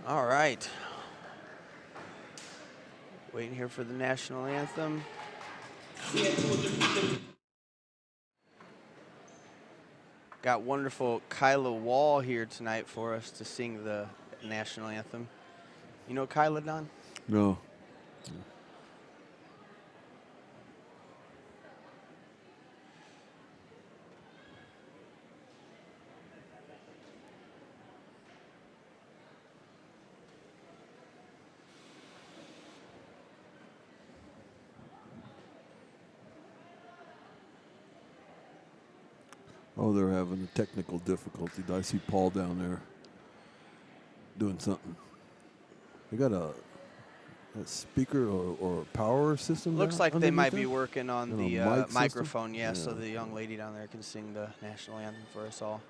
All right. Waiting here for the national anthem. Got wonderful Kyla Wall here tonight for us to sing the national anthem. You know Kyla, Don? No. Oh, they're having a technical difficulty. I see Paul down there doing something. They got a speaker or power system. Looks like they might be working on the mic microphone, yeah, so the young lady down there can sing the national anthem for us all.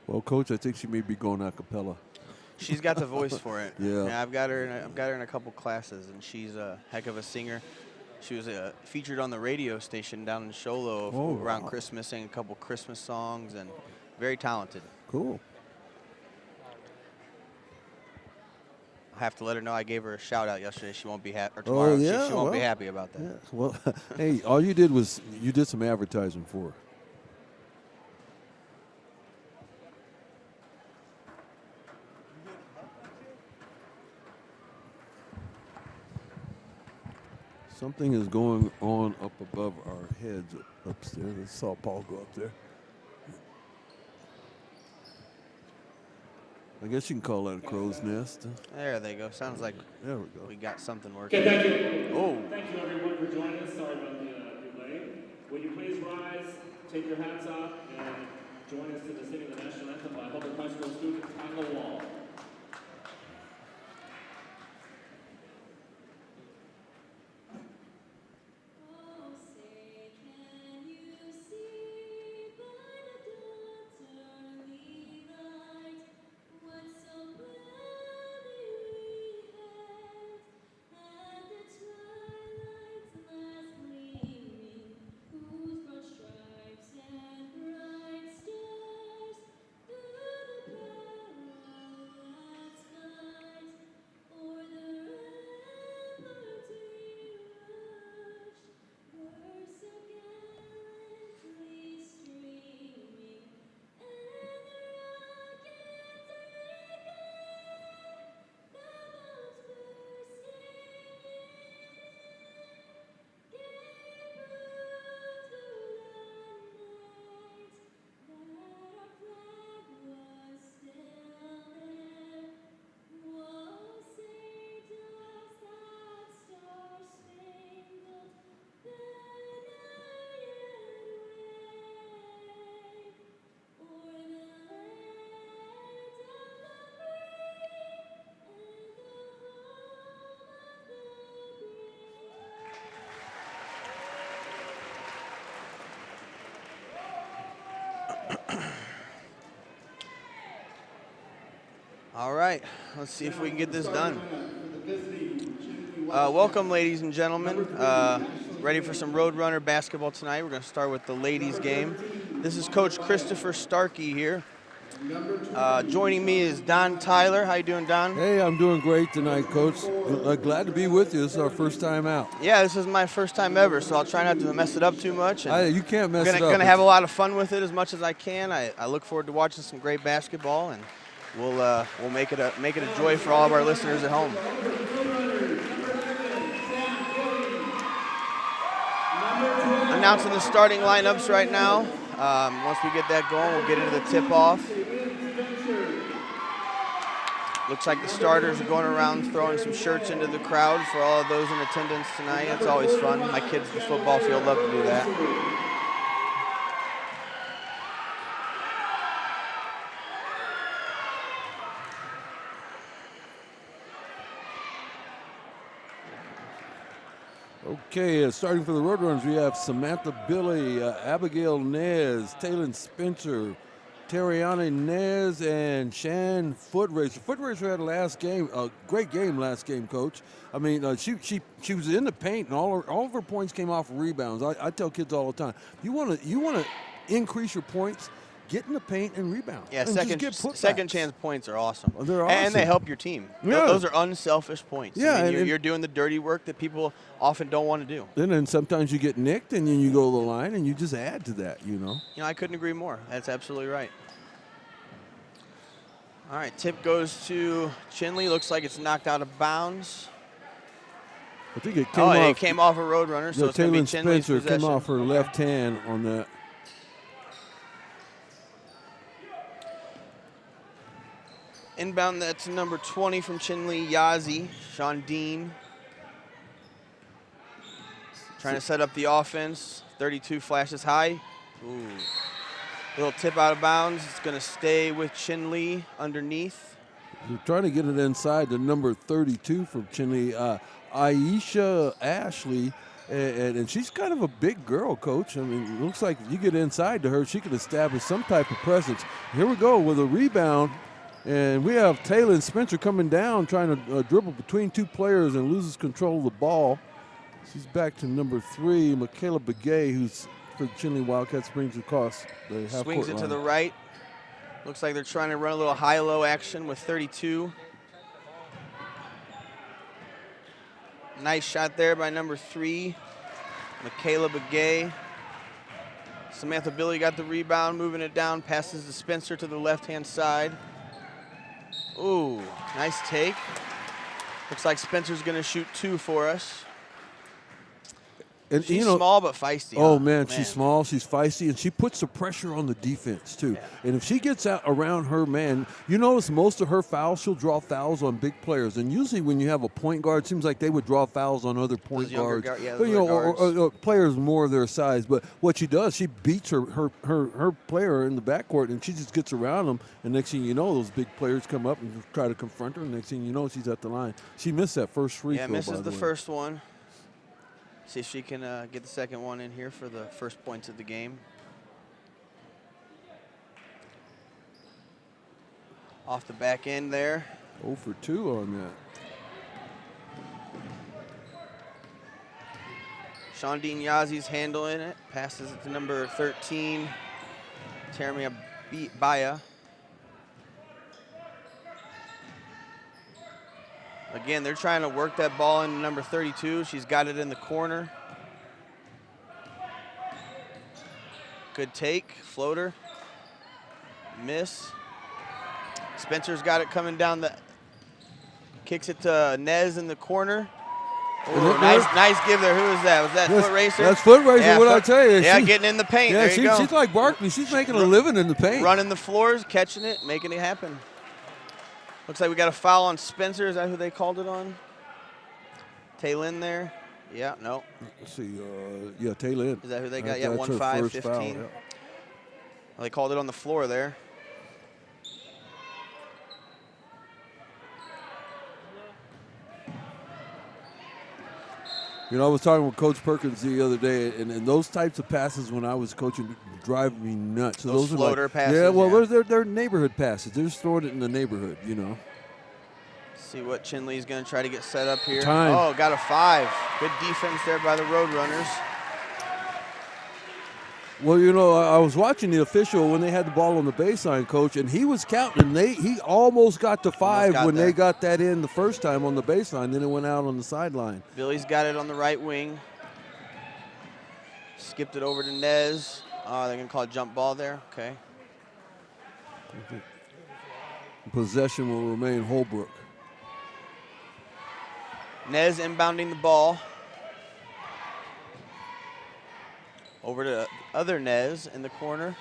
Well, Coach, I think she may be going a cappella. She's got the voice for it. Yeah. I've got her in a couple classes, and she's a heck of a singer. She was featured on the radio station down in Sholo around Christmas, sang a couple Christmas songs, and very talented. Cool. I'll have to let her know I gave her a shout out yesterday. She won't be happy, or tomorrow. She won't be happy about that. Yeah. Well, hey, all you did was you did some advertising for her. Something is going on up above our heads upstairs. I saw Paul go up there. I guess you can call that a crow's nest. There they go. Sounds like there we go. We got something working. Okay, thank you. Oh. Thank you, everyone, for joining us. Sorry about the delay. Will you please rise, take your hats off, and join us in the singing the national anthem by Public High School student Chinle Wall. All right, let's see if we can get this done. Welcome, ladies and gentlemen. Ready for some Roadrunner basketball tonight. We're going to start with the ladies' game. This is Coach Christopher Starkey here. Joining me is Don Tyler. How you doing, Don? Hey, I'm doing great tonight, Coach. Glad to be with you. This is our first time out. Yeah, this is my first time ever, so I'll try not to mess it up too much. You can't mess it up. Going to have a lot of fun with it as much as I can. I look forward to watching some great basketball, and we'll make it a joy for all of our listeners at home. Announcing the starting lineups right now. Once we get that going, we'll get into the tip-off. Looks like the starters are going around throwing some shirts into the crowd for all of those in attendance tonight. It's always fun. My kids at the football field love to do that. Okay, starting for the Roadrunners, we have Samantha Billy, Abigail Nez, Taylor Spencer, Terriana Inez and Shan Footracer. Footracer had a last game, a great game last game, Coach. I mean, she was in the paint, and all of her points came off of rebounds. I tell kids all the time, you want to increase your points, get in the paint and rebound. Yeah, and second chance points are awesome. They're awesome. And they help your team. Yeah. Those are unselfish points. Yeah, I mean, and you're doing the dirty work that people often don't want to do. And then sometimes you get nicked, and then you go to the line, and you just add to that, You know, I couldn't agree more. That's absolutely right. All right, tip goes to Chinle. Looks like it's knocked out of bounds. I think it came off. It came off a Roadrunner, so it's going to be Chinle's Spencer possession. came off her left hand on that. Inbound, that's number 20 from Chinle, Yazi, Sean Dean. Trying to set up the offense. 32 flashes high. Ooh. Little tip out of bounds. It's going to stay with Chinle underneath. We're trying to get it inside the number 32 from Chinle, Aisha Ashley. And she's kind of a big girl, Coach. I mean, it looks like if you get inside to her, she can establish some type of presence. Here we go with a rebound. And we have Taylor and Spencer coming down, trying to dribble between two players and loses control of the ball. She's back to number 3, Michaela Begay, who's for the Chinle Wildcats, brings across the half-court Swings it line. to the right. Looks like they're trying to run a little high-low action with 32. Nice shot there by number 3, Michaela Begay. Samantha Billy got the rebound, moving it down, passes to Spencer to the left-hand side. Ooh, nice take. Looks like Spencer's going to shoot 2 for us. And, She's small but feisty. Oh, man, she's small, she's feisty, and she puts the pressure on the defense, too. Yeah. And if she gets out around her man, you notice most of her fouls, she'll draw fouls on big players. And usually when you have a point guard, it seems like they would draw fouls on other point guards. Or players more their size. But what she does, she beats her player in the backcourt, and she just gets around them. And next thing you know, those big players come up and try to confront her. And next thing you know, she's at the line. She missed that first free throw, misses by the way. first one. See if she can get the second one in here for the first points of the game. Off the back end there. 0 for 2 on that. Sean Dean Yazi's handling it. Passes it to number 13, Termia Baya. Again, they're trying to work that ball into number 32. She's got it in the corner. Good take, floater. Miss. Spencer's got it coming down the, kicks it to Nez in the corner. Ooh, nice give there. Who was that? Was that Foot Racer? That's Foot Racer, yeah, I tell you. Yeah, getting in the paint. Yeah, there you go. She's like Barkley. She's making a living in the paint. Running the floors, catching it, making it happen. Looks like we got a foul on Spencer. Is that who they called it on? Taylin there? Yeah, no. Let's see. Yeah, Taylin. Is that who they got? Yeah, That's 1-5, her first 15. foul, yeah. Well, they called it on the floor there. You know, I was talking with Coach Perkins the other day, and those types of passes when I was coaching drive me nuts. So those floater passes. Yeah, well, they're neighborhood passes. They're just throwing it in the neighborhood, you know. See what Chinle's going to try to get set up here. Time. Oh, got a 5. Good defense there by the Roadrunners. Well, you know, I was watching the official when they had the ball on the baseline, Coach, and he was counting. He almost got to 5 when they got that in the first time on the baseline. Then it went out on the sideline. Billy's got it on the right wing. Skipped it over to Nez. Oh, they're going to call a jump ball there. Okay. Possession will remain Holbrook. Nez inbounding the ball. Over to other Nez in the corner.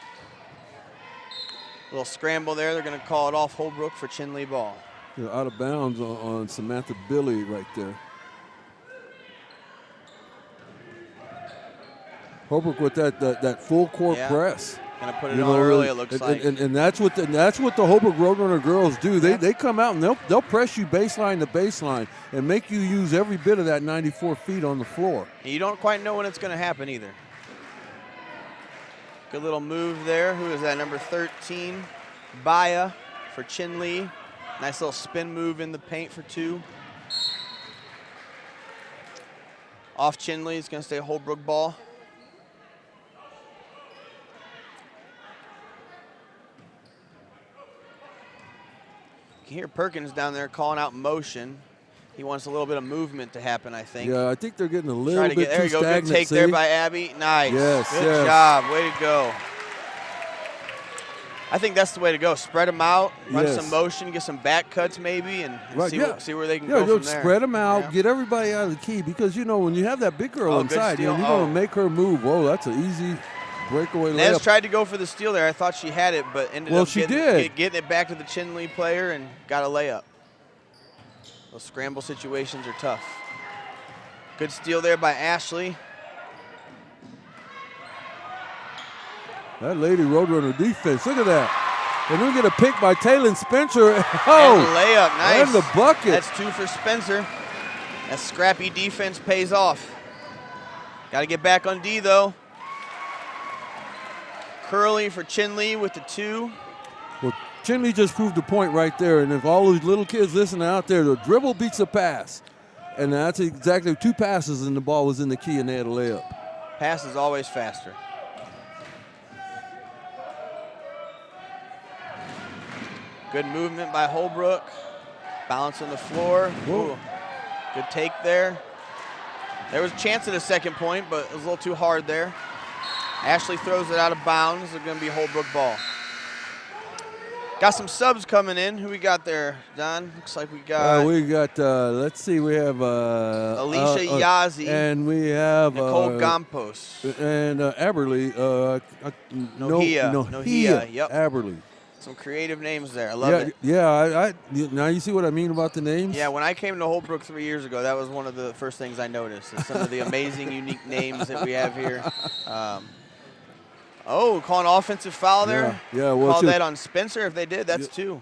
Little scramble there. They're going to call it off Holbrook for Chinle ball. They're out of bounds on Samantha Billy right there. Holbrook with that full court press. Going to put it on early, it looks like. And that's what the Holbrook Roadrunner girls do. They come out and they'll press you baseline to baseline and make you use every bit of that 94 feet on the floor. And you don't quite know when it's going to happen either. Good little move there. Who is that? Number 13, Baya for Chinle. Nice little spin move in the paint for 2. Off Chinle, it's going to stay a Holbrook ball. You can hear Perkins down there calling out motion. He wants a little bit of movement to happen, I think. Yeah, I think they're getting a little bit there too you go. stagnant. Good take there by Abby. Nice. Yes, Good job. Way to go. I think that's the way to go. Spread them out, run some motion, get some back cuts maybe, and see where they can go from there. Spread them out, get everybody out of the key, because, you know, when you have that big girl inside, you're going to make her move. Whoa, that's an easy breakaway layup. Nez tried to go for the steal there. I thought she had it, but ended up getting it back to the Chinle player and got a layup. Those scramble situations are tough. Good steal there by Ashley. That Lady Roadrunner defense, look at that. And we get a pick by Taylor Spencer. Oh, and layup, nice. And the bucket. That's 2 for Spencer. That scrappy defense pays off. Got to get back on D, though. Curley for Chinle with the 2. Well, Chinle just proved the point right there. And if all those little kids listening out there, the dribble beats the pass. And that's exactly 2 passes, and the ball was in the key, and they had a layup. Pass is always faster. Good movement by Holbrook. Balance on the floor. Ooh, good take there. There was a chance at a second point, but it was a little too hard there. Ashley throws it out of bounds. It's going to be Holbrook ball. Got some subs coming in. Who we got there, Don? Looks like we got. Let's see, we have Alicia Yazzie. And we have Nicole Gampos. And Aberly. Nohia. Yep. Aberly. Some creative names there. I love it. Yeah, now you see what I mean about the names? Yeah, when I came to Holbrook 3 years ago, that was one of the first things I noticed, is some of the amazing, unique names that we have here. Calling offensive foul there? Yeah, well, called that on Spencer. If they did, that's 2.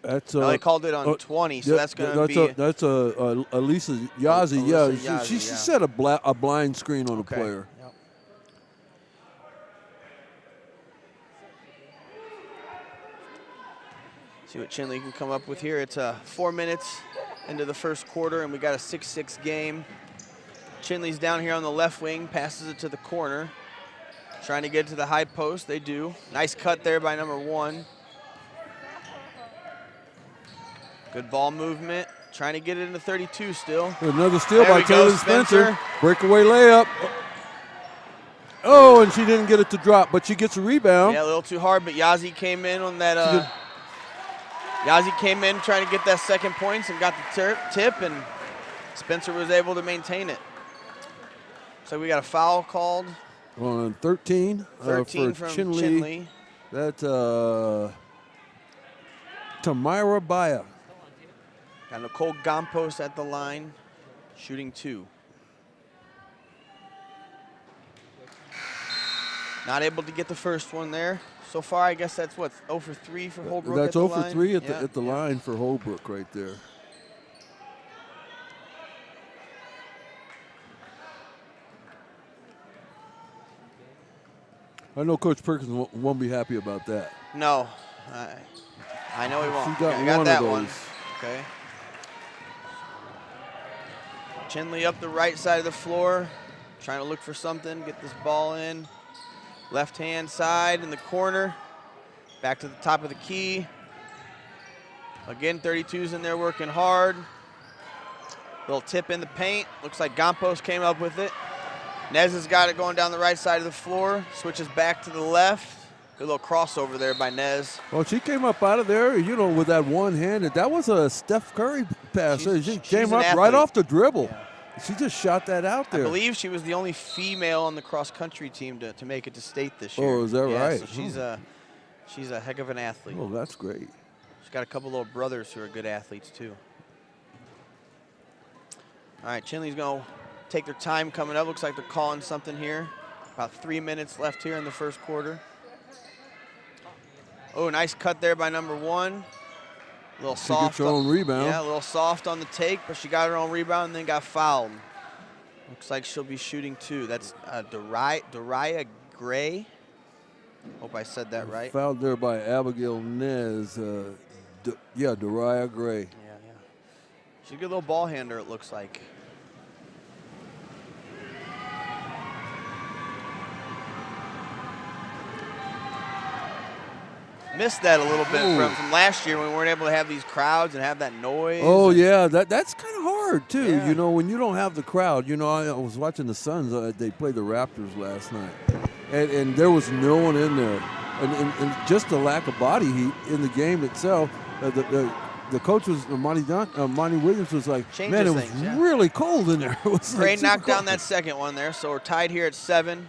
That's they called it on 20, so that's going to be. That's Elisa Yazzie. She set a blind screen on a player. Yep. See what Chinle can come up with here. It's 4 minutes into the first quarter, and we got a 6-6 game. Chinley's down here on the left wing, passes it to the corner. Trying to get to the high post, they do. Nice cut there by number 1. Good ball movement, trying to get it into 32 still. Another steal by Taylor Spencer. Breakaway layup. Oh, and she didn't get it to drop, but she gets a rebound. Yeah, a little too hard, but Yazzie came in on that. Yazzie came in trying to get that second points and got the tip, and Spencer was able to maintain it. So we got a foul called. On 13 for from Chinle. That's Tamira Baya. Got Nicole Gampos at the line, shooting 2. Not able to get the first one there. So far, I guess that's what, 0 for 3 for Holbrook. That's 0 for 3 at the line for Holbrook right there. I know Coach Perkins won't be happy about that. No, I know he won't. She got got one that of those. one. Okay. Chinle up the right side of the floor, trying to look for something, get this ball in. Left-hand side in the corner, back to the top of the key. Again, 32's in there working hard. Little tip in the paint. Looks like Gampos came up with it. Nez has got it going down the right side of the floor. Switches back to the left. Good little crossover there by Nez. Well, she came up out of there, you know, with that one-handed. That was a Steph Curry pass. She came up right off the dribble. Yeah. She just shot that out there. I believe she was the only female on the cross-country team to make it to state this year. Oh, is that right? So she's a heck of an athlete. Oh, that's great. She's got a couple little brothers who are good athletes, too. All right, Chinley's going to take their time coming up. Looks like they're calling something here. About 3 minutes left here in the first quarter. Oh, nice cut there by number 1. A little soft. She gets her own rebound. Yeah, a little soft on the take, but she got her own rebound and then got fouled. Looks like she'll be shooting 2. That's Daria Gray. Hope I said that right. Fouled there by Abigail Nez. Dariah Gray. Yeah. She's a good little ball handler, it looks like. Missed that a little bit from last year when we weren't able to have these crowds and have that noise. Oh, yeah, that's kind of hard, too. Yeah. You know, when you don't have the crowd. You know, I was watching the Suns. They played the Raptors last night, and there was no one in there. And just the lack of body heat in the game itself. The coach was, Monty Williams was like, man, it was really cold in there. It was Gray knocked down that second one there, so we're tied here at 7.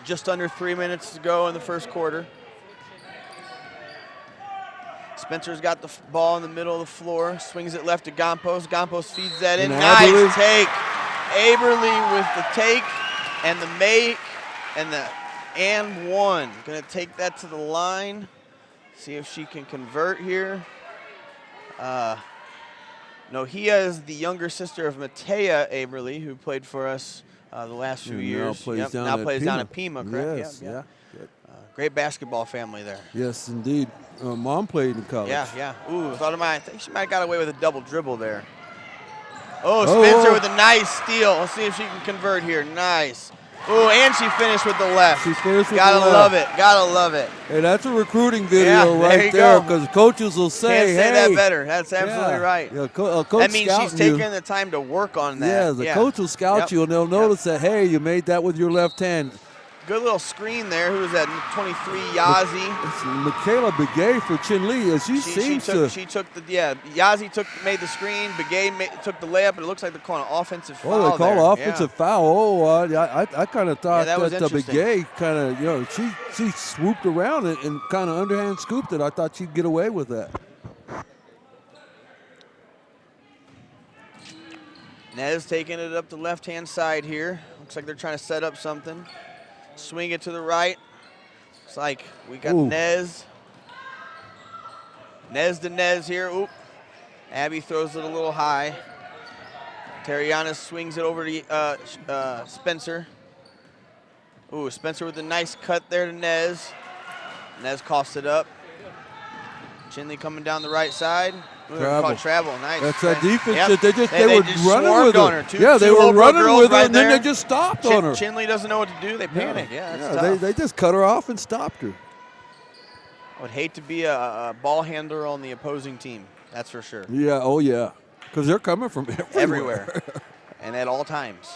Just under 3 minutes to go in the first quarter. Spencer's got the ball in the middle of the floor, swings it left to Gompos. Gompos feeds that in. Nice take. Aberly with the take and the make and the and one. Gonna take that to the line. See if she can convert here. Nohia is the younger sister of Matea Aberly, who played for us the last few years. Now plays down at Pima, correct? Yes, yeah. Great basketball family there. Yes, indeed. Mom played in college. Yeah. Ooh, I think she might have got away with a double dribble there. Oh, Spencer with a nice steal. Let's see if she can convert here. Nice. Ooh, and she finished with the left. She finished with Gotta the left. love it. Gotta love it. Hey, that's a recruiting video right there, because coaches will say, Can't say hey. that better. That's absolutely right. Yeah, coach that means she's taking you. the time to work on that. Yeah, the coach will scout you, and they'll notice that, hey, you made that with your left hand. Good little screen there. Who was that? 23, Yazi. It's Michaela Begay for Chinle. She took the Yazi made the screen. Begay took the layup, but it looks like they're calling an offensive foul. Oh, they call there. offensive foul. I kind of thought that Begay kind of, she swooped around it and kind of underhand scooped it. I thought she'd get away with that. Nez taking it up the left-hand side here. Looks like they're trying to set up something. Swing it to the right. Looks like we got Nez. Nez to Nez here. Oop. Abby throws it a little high. Terriana swings it over to Spencer. Ooh, Spencer with a nice cut there to Nez. Nez coughs it up. Chinle coming down the right side. Travel. Nice. That's that defense that they were running with her. They were running with her, and then they just stopped on her. Chinle doesn't know what to do. They panic. That's tough. They just cut her off and stopped her. I would hate to be a ball handler on the opposing team. That's for sure. Yeah, oh yeah. Because they're coming from everywhere. And at all times.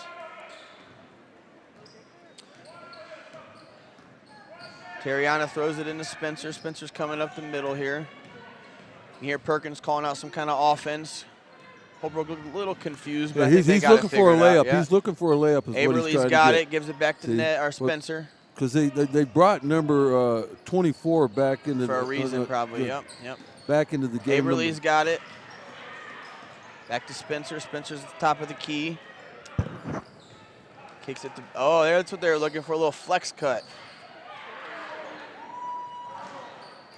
Terriana throws it into Spencer. Spencer's coming up the middle here. You hear Perkins calling out some kind of offense. Holbrook a little confused, but he's looking for a layup. He's looking for a layup. Aberly's got it. Gives it back to Spencer. Because they brought number 24 back into for a reason, probably. Yep. Back into the game. Aberly's got it. Back to Spencer. Spencer's at the top of the key. Kicks it to. Oh, that's what they were looking for. A little flex cut.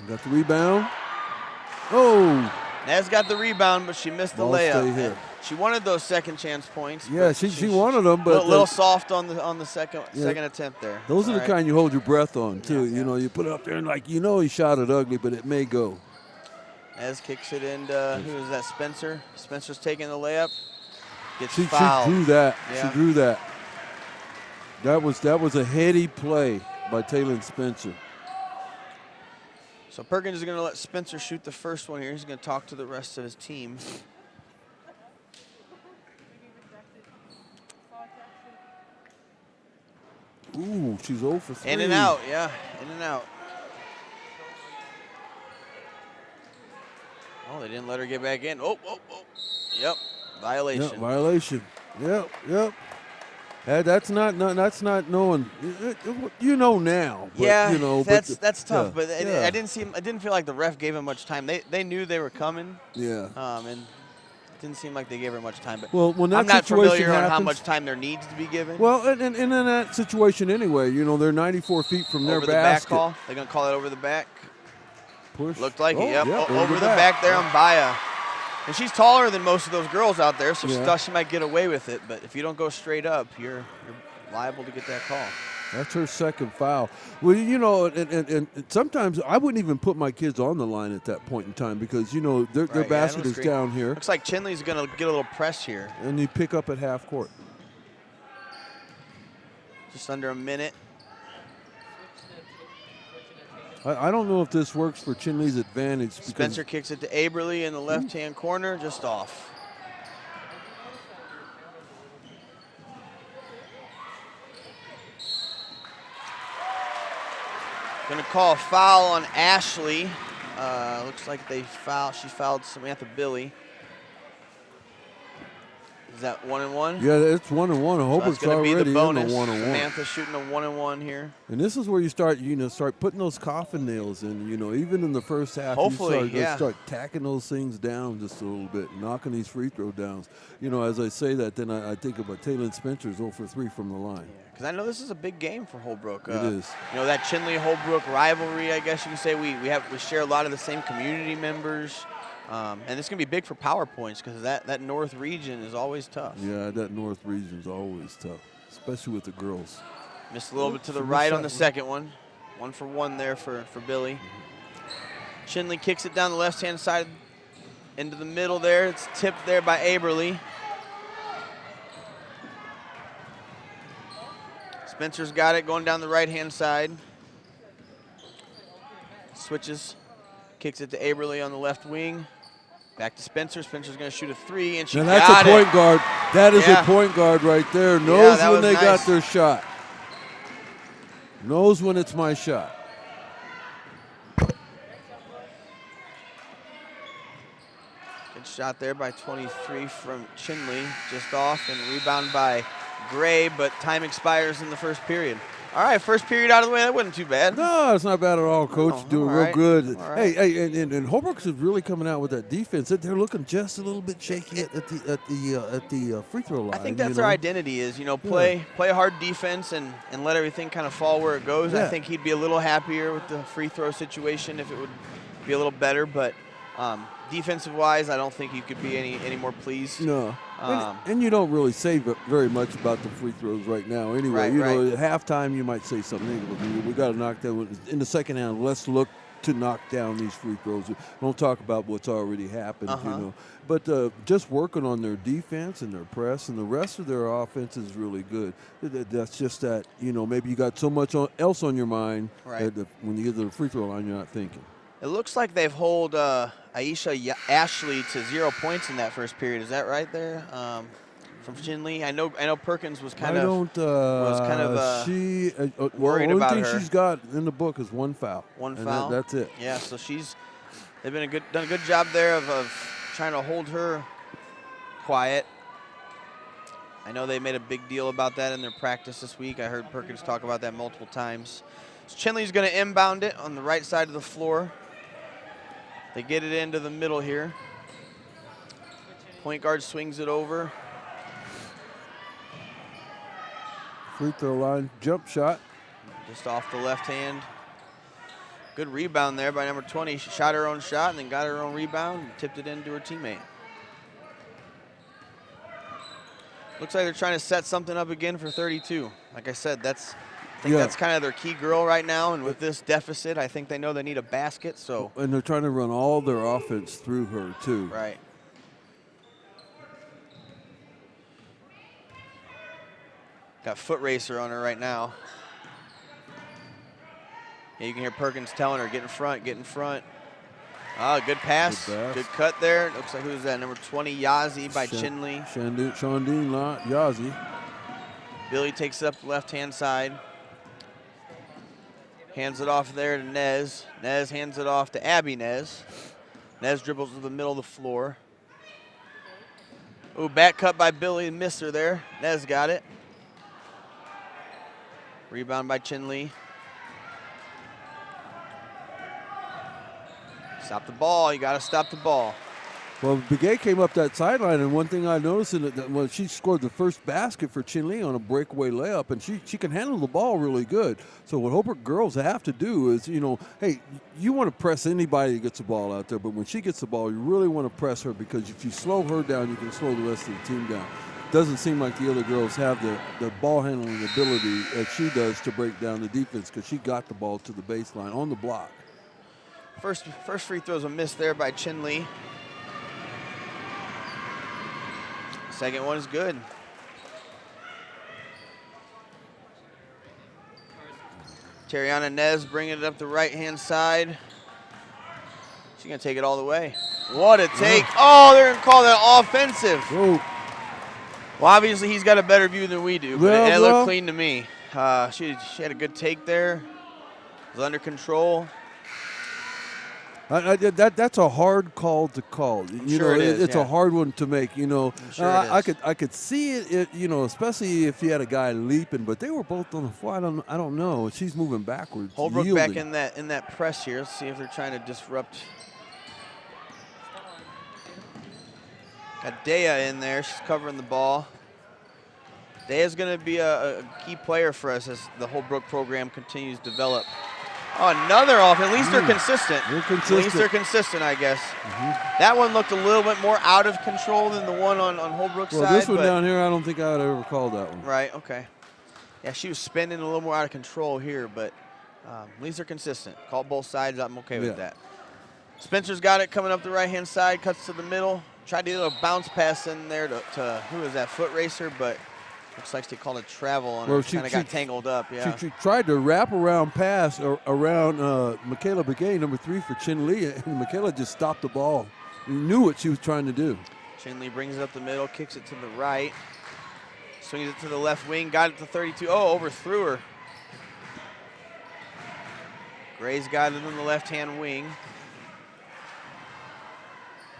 Got the rebound. Oh. Nez got the rebound, but she missed the layup. She wanted those second chance points. Yeah, she wanted them, but a little soft on the second attempt there. Those are the kind you hold your breath on too. Yeah. You put it up there and he shot it ugly, but it may go. Nez kicks it into who is that? Spencer. Spencer's taking the layup. Gets fouled. She drew that. Yeah. She drew that. That was a heady play by Taylor Spencer. So Perkins is going to let Spencer shoot the first one here. He's going to talk to the rest of his team. Ooh, she's 0 for 3. In and out, yeah. In and out. Oh, they didn't let her get back in. Oh. Yep, violation. Yep, violation. Yep. That's not knowing. Now. But, that's tough. But I didn't feel like the ref gave him much time. They knew they were coming. Yeah. And it didn't seem like they gave her much time. But when that I'm not situation familiar happens, on how much time there needs to be given. Well, and in that situation anyway, they're 94 feet from their basket. Over the back call. They're gonna call it over the back. Push. Looked like it. Yep. Over the back there on Baya. And she's taller than most of those girls out there, so she thought she might get away with it. But if you don't go straight up, you're liable to get that call. That's her second foul. Well, you know, and sometimes I wouldn't even put my kids on the line at that point in time because, you know, their Right, basket yeah, is down here. Looks like Chinle's going to get a little press here. And you pick up at half court. Just under a minute. I don't know if this works for Chinle's advantage. Spencer kicks it to Aberly in the left-hand corner, just off. Going to call a foul on Ashley. Looks like she fouled Samantha Billy. Is that 1-1? Yeah, it's 1-1. Hobart's so already be the bonus. in the 1-1. Samantha shooting a 1-1 here. And this is where you start, start putting those coffin nails in. Even in the first half, Hopefully, you start tacking those things down just a little bit, knocking these free throw downs. As I say that, then I think about Taylor Spencer's 0 for 3 from the line. Because I know this is a big game for Holbrook. It is. That Chinle-Holbrook rivalry, I guess you can say. We share a lot of the same community members. And it's going to be big for power points because that north region is always tough. Yeah, that north region is always tough, especially with the girls. Missed a little bit to the right on the second one. 1 for 1 there for Billy. Chinle kicks it down the left-hand side into the middle there. It's tipped there by Aberly. Spencer's got it going down the right-hand side. Switches. Kicks it to Aberly on the left wing. Back to Spencer. Spencer's going to shoot a 3, and she got it. That's a point guard. That is a point guard right there. Knows when they got their shot. Knows when it's my shot. Good shot there by 23 from Chinle. Just off and rebound by Gray, but time expires in the first period. All right, first period out of the way. That wasn't too bad. No, it's not bad at all, Coach. Doing real good. All right. Hey, and Holbrook is really coming out with that defense. They're looking just a little bit shaky at the free throw line. I think that's their identity is, play hard defense and let everything kind of fall where it goes. Yeah. I think he'd be a little happier with the free throw situation if it would be a little better. But defensive-wise, I don't think you could be any more pleased. No. And you don't really say very much about the free throws right now. Anyway, at halftime you might say something. We got to knock that in the second half. Let's look to knock down these free throws. Don't talk about what's already happened. But just working on their defense and their press and the rest of their offense is really good. That's just that maybe you got so much else on your mind that when you get to the free throw line, you're not thinking. It looks like they've held Aisha Ashley to 0 points in that first period. Is that right there from Chinle? I know Perkins was kind of worried about her. The only thing she's got in the book is 1 foul. One foul. That's it. Yeah, so they've done a good job there of trying to hold her quiet. I know they made a big deal about that in their practice this week. I heard Perkins talk about that multiple times. So Chinle's going to inbound it on the right side of the floor. They get it into the middle here. Point guard swings it over. Free throw line, jump shot. Just off the left hand. Good rebound there by number 20. She shot her own shot and then got her own rebound and tipped it into her teammate. Looks like they're trying to set something up again for 32. Like I said, that's kind of their key girl right now, and with this deficit, I think they know they need a basket. So. And they're trying to run all their offense through her too. Right. Got foot racer on her right now. Yeah, you can hear Perkins telling her, get in front, get in front. Ah, good pass. Good cut there. Looks like who's that? Number 20, Yazi by Chinle. Shondine Yazi. Billy takes it up the left-hand side. Hands it off there to Nez. Nez hands it off to Abby Nez. Nez dribbles to the middle of the floor. Ooh, back cut by Billy and missed her there. Nez got it. Rebound by Chinle. Stop the ball. You got to stop the ball. Well, Begay came up that sideline, and one thing I noticed when she scored the first basket for Chinle on a breakaway layup, and she can handle the ball really good. So what Holbrook girls have to do is, hey, you want to press anybody that gets the ball out there, but when she gets the ball, you really want to press her because if you slow her down, you can slow the rest of the team down. doesn't seem like the other girls have the ball handling ability as she does to break down the defense, because she got the ball to the baseline on the block. First free throw's a miss there by Chinle. Second one is good. Terriana Nez bringing it up the right-hand side. She's going to take it all the way. What a take. Oh, they're going to call that offensive. Whoa. Well, obviously he's got a better view than we do, but it looked clean to me. She had a good take there. It was under control. That's a hard call to call. It's a hard one to make. I could see it. Especially if you had a guy leaping, but they were both on the fly. I don't know. She's moving backwards. Holbrook yielding. back in that press here. Let's see if they're trying to disrupt. Got Dea in there. She's covering the ball. Dea's going to be a key player for us as the Holbrook program continues to develop. Oh, another off. At least they're consistent. They're consistent. At least they're consistent, I guess. That one looked a little bit more out of control than the one on Holbrook's side. Well, this one down here, I don't think I would ever call that one. Right, okay. Yeah, she was spinning a little more out of control here, but at least they're consistent. Call both sides. I'm okay with that. Spencer's got it coming up the right-hand side, cuts to the middle. Tried to do a bounce pass in there to who is that, foot racer, but looks like they called it travel on her. Kind of got tangled up, yeah. She tried to wrap around pass around Michaela Begay, number 3 for Chinle, and Michaela just stopped the ball. You knew what she was trying to do. Chinle brings it up the middle, kicks it to the right, swings it to the left wing, got it to 32. Oh, overthrew her. Gray's got it on the left-hand wing.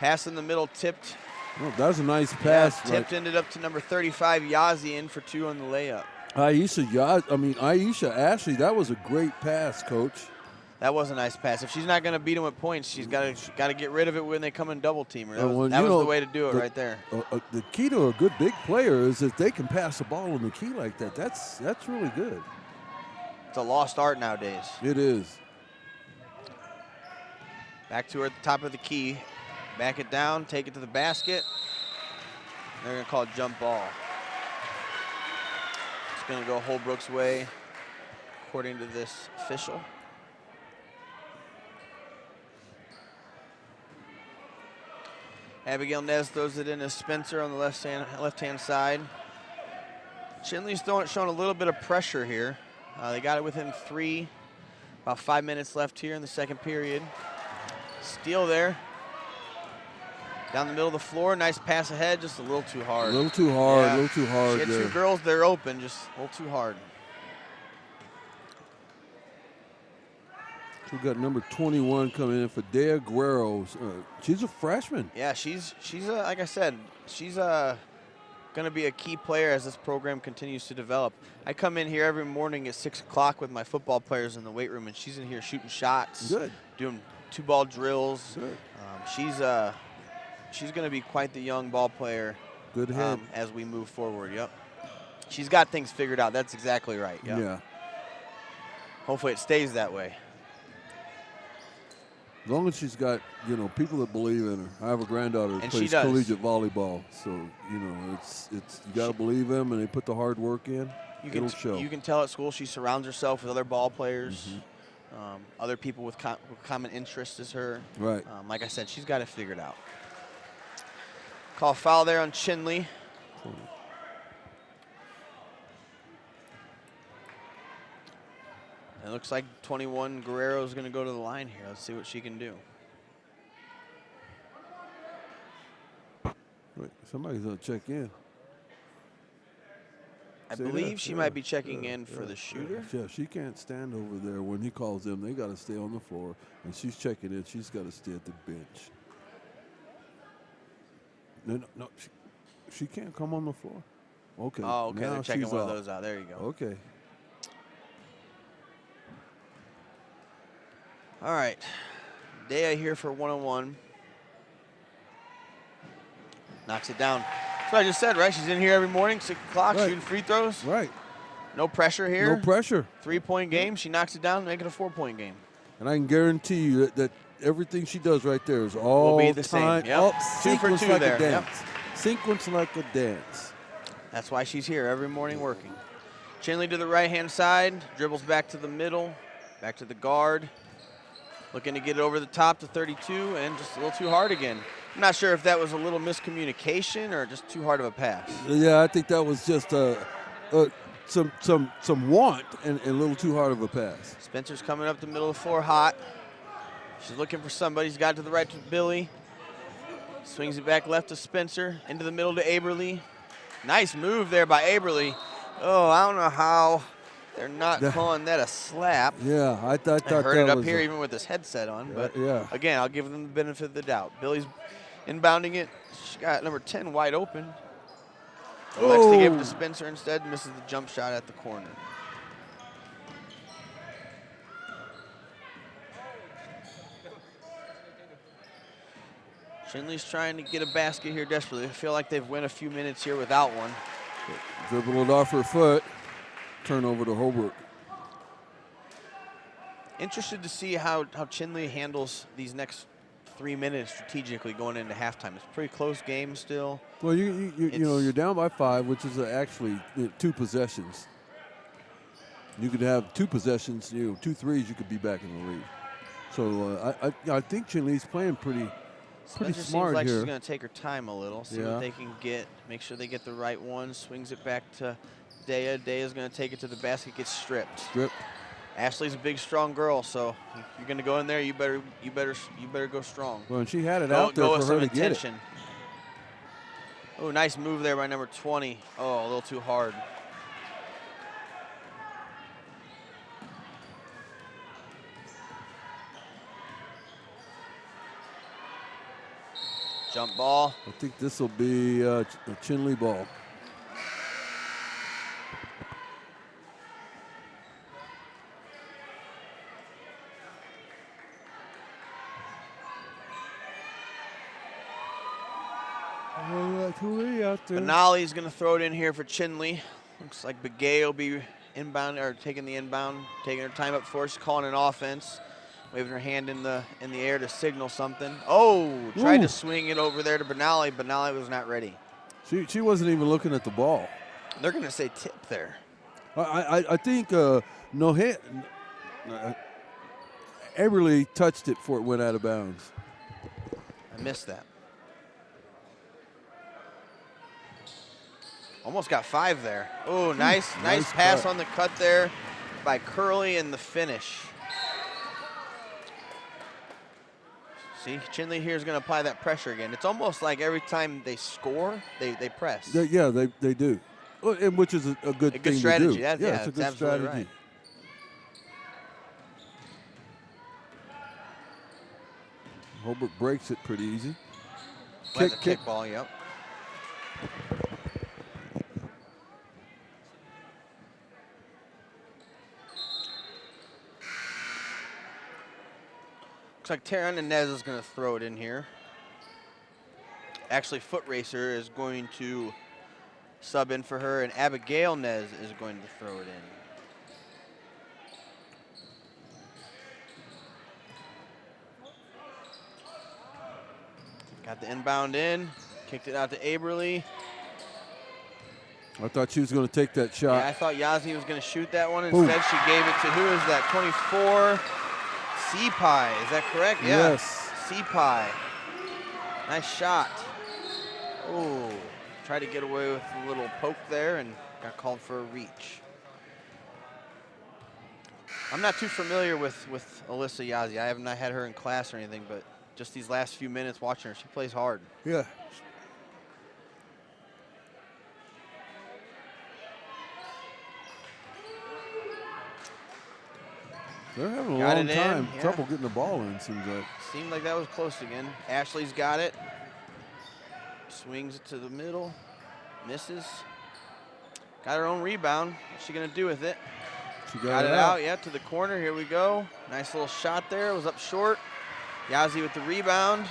Pass in the middle, tipped. Oh, that was a nice pass. Yeah, tipped, ended up to number 35, Yazi, in for 2 on the layup. Aisha Ashley, that was a great pass, Coach. That was a nice pass. If she's not going to beat them with points, she's got to get rid of it when they come in double team her. That was the way to do it right there. The key to a good big player is that they can pass the ball in the key like that. That's really good. It's a lost art nowadays. It is. Back to her at the top of the key. Back it down, take it to the basket. They're going to call it jump ball. It's going to go Holbrook's way, according to this official. Abigail Nez throws it in to Spencer on the left-hand side. Chinle's showing a little bit of pressure here. They got it within 3. About 5 minutes left here in the second period. Steal there. Down the middle of the floor, nice pass ahead, just a little too hard. A little too hard, a little too hard. She had 2 girls, they're open, just a little too hard. We got number 21 coming in for Dea Guerrero. She's a freshman. Yeah, she's like I said, she's going to be a key player as this program continues to develop. I come in here every morning at 6 o'clock with my football players in the weight room, and she's in here shooting shots, doing 2-ball drills. She's going to be quite the young ball player. Good head. As we move forward, yep. She's got things figured out. That's exactly right, yep. Yeah. Hopefully it stays that way. As long as she's got, people that believe in her. I have a granddaughter that plays collegiate volleyball, so it's you got to believe them, and they put the hard work in. It'll show. You can tell at school she surrounds herself with other ball players, other people with common interests as her. Right. Like I said, she's got it figured out. Call foul there on Chinle. It looks like 21 Guerrero is going to go to the line here. Let's see what she can do. Wait, somebody's going to check in. I believe she might be checking in for the shooter. Yeah, she can't stand over there when he calls them. They got to stay on the floor, and she's checking in. She's got to stay at the bench. No, she can't come on the floor. Okay. Oh, okay. Now they're checking one off. of those out. There you go. Okay. All right. Dea here for 1-on-1. Knocks it down. That's what I just said, right? She's in here every morning, 6 o'clock, shooting free throws. Right. No pressure here. No pressure. 3-point game. She knocks it down, make it a 4-point game. And I can guarantee you that everything she does right there is all will be the same. Yep. 2 for 2 like there. A dance. Sequence like a dance. That's why she's here every morning working. Chinle to the right-hand side, dribbles back to the middle, back to the guard. Looking to get it over the top to 32, and just a little too hard again. I'm not sure if that was a little miscommunication or just too hard of a pass. Yeah, I think that was just some want and a little too hard of a pass. Spencer's coming up the middle of the floor hot. She's looking for somebody. She's got to the right to Billy. Swings it back left to Spencer, into the middle to Aberly. Nice move there by Aberly. Oh, I don't know how they're not calling that a slap. Yeah, I thought I heard that it up was here even with this headset on. But yeah. Again, I'll give them the benefit of the doubt. Billy's inbounding it. She got number 10 wide open. Elects to give it to Spencer instead. Misses the jump shot at the corner. Chinle's trying to get a basket here desperately. I feel like they've went a few minutes here without one. Dribble it off her foot. Turnover to Holbrook. Interested to see how Chinle handles these next 3 minutes strategically going into halftime. It's a pretty close game still. Well, you know, you're down by 5, which is actually 2 possessions. You could have 2 possessions, 2 threes, you could be back in the lead. So I think Chinle's playing pretty Spencer smart seems like here. she's going to take her time a little, see what they can get, make sure they get the right one. Swings it back to Dea. Dea's going to take it to the basket, gets stripped. Ashley's a big, strong girl, so if you're going to go in there, you better go strong. Well, and she had it out there for her to get it. Oh, nice move there by number 20. Oh, a little too hard. Jump ball. I think this will be a Chinle ball. Benali's going to throw it in here for Chinle. Looks like Begay will be inbound or taking the inbound, taking her time up for. She's calling an offense, waving her hand in the air to signal something. Oh, tried to swing it over there to Benali. Benali was not ready. She wasn't even looking at the ball. They're going to say tip there. I think Aberly touched it before it went out of bounds. I missed that. Almost got 5 there. Oh, nice pass cut on the cut there by Curley in the finish. See, Chinle here is going to apply that pressure again. It's almost like every time they score, they press. They do, and which is a good thing strategy. to do. It's a good strategy. Right. Holbrook breaks it pretty easy. Kick ball, yep. Looks like Taryn Inez is going to throw it in here. Actually, Foot Racer is going to sub in for her, and Abigail Nez is going to throw it in. Got the inbound in, kicked it out to Aberly. I thought she was going to take that shot. Yeah, I thought Yazzie was going to shoot that one. Instead, she gave it to, who is that, 24? C-Pie, is that correct? Yeah. Yes. C-Pie. Nice shot. Oh, tried to get away with a little poke there and got called for a reach. I'm not too familiar with Alyssa Yazzie. I have not had her in class or anything, but just these last few minutes watching her, she plays hard. Yeah. They're having a long time trouble getting the ball in, seems like. Seemed like that was close again. Ashley's got it. Swings it to the middle. Misses. Got her own rebound. What's she going to do with it? She got it out, yeah, to the corner. Here we go. Nice little shot there. It was up short. Yazzie with the rebound.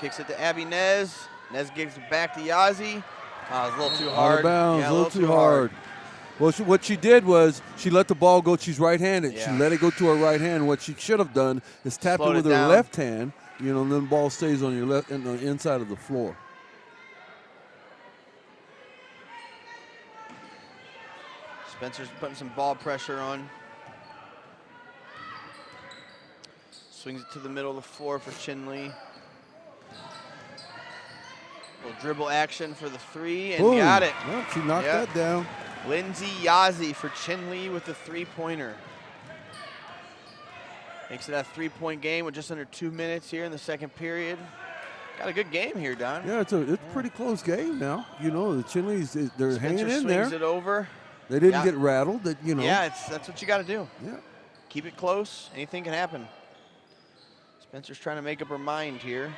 Kicks it to Abby Nez. Nez gives it back to Yazzie. Oh, it was a little too hard. Out of bounds, a little too hard. Well, what she did was she let the ball go. She's right-handed. Yeah. She let it go to her right hand. What she should have done is tap it with her left hand, and then the ball stays on your left and the inside of the floor. Spencer's putting some ball pressure on. Swings it to the middle of the floor for Chinle. Little dribble action for the three, and Boom. got it. Well, she knocked that down. Lindsay Yazzie for Chinle with the three-pointer. Makes it a 3-point game with just under 2 minutes here in the second period. Got a good game here, Don. Yeah, it's a pretty close game now. You know, the Chinle's, they're hanging in there. Swings it over. They didn't get rattled. That, you know. Yeah, that's what you got to do. Yeah. Keep it close. Anything can happen. Spencer's trying to make up her mind here.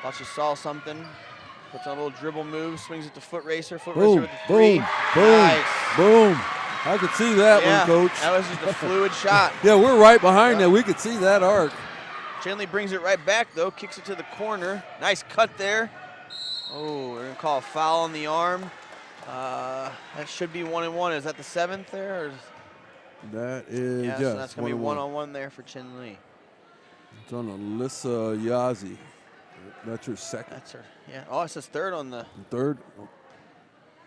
Thought she saw something. Puts on a little dribble move. Swings it to foot racer. Foot racer with the three. Nice. Boom. I could see that one, Coach. That was just a fluid shot. Yeah, we're right behind that. We could see that arc. Chinle brings it right back, though. Kicks it to the corner. Nice cut there. Oh, we're going to call a foul on the arm. That should be 1-1. Is that the 7th there? Or that is, yeah, so that's going to be 1-on-1 there for Chinle. It's on Alyssa Yazzie. That's her second. That's her. Yeah. Oh, it says third on the. Third.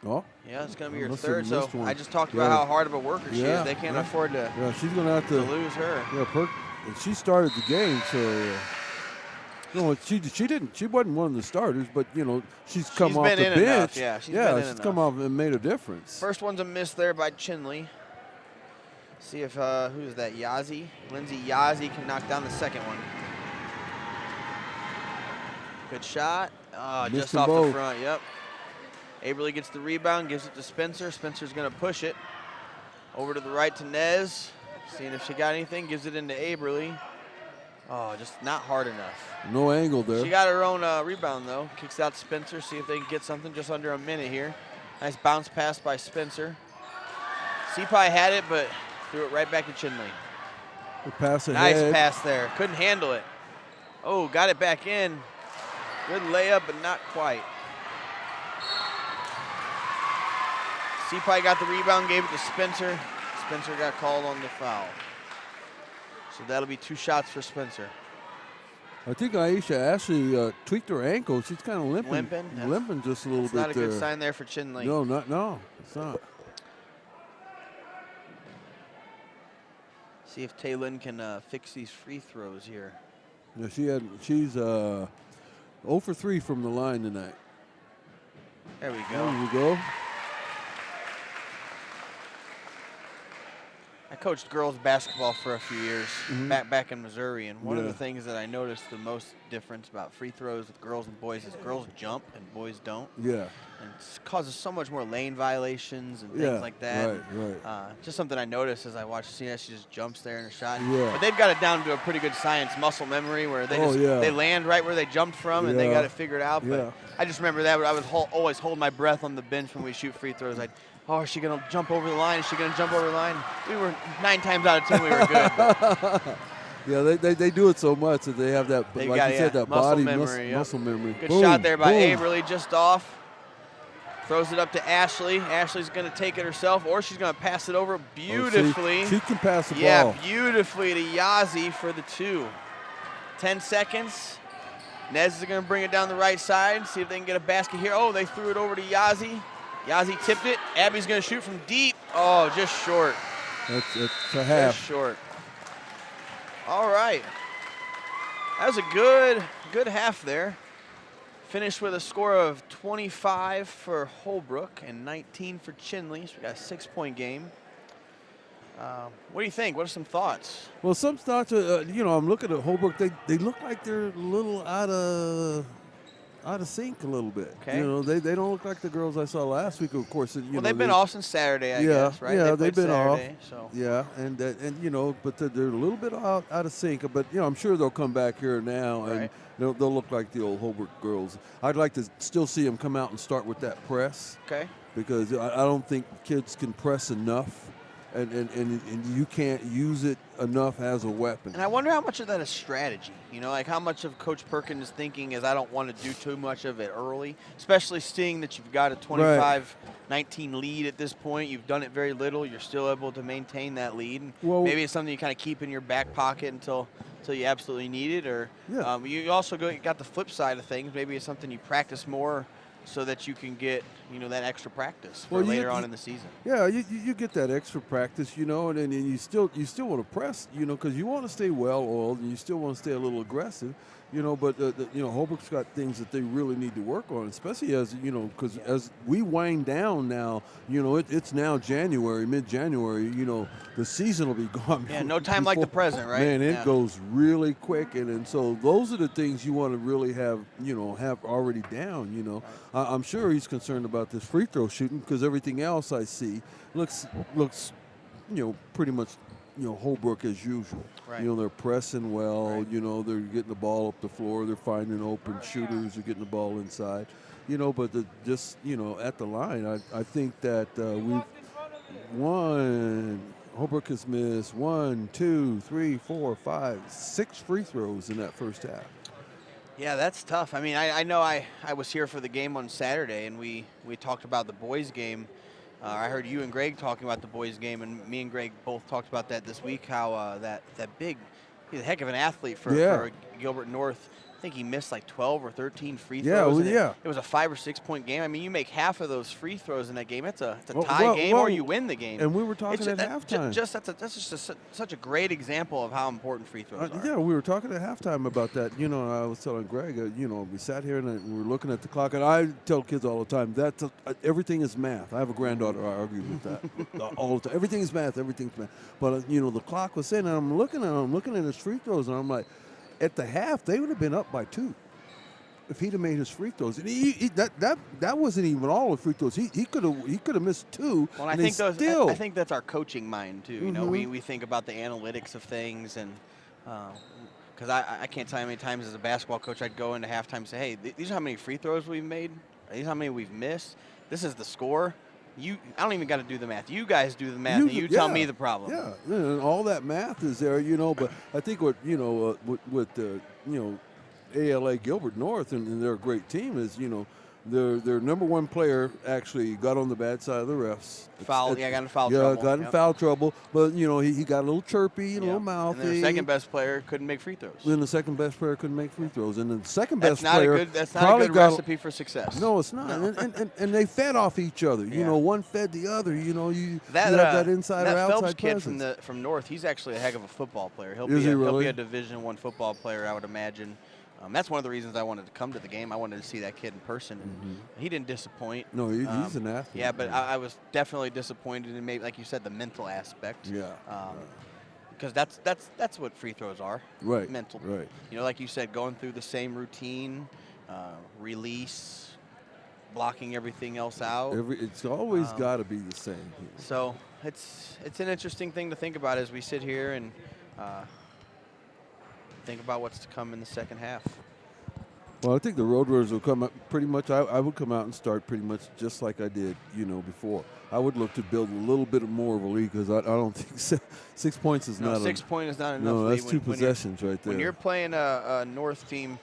Oh. Yeah, it's going to be your Alyssa third. So one. I just talked about how hard of a worker she is. They can't afford to. Yeah, she's going to have to lose her. Yeah, she started the game, so. No, she didn't. She wasn't one of the starters, but you know she's come off the bench. Enough. Yeah, she's come off and made a difference. First one's a miss there by Chinle. See if who's that? Yazzie, Lindsay Yazzie can knock down the second one. Good shot. Just off the front. Yep. Aberly gets the rebound, gives it to Spencer. Spencer's going to push it over to the right to Nez. Seeing if she got anything. Gives it into Aberly. Oh, just not hard enough. No angle there. She got her own rebound, though. Kicks out Spencer. See if they can get something just under a minute here. Nice bounce pass by Spencer. C-Pie had it, but threw it right back to Chinle. Pass ahead. Nice pass there. Couldn't handle it. Oh, got it back in. Good layup, but not quite. C-Pie got the rebound, gave it to Spencer. Spencer got called on the foul. So that'll be 2 shots for Spencer. I think Aisha Ashley tweaked her ankle. She's kind of limping just a little bit there. Not a good sign there for Chinle. No, it's not. See if Taylin can fix these free throws here. Yeah, she's 0 for 3 from the line tonight. There we go. There we go. I coached girls basketball for a few years back in Missouri, and one of the things that I noticed the most difference about free throws with girls and boys is girls jump and boys don't. Yeah. And it causes so much more lane violations and things like that. Right. Just something I noticed as I watched Cena. She just jumps there in her shot. Yeah. But they've got it down to a pretty good science, muscle memory, where they they land right where they jumped from, and they got it figured out. But I just remember that. I would always hold my breath on the bench when we shoot free throws. Oh, is she going to jump over the line? Is she going to jump over the line? We were 9 times out of 10 we were good. Yeah, they do it so much that they have that, like you said, that muscle body memory. muscle memory. Good shot there by Aberly, just off. Throws it up to Ashley. Ashley's going to take it herself, or she's going to pass it over beautifully. She can pass the ball. Yeah, beautifully to Yazzie for the 2. 10 seconds. Nez is going to bring it down the right side, see if they can get a basket here. Oh, they threw it over to Yazzie. Yazzie tipped it. Abby's going to shoot from deep. Oh, just short. It's a half. Just short. All right. That was a good half there. Finished with a score of 25 for Holbrook and 19 for Chinle. So we got a 6-point game. What do you think? What are some thoughts? Well, some thoughts, I'm looking at Holbrook. They look like they're a little out of sync a little bit. Okay. You know, they don't look like the girls I saw last week. Of course, they've been off since Saturday, I guess, right? Yeah, they've been Saturday, off. So. Yeah, and but they're a little bit out of sync. But I'm sure they'll come back here now, and they'll look like the old Holbrook girls. I'd like to still see them come out and start with that press. Okay. Because I don't think kids can press enough. And you can't use it enough as a weapon. And I wonder how much of that is strategy. Like how much of Coach Perkins' thinking is I don't want to do too much of it early, especially seeing that you've got a 25-19 lead at this point. You've done it very little. You're still able to maintain that lead. And maybe it's something you kind of keep in your back pocket until you absolutely need it. Or you also got the flip side of things. Maybe it's something you practice more so that you can get, that extra practice for Well, later on in the season. Yeah, you get that extra practice, and then you still want to press, because you want to stay well oiled and you still want to stay a little aggressive, But Holbrook's got things that they really need to work on, especially as because as we wind down now, it's now January, mid-January, the season will be gone. Yeah, no time like the present, right? Man, it goes really quick, and so those are the things you want to really have already down. I'm sure he's concerned about this free throw shooting because everything else I see looks pretty much Holbrook as usual. Right. They're pressing well. Right. They're getting the ball up the floor. They're finding open shooters. They're getting the ball inside. But at the line, I think that Holbrook has missed 1, 2, 3, 4, 5, 6 free throws in that first half. Yeah, that's tough. I mean, I know I was here for the game on Saturday, and we talked about the boys' game. I heard you and Greg talking about the boys' game, and me and Greg both talked about that this week, how that big, he's a heck of an athlete for Gilbert North. I think he missed like 12 or 13 free throws. It was a 5 or 6 point game. I mean, you make half of those free throws in that game. It's a tie game, or you win the game. And we were talking at halftime. That's just such a great example of how important free throws are. Yeah, we were talking at halftime about that. I was telling Greg, we sat here and we were looking at the clock, and I tell kids all the time that everything is math. I have a granddaughter. I argue with that all the time. Everything is math. Everything's math. But the clock was saying, and I'm looking at his free throws, and I'm like, at the half, they would have been up by 2 if he'd have made his free throws. And that wasn't even all the free throws. He could have missed 2. Well, I think that's our coaching mind too. We think about the analytics of things, and because I can't tell you how many times as a basketball coach I'd go into halftime and say, hey, these are how many free throws we've made. These are how many we've missed. This is the score. I don't even got to do the math. You guys do the math, and you tell me the problem. Yeah, and all that math is there, But I think what ALA Gilbert North and they're a great team is their number 1 player actually got on the bad side of the refs. Got in foul trouble. Got in foul trouble. But he got a little chirpy, a little mouthy. And then the second best player couldn't make free throws. Then the second best player couldn't make free throws, and then the second best player that's not a good recipe for success. No, it's not. No. And they fed off each other. One fed the other. You have that inside or outside Phelps kid presence. from North, he's actually a heck of a football player. He'll be a Division I football player, I would imagine. That's one of the reasons I wanted to come to the game. I wanted to see that kid in person. And he didn't disappoint. No, he's an athlete. Yeah, but I was definitely disappointed in maybe, like you said, the mental aspect. Yeah. Because that's what free throws are. Right. Mental. Right. Like you said, going through the same routine, release, blocking everything else out. It's always got to be the same. So it's an interesting thing to think about as we sit here and think about what's to come in the second half. Well, I think the Road Runners will come up pretty much. I would come out and start pretty much just like I did, before. I would look to build a little bit more of a lead because I don't think 6 points is not. 6 point is not enough. No, that's 2 possessions right there. When you're playing a North team,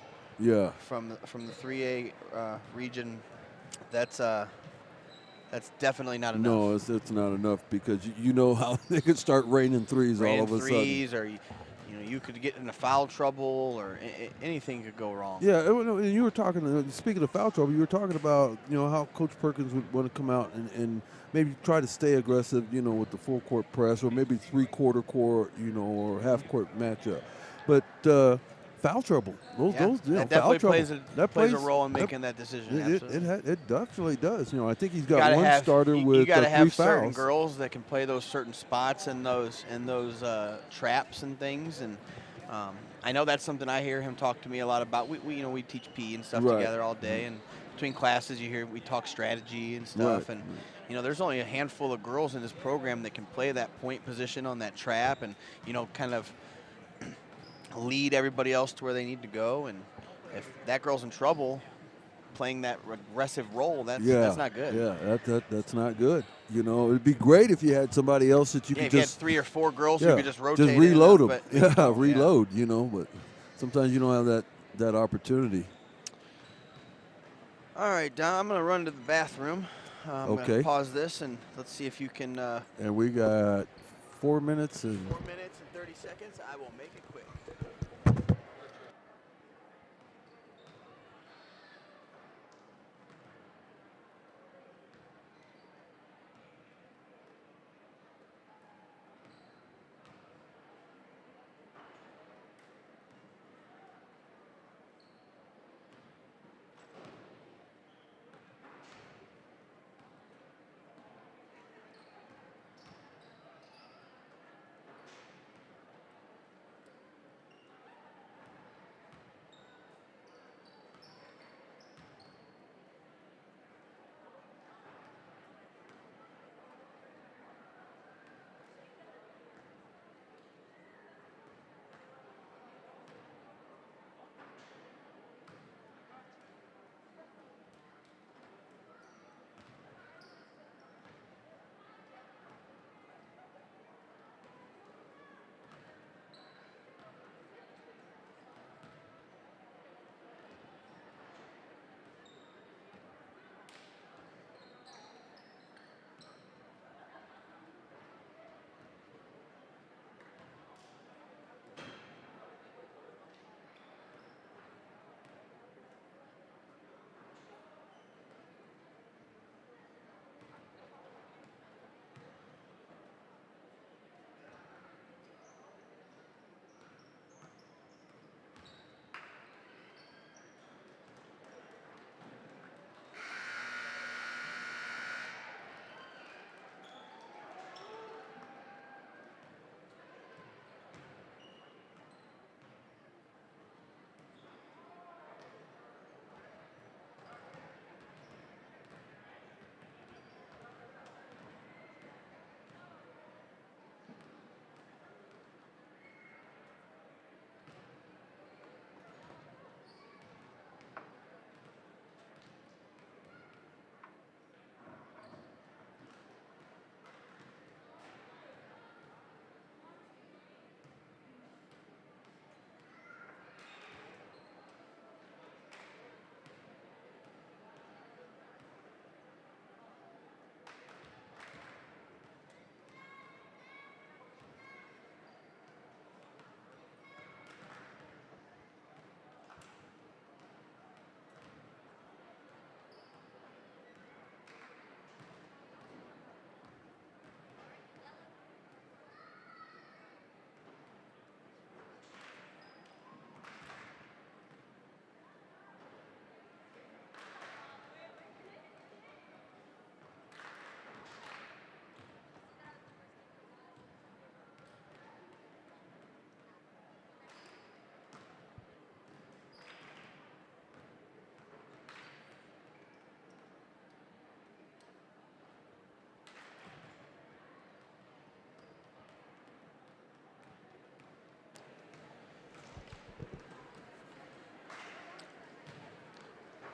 from the 3A region, that's definitely not enough. No, it's not enough because you know how they could start raining threes all of a sudden. Or you could get into foul trouble, or anything could go wrong. Yeah, and you were talking. Speaking of foul trouble, you were talking about how Coach Perkins would want to come out and maybe try to stay aggressive, with the full court press, or maybe 3/4 court, or half court matchup. But foul trouble, that definitely plays a role in making that decision. It definitely does. I think he's got one starter with 3 fouls. You got to have certain girls that can play those certain spots and those traps and things. And I know that's something I hear him talk to me a lot about. We teach PE and stuff together all day, and between classes we talk strategy and stuff. And there's only a handful of girls in this program that can play that point position on that trap, and kind of lead everybody else to where they need to go. And if that girl's in trouble playing that aggressive role, that's not good. Yeah, that's not good. It'd be great if you had somebody else that you could if you just had 3 or 4 girls who could just rotate. Just reload them. Reload. But sometimes you don't have that opportunity. All right, Don, I'm going to run to the bathroom. I'm going to pause this and let's see if you can. And we got 4 minutes and 4 minutes and 30 seconds. I will make it quick.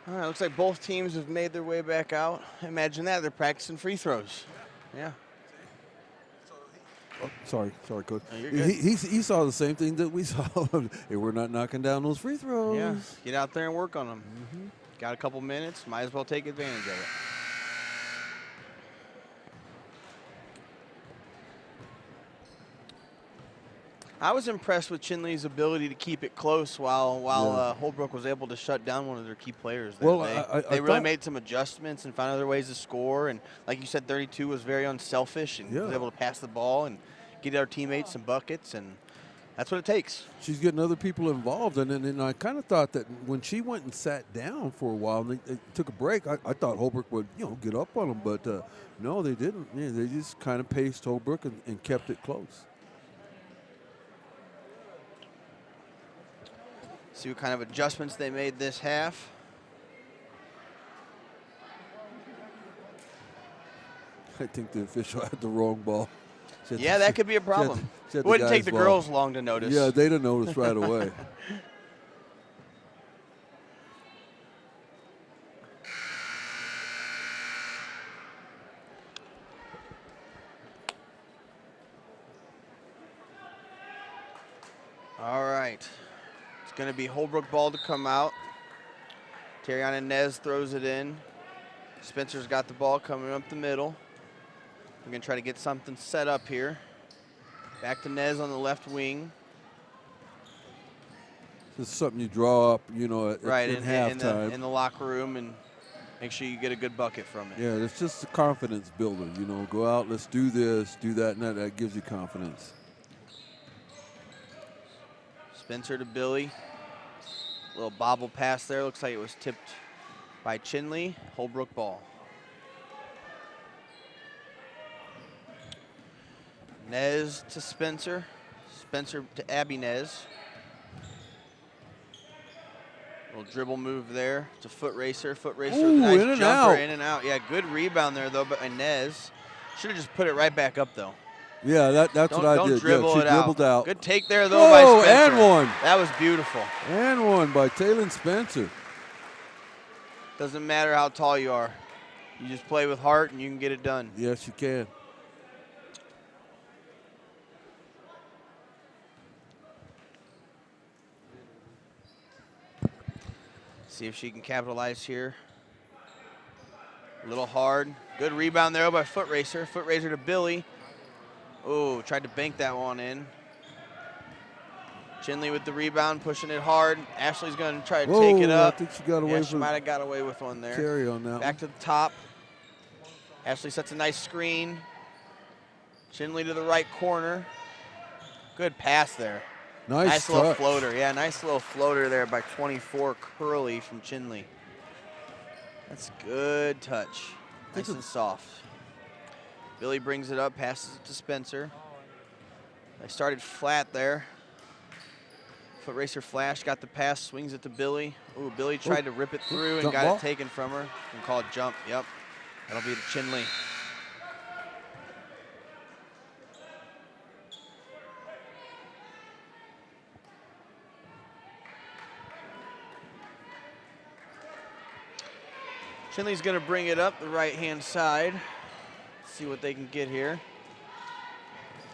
All right, looks like both teams have made their way back out. Imagine that, they're practicing free throws. Yeah. Oh, sorry, Coach. No, you're good. He saw the same thing that we saw. Hey, we're not knocking down those free throws. Yeah, get out there and work on them. Got a couple minutes, might as well take advantage of it. I was impressed with Chinle's ability to keep it close while Holbrook was able to shut down one of their key players. There. Well, they really made some adjustments and found other ways to score. And like you said, 32 was very unselfish and was able to pass the ball and get our teammates some buckets, and that's what it takes. She's getting other people involved, and I kind of thought that when she went and sat down for a while and they took a break, I thought Holbrook would get up on them, but no, they didn't. Yeah, they just kind of paced Holbrook and kept it close. See what kind of adjustments they made this half. I think the official had the wrong ball. Yeah, that could be a problem. It wouldn't take the girls long to notice. Yeah, they'd have noticed right away. All right. It's going to be Holbrook ball to come out. Terriana Nez throws it in. Spencer's got the ball coming up the middle. We're going to try to get something set up here. Back to Nez on the left wing. This is something you draw up, at right, in halftime. In the locker room, and make sure you get a good bucket from it. Yeah, it's just a confidence builder. Go out, let's do this, do that, and that gives you confidence. Spencer to Billy. Little bobble pass there. Looks like it was tipped by Chinle. Holbrook ball. Nez to Spencer. Spencer to Abby Nez. Little dribble move there. It's a foot racer. Foot racer. Ooh, nice in and jumper. out. In and out. Yeah, good rebound there, though, by Nez. Should have just put it right back up, though. Yeah, that's what I did. Don't dribble She it dribbled out. Good take there, though, by Spencer. And one. That was beautiful. And one by Taylor Spencer. Doesn't matter how tall you are. You just play with heart, and you can get it done. Yes, you can. See if she can capitalize here. A little hard. Good rebound there by foot racer. Foot racer to Billy. Oh, tried to bank that one in. Chinle with the rebound, pushing it hard. Ashley's going to try to take it up. I think she got away she might have got away with one there. Carry on that. Back to the top. Ashley sets a nice screen. Chinle to the right corner. Good pass there. Nice little touch. floater. Yeah, nice little floater there by 24, Curly from Chinle. That's good touch. Nice and soft. Billy brings it up, passes it to Spencer. They started flat there. Foot racer flash, got the pass, swings it to Billy. Ooh, Billy tried to rip it through and got it taken from her. And called jump, yep. That'll be to Chinle. Chinle's gonna bring it up the right-hand side. See what they can get here.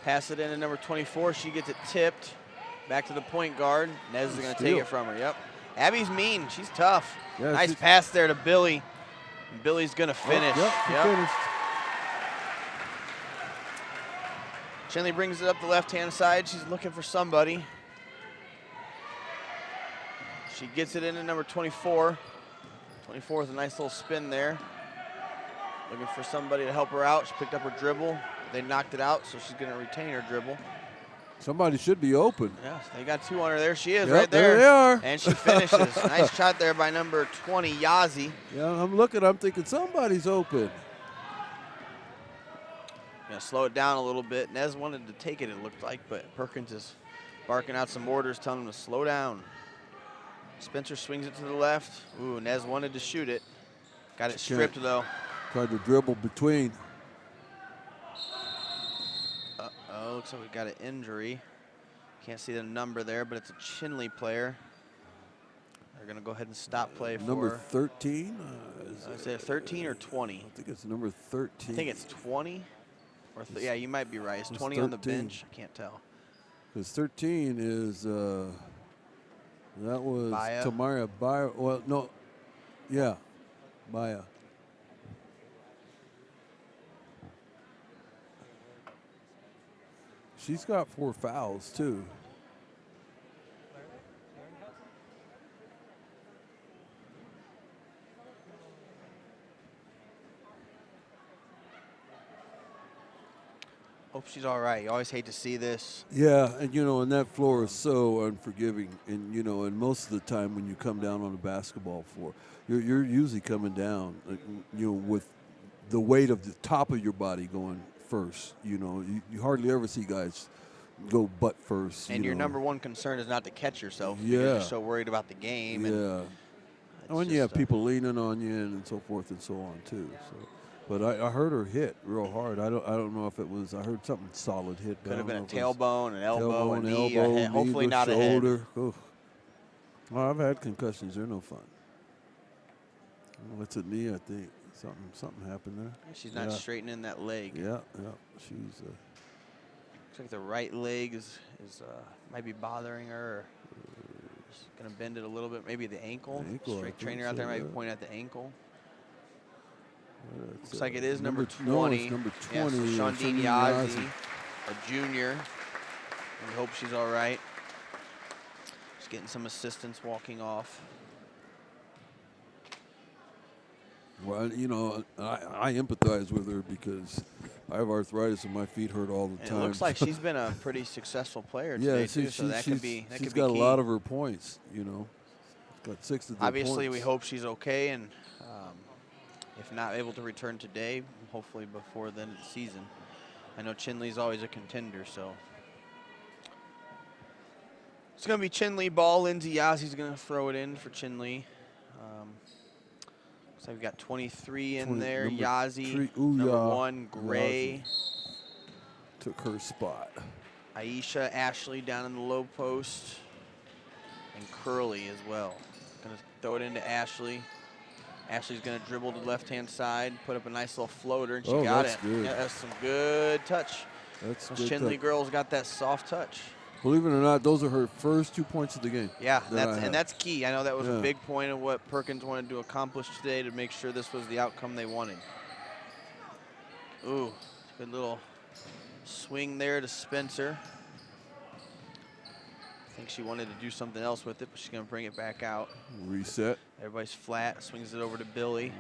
Pass it in to number 24. She gets it tipped. Back to the point guard. Nez is going to take it from her. Yep. Abby's mean. She's tough. Yeah, nice pass there to Billy. And Billy's going to finish. Yep. Finished. Chinle brings it up the left-hand side. She's looking for somebody. She gets it into number 24. 24 with a nice little spin there. Looking for somebody to help her out. She picked up her dribble. They knocked it out, so she's going to retain her dribble. Somebody should be open. Yeah, they got two on her. There she is, Yep, right there. There they are. And she finishes. Nice shot there by number 20, Yazi. Yeah, I'm thinking somebody's open. Gonna slow it down a little bit. Nez wanted to take it looked like, but Perkins is barking out some orders, telling him to slow down. Spencer swings it to the left. Ooh, Nez wanted to shoot it. Got it stripped, though. Tried to dribble between. Uh-oh, looks like we got an injury. Can't see the number there, but it's a Chinle player. They're going to go ahead and stop play for number 13. Is it 13 or 20? I think it's number 13. I think it's 20. Or yeah, you might be right. It's 20 on the bench. I can't tell. Because 13 is that was Baya. Tamara Baya. Well, no, yeah, Baya. She's got 4 fouls too. Hope she's all right. You always hate to see this. Yeah, and and that floor is so unforgiving. And and most of the time when you come down on a basketball floor, you're usually coming down, with the weight of the top of your body going first. You hardly ever see guys go butt first. And your number one concern is not to catch yourself. Yeah. Because you're so worried about the game. Yeah. And when you have people leaning on you and so forth and so on too. So. But I heard her hit real hard. I don't know if it was. I heard something solid hit. Could have been a tailbone, an elbow, a knee, elbow, a head. Hopefully not shoulder. a head. Well, I've had concussions. They're no fun. Well, it's a knee, I think. Something happened there. She's not straightening that leg. Yeah. She's. Looks like the right leg is might be bothering her. She's gonna bend it a little bit. Maybe the ankle. Strength trainer out there might be pointing at the ankle. Looks like it is number 20. No, it's number 20. Yeah, so Shondine Yazzie, a junior. We hope she's all right. Just getting some assistance walking off. Well, I empathize with her because I have arthritis and my feet hurt all the time. It looks like she's been a pretty successful player today, too, so that could be key. She's got a lot of her points, Got 6 of the Obviously, points. we hope she's okay, and if not able to return today, hopefully before the end of the season. I know Chinle's always a contender, so. It's going to be Chinle ball. Lindsay Yazzie's going to throw it in for Chinle. Looks like we've got 23 in there. Yazzie, number 1, Gray. Took her spot. Aisha, Ashley down in the low post. And Curly as well. Going to throw it into Ashley. Ashley's going to dribble to the left-hand side, put up a nice little floater, and she got it. Good. Yeah, that's some good touch. That's Those good Chinle touch. girls got that soft touch. Believe it or not, those are her first 2 points of the game. Yeah, that's key. I know that was Yeah. a big point of what Perkins wanted to accomplish today to make sure this was the outcome they wanted. Ooh, good little swing there to Spencer. I think she wanted to do something else with it, but she's going to bring it back out. Reset. Everybody's flat, swings it over to Billy.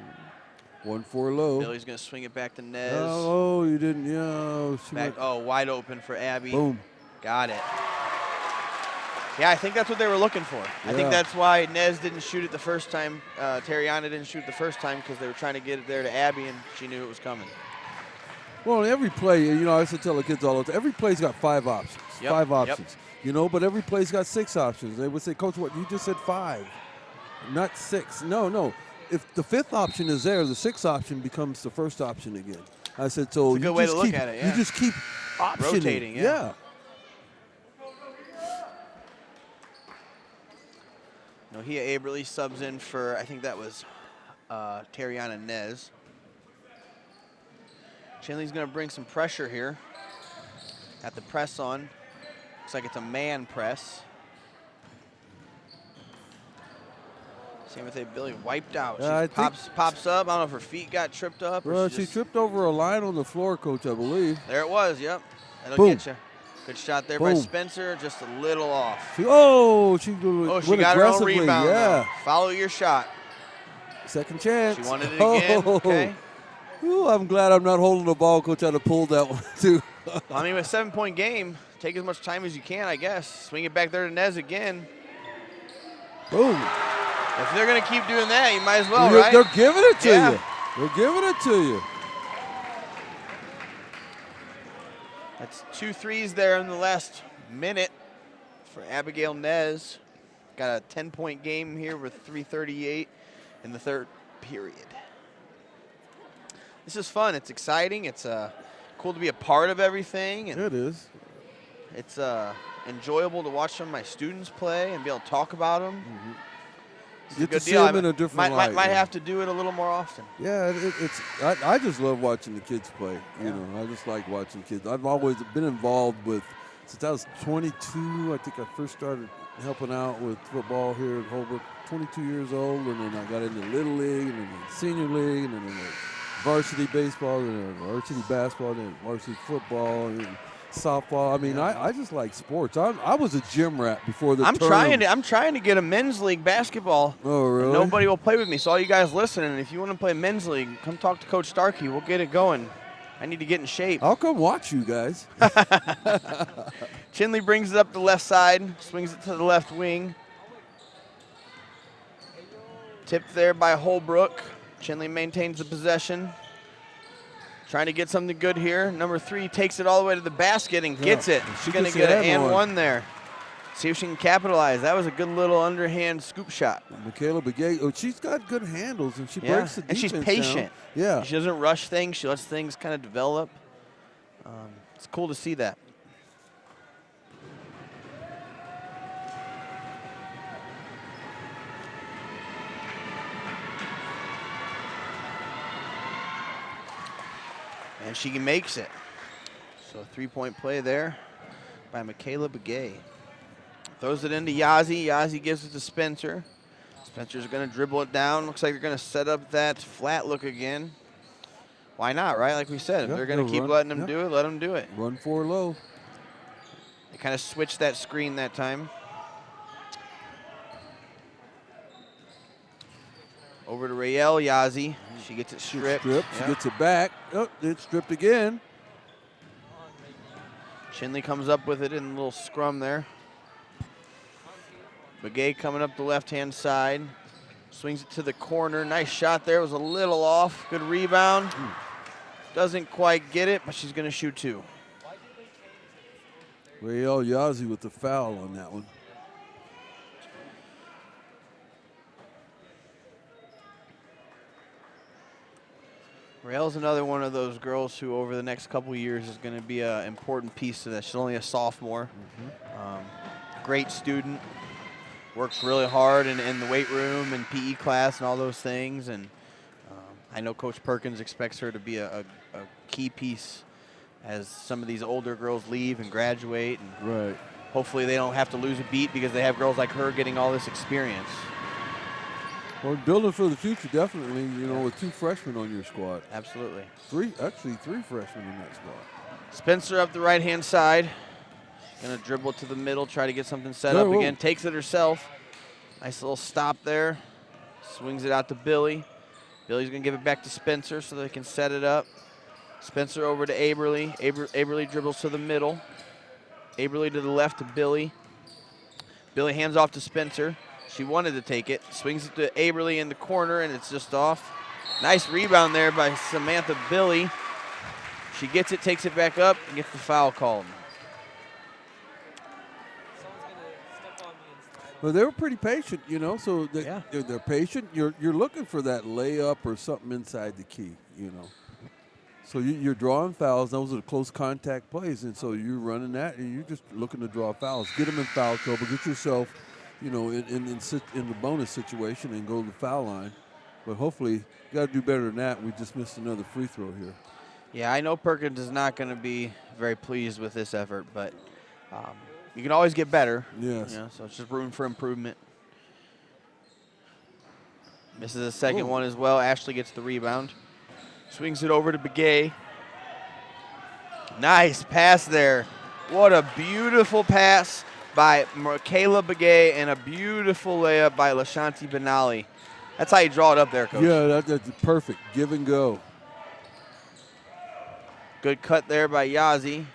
1-4 low. Billy's going to swing it back to Nez. Oh, you didn't. Yeah. Back, wide open for Abby. Boom. Got it. Yeah, I think that's what they were looking for. I think that's why Nez didn't shoot it the first time. Terriana didn't shoot it the first time because they were trying to get it there to Abby, and she knew it was coming. Well, every play, I used to tell the kids all the time, every play's got 5 options. Yep, 5 options. But every play's got 6 options. They would say, Coach, what? You just said 5, not 6. No. If the 5th option is there, the 6th option becomes the first option again. I said, so it's a good way to look at it, yeah. You just keep optioning. Rotating, yeah. Nohia Aberly subs in for, I think that was Terriana Nez. Chinle's going to bring some pressure here. Got the press on. Looks like it's a man press. Same with Billy, wiped out. She pops up. I don't know if her feet got tripped up. Well, she tripped over a line on the floor, Coach, I believe. There it was, yep. That'll Boom. get you. Good shot there by Spencer, just a little off. She She got her own rebound. Yeah. Though. Follow your shot. Second chance. She wanted it again. Okay. Ooh, I'm glad I'm not holding the ball, Coach. I'd have pulled that one, too. I mean, with a 7-point game, take as much time as you can, I guess. Swing it back there to Nez again. Boom. If they're going to keep doing that, you might as well, right? They're giving it to you. They're giving it to you. That's 2 threes there in the last minute for Abigail Nez. Got a 10-point game here with 3:38 in the 3rd period. This is fun. It's exciting. It's cool to be a part of everything. And it is. It's enjoyable to watch some of my students play and be able to talk about them. It's Get a good to see deal. them in a different light. Might have to do it a little more often. Yeah, I just love watching the kids play. Yeah. You know, I just like watching kids. I've always been involved with, since I was 22, I think I first started helping out with football here at Holbrook, 22 years old, and then I got into Little League, and then the Senior League, and then varsity baseball, and then varsity basketball, and then varsity football, and then softball. I mean, I just like sports. I was a gym rat before the I'm trying to get a men's league basketball. Oh, really? Nobody will play with me. So all you guys listening, if you want to play men's league, come talk to Coach Starkey. We'll get it going. I need to get in shape. I'll come watch you guys. Chinle brings it up the left side, swings it to the left wing. Tipped there by Holbrook. Chinle maintains the possession. Trying to get something good here. Number 3 takes it all the way to the basket and gets it. She's going to get an and one there. See if she can capitalize. That was a good little underhand scoop shot. Michaela Begay, she's got good handles, and she breaks the defense. And she's patient. Down. Yeah. She doesn't rush things. She lets things kind of develop. It's cool to see that. And she makes it. So a 3-point play there by Michaela Begay. Throws it into Yazzie. Yazzie gives it to Spencer. Spencer's going to dribble it down. Looks like they're going to set up that flat look again. Why not, right? Like we said, if they're going to keep letting them do it, let them do it. Run 4 low. They kind of switched that screen that time. Over to Rael Yazzie. She gets it stripped. She gets it back. Oh, it's stripped again. Chinle comes up with it in a little scrum there. Begay coming up the left-hand side. Swings it to the corner. Nice shot there. It was a little off. Good rebound. Doesn't quite get it, but she's going to shoot 2. Rael Yazzie with the foul on that one. Rael's another one of those girls who over the next couple years is going to be an important piece to that. She's only a sophomore. Great student. Works really hard in the weight room and PE class and all those things. And I know Coach Perkins expects her to be a key piece as some of these older girls leave and graduate. And right. Hopefully they don't have to lose a beat because they have girls like her getting all this experience. Well, building for the future, definitely, you know, with 2 freshmen on your squad. Absolutely. 3 freshmen in that squad. Spencer up the right-hand side. Gonna dribble it to the middle, try to get something set up again. Takes it herself. Nice little stop there. Swings it out to Billy. Billy's gonna give it back to Spencer so they can set it up. Spencer over to Aberly. Aberly dribbles to the middle. Aberly to the left to Billy. Billy hands off to Spencer. She wanted to take it. Swings it to Aberly in the corner, and it's just off. Nice rebound there by Samantha Billy. She gets it, takes it back up, and gets the foul called. Well, they were pretty patient, you know, so they're patient. You're looking for that layup or something inside the key, you know. So you're drawing fouls. Those are the close contact plays, and so you're running that, and you're just looking to draw fouls. Get them in foul trouble. Get yourself, you know, in the bonus situation and go to the foul line. But hopefully, you got to do better than that. We just missed another free throw here. Yeah, I know Perkins is not going to be very pleased with this effort, but you can always get better. Yes. You know, so it's just room for improvement. Misses a second one as well. Ashley gets the rebound. Swings it over to Begay. Nice pass there. What a beautiful pass by Michaela Begay and a beautiful layup by LaShanti Benali. That's how you draw it up there, Coach. Yeah, that's perfect. Give and go. Good cut there by Yazzie.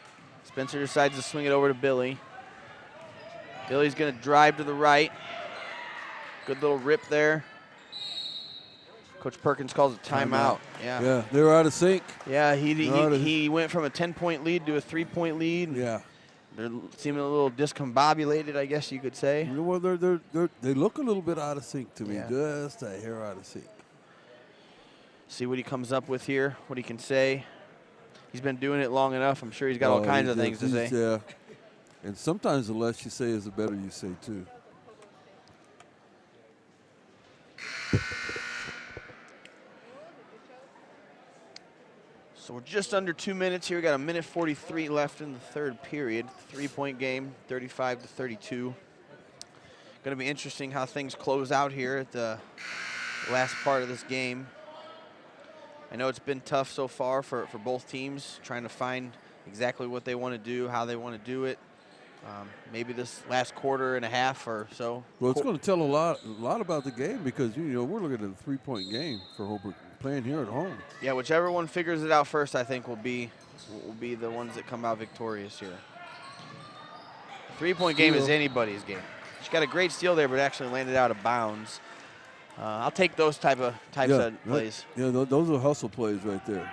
Spencer decides to swing it over to Billy. Billy's going to drive to the right. Good little rip there. Coach Perkins calls it timeout. Yeah, they were out of sync. Yeah, he went from a 10-point lead to a 3-point lead. Yeah. They're seeming a little discombobulated, I guess you could say. You know, well, they look a little bit out of sync to me, just a hair out of sync. See what he comes up with here, what he can say. He's been doing it long enough. I'm sure he's got all kinds of things to say. Yeah, and sometimes the less you say is the better you say, too. So we're just under 2 minutes here. We got a minute 43 left in the third period. 3-point game, 35-32. Going to be interesting how things close out here at the last part of this game. I know it's been tough so far for both teams, trying to find exactly what they want to do, how they want to do it. Maybe this last quarter and a half or so. Well, it's going to tell a lot about the game because, you know, we're looking at a 3-point game for Holbrook playing here at home. Yeah, whichever one figures it out first, I think will be the ones that come out victorious here. 3-point game is anybody's game. She got a great steal there, but actually landed out of bounds. I'll take those types of plays. Yeah, those are hustle plays right there.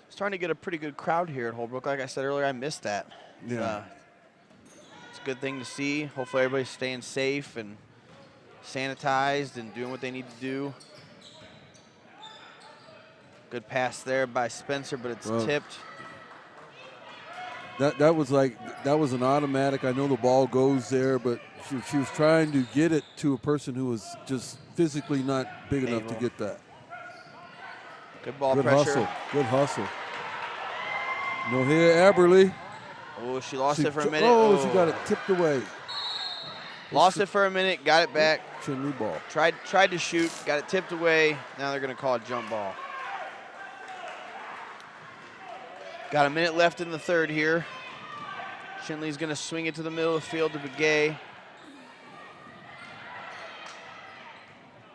Starting to get a pretty good crowd here at Holbrook. Like I said earlier, I missed that. Yeah. It's a good thing to see. Hopefully everybody's staying safe and sanitized and doing what they need to do. Good pass there by Spencer, but it's tipped. That was an automatic. I know the ball goes there, but she was trying to get it to a person who was just physically not big enough to get that. Good ball pressure. Good hustle. No here, Aberly. Oh, she lost it for a minute. Oh, she got it tipped away. Lost it for a minute, got it back. Chinle ball. Tried to shoot, got it tipped away. Now they're going to call a jump ball. Got a minute left in the third here. Chinle's going to swing it to the middle of the field to Begay.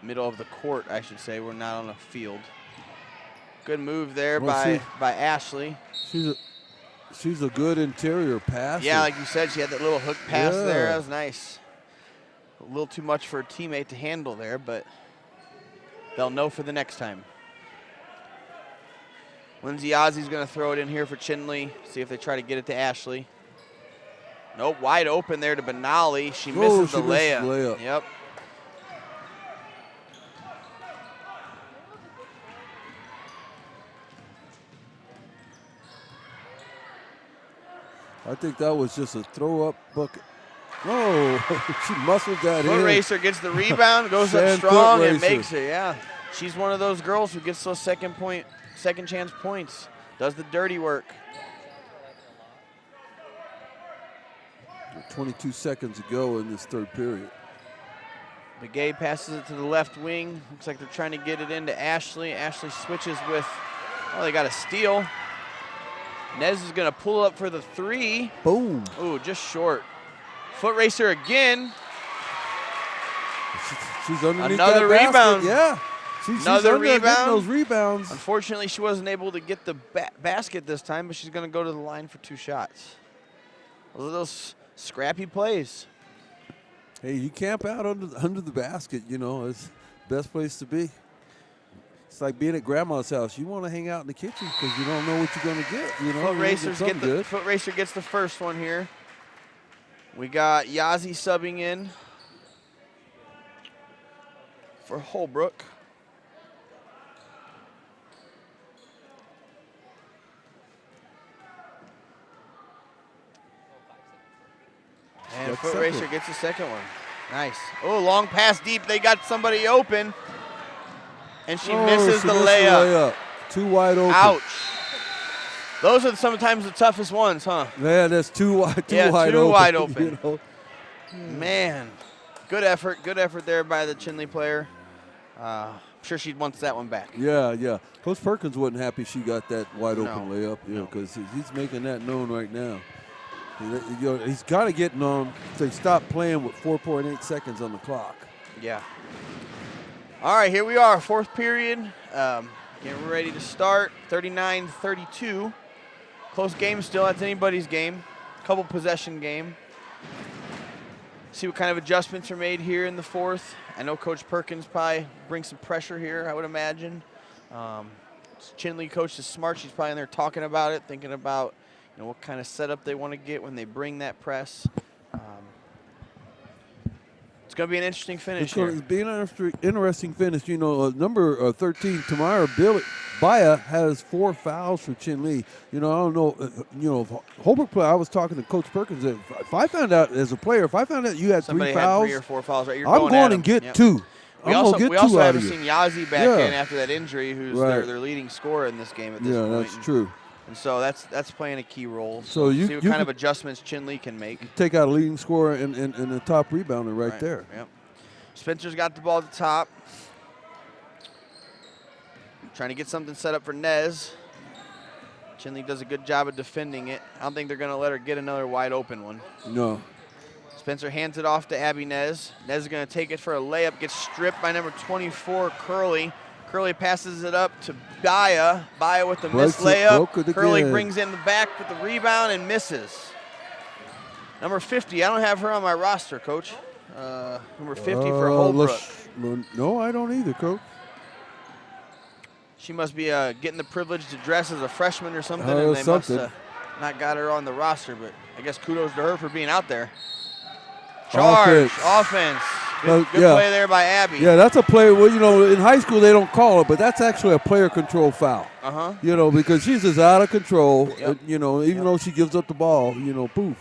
Middle of the court, I should say. We're not on a field. Good move there by Ashley. She's a good interior passer. Yeah, like you said, she had that little hook pass there. That was nice. A little too much for a teammate to handle there, but they'll know for the next time. Lindsay Ozzy's going to throw it in here for Chinle. See if they try to get it to Ashley. Nope, wide open there to Benali. She misses the layup. Yep. I think that was just a throw-up bucket. No, she muscled that in. Foot racer gets the rebound, goes up strong and makes it, yeah. She's one of those girls who gets those second chance points, does the dirty work. 22 seconds to go in this third period. Begay passes it to the left wing. Looks like they're trying to get it into Ashley. Ashley switches with, they got a steal. Nez is going to pull up for the three. Boom. Ooh, just short. Foot racer again. She's underneath another that rebound. Basket. Yeah. She's another rebound. Those rebounds. Unfortunately, she wasn't able to get the basket this time, but she's going to go to the line for 2 shots. Those are those scrappy plays. Hey, you camp out under the basket, you know, it's the best place to be. It's like being at grandma's house. You want to hang out in the kitchen because you don't know what you're going to get. You know, Foot racer gets the first one here. We got Yazi subbing in for Holbrook. And Foot racer gets the second one. Nice. Oh, long pass deep. They got somebody open. And she misses the layup. Too wide open. Ouch. Those are sometimes the toughest ones, huh? Yeah, that's too wide open. You know? Man, good effort there by the Chinle player. I'm sure she wants that one back. Yeah. Coach Perkins wasn't happy she got that wide open layup, because he's making that known right now. He's got to get known to stop playing with 4.8 seconds on the clock. Yeah. All right, here we are, fourth period. Getting ready to start, 39-32. Close game still, that's anybody's game. Couple possession game. See what kind of adjustments are made here in the fourth. I know Coach Perkins probably brings some pressure here, I would imagine. Chinle coach is smart. She's probably in there talking about it, thinking about what kind of setup they want to get when they bring that press. It's going to be an interesting finish. It's going to be an interesting finish. Number 13, Tamara Baya has 4 fouls for Chinle. You know, I don't know. Holbrook play. I was talking to Coach Perkins. If I found out as a player, if I found out you had Somebody 3 fouls, had 3 or 4 fouls, right? You're I'm going at and get him. 2. We I'm also, gonna get we 2 also out haven't of you. seen Yazi back in after that injury, who's Right. their leading scorer in this game at this point. Yeah, that's true. And so that's playing a key role. So you see what you kind of could adjustments Chinle can make. take out a leading scorer and a top rebounder right there. Yep. Spencer's got the ball at the top. Trying to get something set up for Nez. Chinle does a good job of defending it. I don't think they're going to let her get another wide open one. No. Spencer hands it off to Abby Nez. Nez is going to take it for a layup. Gets stripped by number 24, Curley. Curley passes it up to Baya. Baya with the missed layup. Curley brings in the back with the rebound and misses. Number 50, I don't have her on my roster, Coach. Number 50 for Holbrook. No, I don't either, Coach. She must be getting the privilege to dress as a freshman or something, and they must not got her on the roster, but I guess kudos to her for being out there. Charge, offense. Good play there by Abby. Yeah, that's a play. Well, you know, in high school they don't call it, but that's actually a player control foul. You know, because she's just out of control. You know, even though she gives up the ball, you know, poof.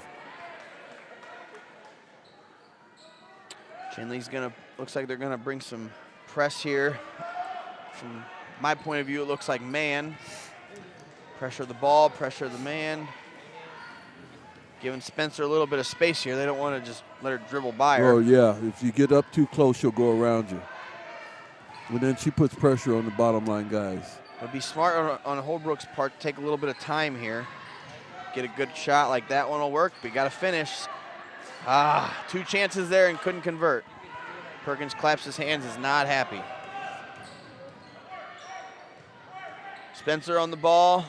Chinle's looks like they're gonna bring some press here. From my point of view, it looks like man. Pressure the ball, pressure the man. Giving Spencer a little bit of space here. They don't want to just let her dribble by her. Oh, yeah. If you get up too close, she'll go around you. And then she puts pressure on the bottom line guys. It would be smart on Holbrook's part to take a little bit of time here. Get a good shot like that one will work, but you got to finish. 2 chances there and couldn't convert. Perkins claps his hands, is not happy. Spencer on the ball.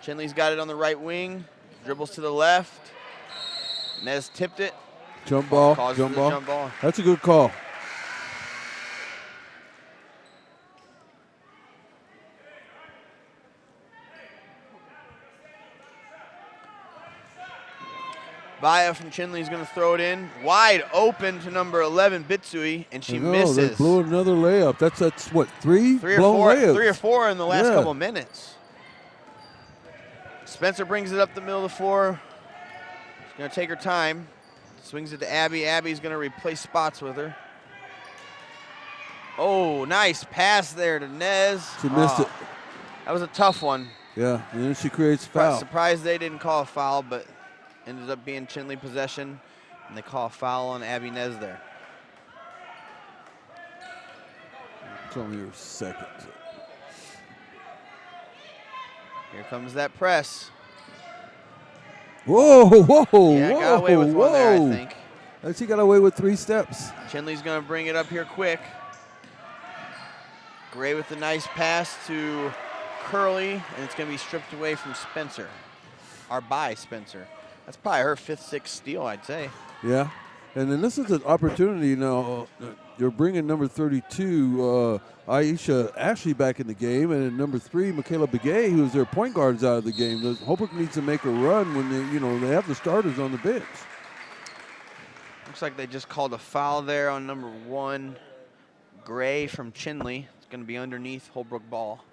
Chinle's got it on the right wing. Dribbles to the left. Nez tipped it. Jump ball. Jump ball. That's a good call. Baya from Chinle is going to throw it in. Wide open to number 11, Bitsui, and she misses. They blew another layup. That's what, 3 or blown 4, layups? 3 or 4 in the last couple of minutes. Spencer brings it up the middle of the floor. She's going to take her time. Swings it to Abby. Abby's going to replace spots with her. Oh, nice pass there to Nez. She missed it. That was a tough one. Yeah, and then she creates a foul. Surprised they didn't call a foul, but ended up being Chinle possession, and they call a foul on Abby Nez there. It's only her second. Here comes that press. Whoa! Yeah, got away with one there, I think. She got away with 3 steps. Chinle's going to bring it up here quick. Gray with the nice pass to Curley, and it's going to be stripped away from Spencer, or by Spencer. That's probably her 5th, 6th steal, I'd say. Yeah, and then this is an opportunity now. You're bringing number 32, Aisha Ashley, back in the game, and number 3, Michaela Begay, who's their point guard, is out of the game. Holbrook needs to make a run when they have the starters on the bench. Looks like they just called a foul there on number 1, Gray from Chinle. It's going to be underneath Holbrook ball.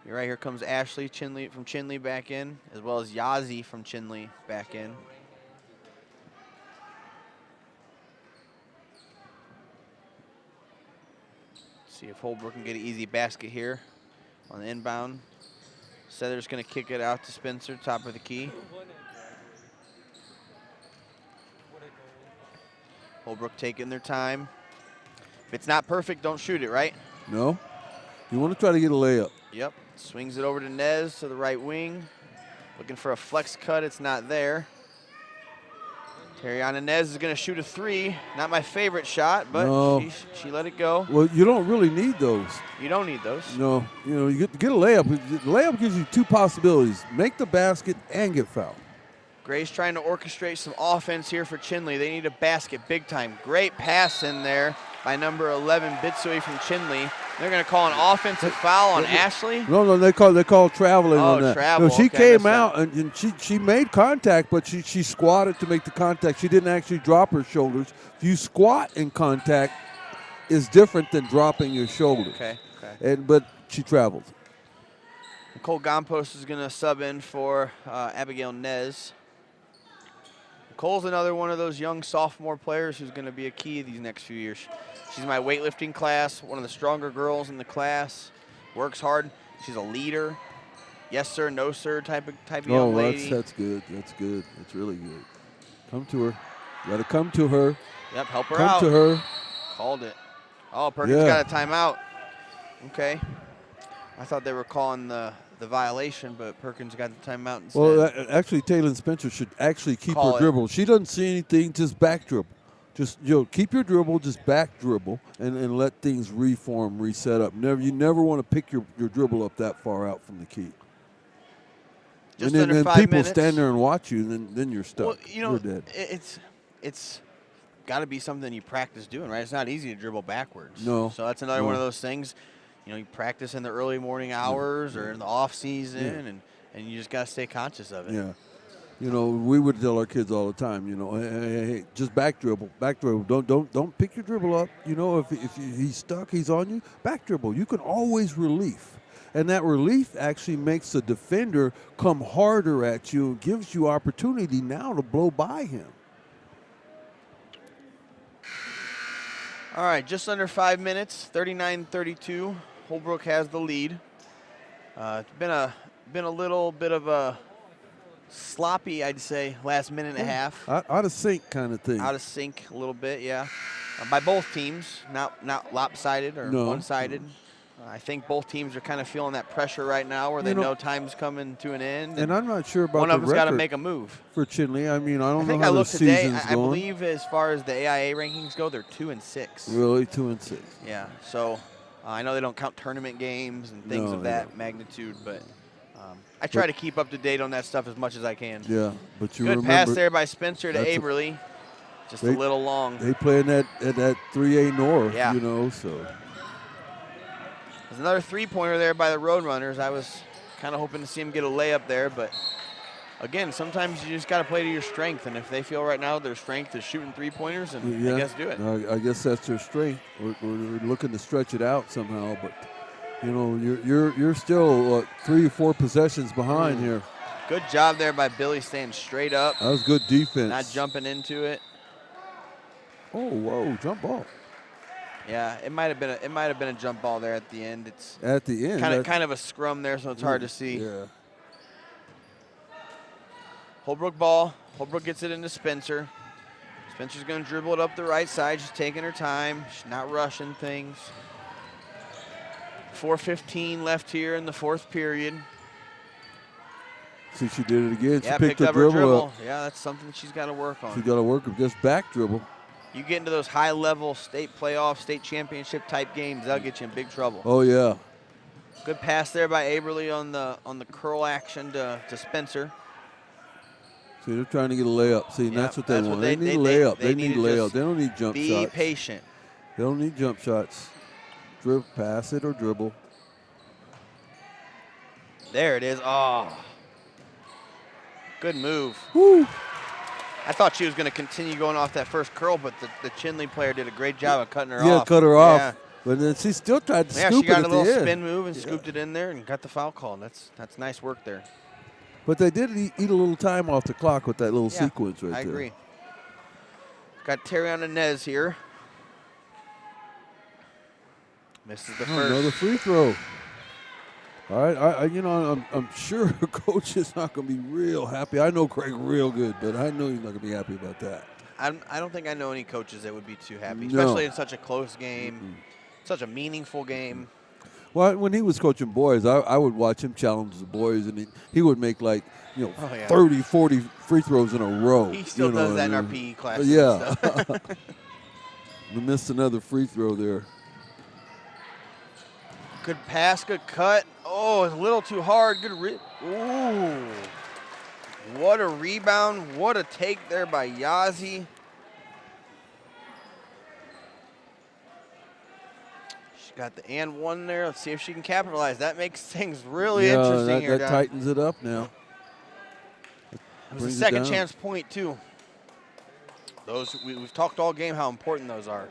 You're right, here comes Ashley from Chinle back in, as well as Yazi from Chinle back in. See if Holbrook can get an easy basket here on the inbound. Sether's going to kick it out to Spencer, top of the key. Holbrook taking their time. If it's not perfect, don't shoot it, right? No. You want to try to get a layup. Yep. Swings it over to Nez to the right wing. Looking for a flex cut. It's not there. Terriana Nez is going to shoot a 3. Not my favorite shot, but she let it go. Well, you don't really need those. You don't need those. No. You get a layup. The layup gives you 2 possibilities. Make the basket and get fouled. Gray's trying to orchestrate some offense here for Chinle. They need a basket big time. Great pass in there by number 11, Bitsui from Chinle. They're going to call an offensive foul on Ashley. No, they call traveling on that. Travel. No, she came out and she made contact, but she squatted to make the contact. She didn't actually drop her shoulders. If you squat in contact, is different than dropping your shoulders. Okay. but she traveled. Nicole Gompos is going to sub in for Abigail Nez. Nicole's another one of those young sophomore players who's going to be a key these next few years. She's in my weightlifting class, one of the stronger girls in the class. Works hard. She's a leader. Yes sir, no sir type of young lady. That's good. That's good. That's really good. Come to her. You got to come to her. Yep, help her out. Come to her. Called it. Oh, Perkins got a timeout. Okay. I thought they were calling the violation, but Perkins got the timeout instead. Well, actually, Taylor Spencer should actually keep her dribble. She doesn't see anything, just back dribble. Just keep your dribble, just back dribble, and let things reform, reset up. You never want to pick your dribble up that far out from the key. Just and under then 5 people minutes. Stand there and watch you, and then you're stuck. Well, you're dead. It's got to be something you practice doing, right? It's not easy to dribble backwards. No. So that's another one of those things. You practice in the early morning hours or in the off season, and you just got to stay conscious of it. Yeah. We would tell our kids all the time, hey, just back dribble. Don't pick your dribble up. If he's stuck, he's on you, back dribble. You can always relief. And that relief actually makes the defender come harder at you and gives you opportunity now to blow by him. All right, just under 5 minutes, 39-32. Holbrook has the lead. It's been a little bit of a sloppy, I'd say, last minute and a half. Out of sync kind of thing. Out of sync a little bit, yeah. By both teams, not lopsided or one-sided. I think both teams are kind of feeling that pressure right now where they know time's coming to an end. And I'm not sure about one the of them's got to record make a move. for Chinle. I mean, I don't know think how I the looked today. season's I going. believe as far as the AIA rankings go, they're 2-6. Really, 2-6. Yeah. So I know they don't count tournament games and things of that magnitude, but I try to keep up to date on that stuff as much as I can. Yeah, but you Good remember, pass there by Spencer to Aberly. Just a little long. They play in that 3A North, Yeah. so. There's another three-pointer there by the Roadrunners. I was kind of hoping to see him get a layup there, but again, sometimes you just got to play to your strength, and if they feel right now their strength is shooting three-pointers, and I guess do it. I guess that's their strength. We're looking to stretch it out somehow, but you're still 3 or 4 possessions behind here. Good job there by Billy, staying straight up. That was good defense. Not jumping into it. Oh, whoa, jump ball. Yeah, it might have been a jump ball there at the end. It's at the end. Kind of a scrum there, so it's hard to see. Yeah. Holbrook ball. Holbrook gets it into Spencer. Spencer's going to dribble it up the right side. She's taking her time. She's not rushing things. 4:15 left here in the fourth period. See, she did it again. Yeah, she picked her dribble up. Yeah, that's something she's got to work on. She's got to work with just back dribble. You get into those high-level state playoff, state championship type games, that'll get you in big trouble. Oh yeah. Good pass there by Aberly on the curl action to Spencer. See, they're trying to get a layup. See, and that's what they want. They need a layup. They need a layup. They don't need jump shots. Be patient. They don't need jump shots. Pass it or dribble. There it is. Oh. Good move. Woo. I thought she was going to continue going off that first curl, but the Chinle player did a great job of cutting her off. Yeah, cut her off. But then she still tried to scoop it. Yeah, she got at a little the end. spin move and scooped it in there and got the foul call. That's nice work there. But they did eat a little time off the clock with that little sequence right there. I agree. Got Terriana Nez here. Misses the first. Another free throw. All right, I'm sure coach is not going to be real happy. I know Craig real good, but I know he's not going to be happy about that. I don't think I know any coaches that would be too happy, especially in such a close game, such a meaningful game. Well, when he was coaching boys, I would watch him challenge the boys, and he would make 30, 40 free throws in a row. He still does that in our PE classes. Yeah. We missed another free throw there. Good pass, good cut. Oh, it's a little too hard. Good ooh. What a rebound. What a take there by Yazi. She got the and one there. Let's see if she can capitalize. That makes things really interesting here. That tightens it up now. It was a second chance point, too. Those we've talked all game how important those are.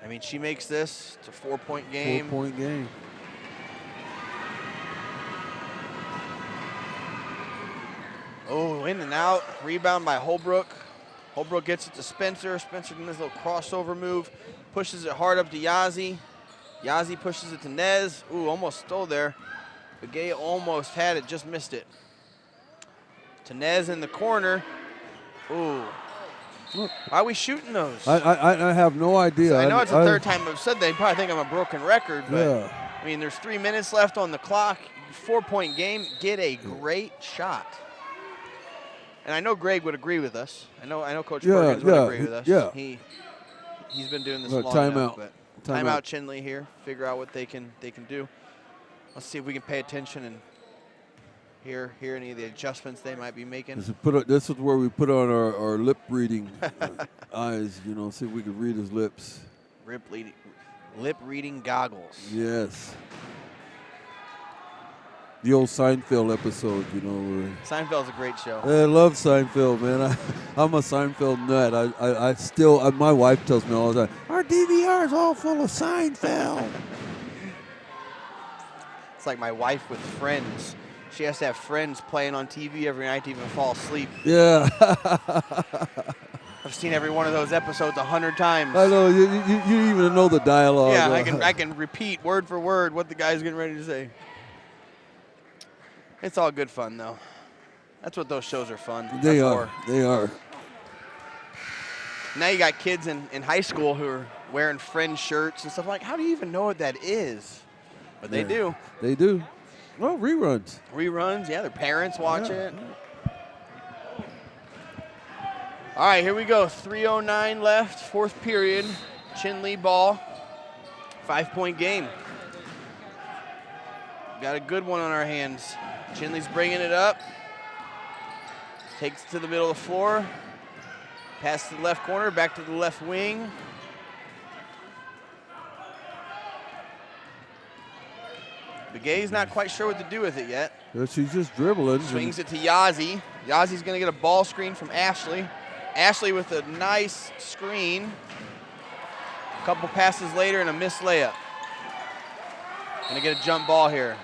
I mean, she makes this. It's a 4-point game. 4-point game. Oh, in and out. Rebound by Holbrook. Holbrook gets it to Spencer. Spencer doing this little crossover move. Pushes it hard up to Yazzie. Yazzie pushes it to Nez. Ooh, almost stole there. Begay almost had it, just missed it. To Nez in the corner. Ooh. Why are we shooting those? I have no idea. I know it's the third time I've said that. They probably think I'm a broken record, but yeah. I mean, there's 3 minutes left on the clock. 4-point game. Get a great shot. And I know Greg would agree with us. I know Coach Perkins would agree with us. Yeah. He's been doing this long enough. But timeout Chinle here. Figure out what they can do. Let's see if we can pay attention and hear any of the adjustments they might be making. This is where we put on our lip reading eyes. You know, see if we can read his lips. Lip reading goggles. Yes. The old Seinfeld episode, you know. Seinfeld's a great show. I love Seinfeld, man. I'm a Seinfeld nut. I still, my wife tells me all the time, our DVR is all full of Seinfeld. It's like my wife with Friends. She has to have Friends playing on TV every night to even fall asleep. Yeah. I've seen every one of those episodes 100 times. I know. You even know the dialogue. Yeah, I can repeat word for word what the guy's getting ready to say. It's all good fun, though. That's what those shows are fun. They are. They are. Now you got kids in high school who are wearing Friends shirts and stuff like. How do you even know what that is? But they do. They do. Well, reruns. Reruns, yeah. Their parents watch it. All right, here we go. 3:09 left, fourth period. Chinle ball. 5-point game. Got a good one on our hands. Chinle's bringing it up. Takes it to the middle of the floor. Pass to the left corner, back to the left wing. Begay's not quite sure what to do with it yet. Yeah, she's just dribbling. Swings it to Yazzie. Yazzie's going to get a ball screen from Ashley. Ashley with a nice screen. A couple passes later and a missed layup. Going to get a jump ball here.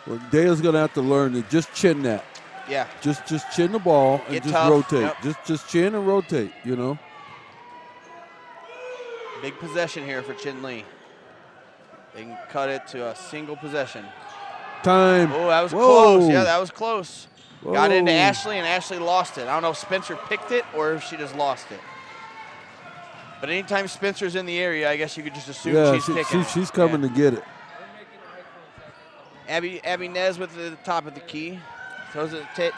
Well, Daya's going to have to learn to just chin that. Yeah. Just chin the ball and Get just tough. rotate. Yep. Just chin and rotate, you know. Big possession here for Chinle. They can cut it to a single possession. Time. Oh, that was Whoa. close. Yeah, that was close. Whoa. Got into Ashley, and Ashley lost it. I don't know if Spencer picked it or if she just lost it. But anytime Spencer's in the area, I guess you could just assume she's picking it. She's coming to get it. Abby Nez with the top of the key. Throws it to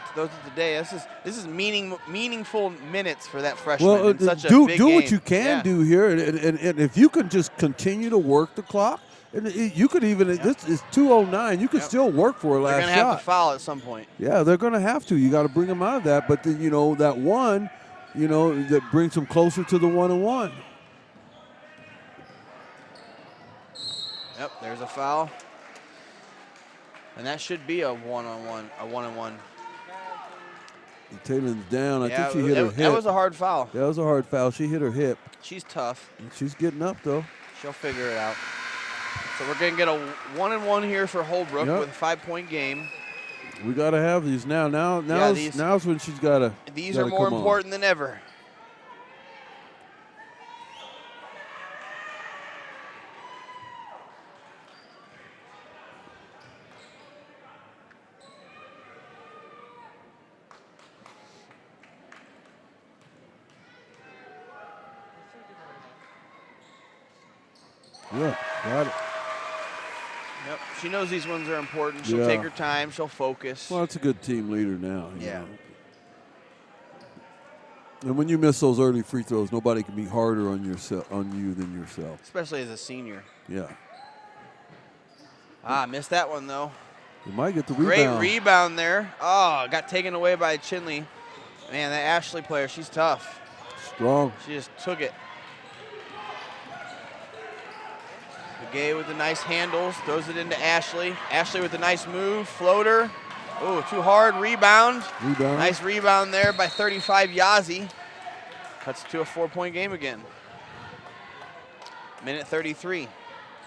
Day. This is meaningful minutes for that freshman. Well, in such a do big what game. you can do here, and if you can just continue to work the clock, and you could even this is 2:09. You could still work for a last shot. They're gonna have to foul at some point. Yeah, they're gonna have to. You got to bring them out of that. But then, that one, that brings them closer to the 1-and-1. Yep, there's a foul. And that should be a one-on-one. Taylor's down. I think she hit her hip. That was a hard foul. That was a hard foul. She hit her hip. She's tough. And she's getting up, though. She'll figure it out. So we're going to get a 1-and-1 here for Holbrook with a 5-point game. We got to have these now. Now's when she's got to. These are more important than ever. Yeah, got it. Yep, she knows these ones are important. She'll take her time. She'll focus. Well, it's a good team leader now. You Yeah. know. And when you miss those early free throws, nobody can be harder on you than yourself. Especially as a senior. Yeah. Missed that one, though. You might get the rebound. Great rebound there. Oh, got taken away by Chinle. Man, that Ashley player, she's tough. Strong. She just took it. Begay with the nice handles, throws it into Ashley. Ashley with a nice move, floater. Oh, too hard, rebound. Rebound. Nice rebound there by 35 Yazzie. Cuts to a 4-point game again. Minute 33.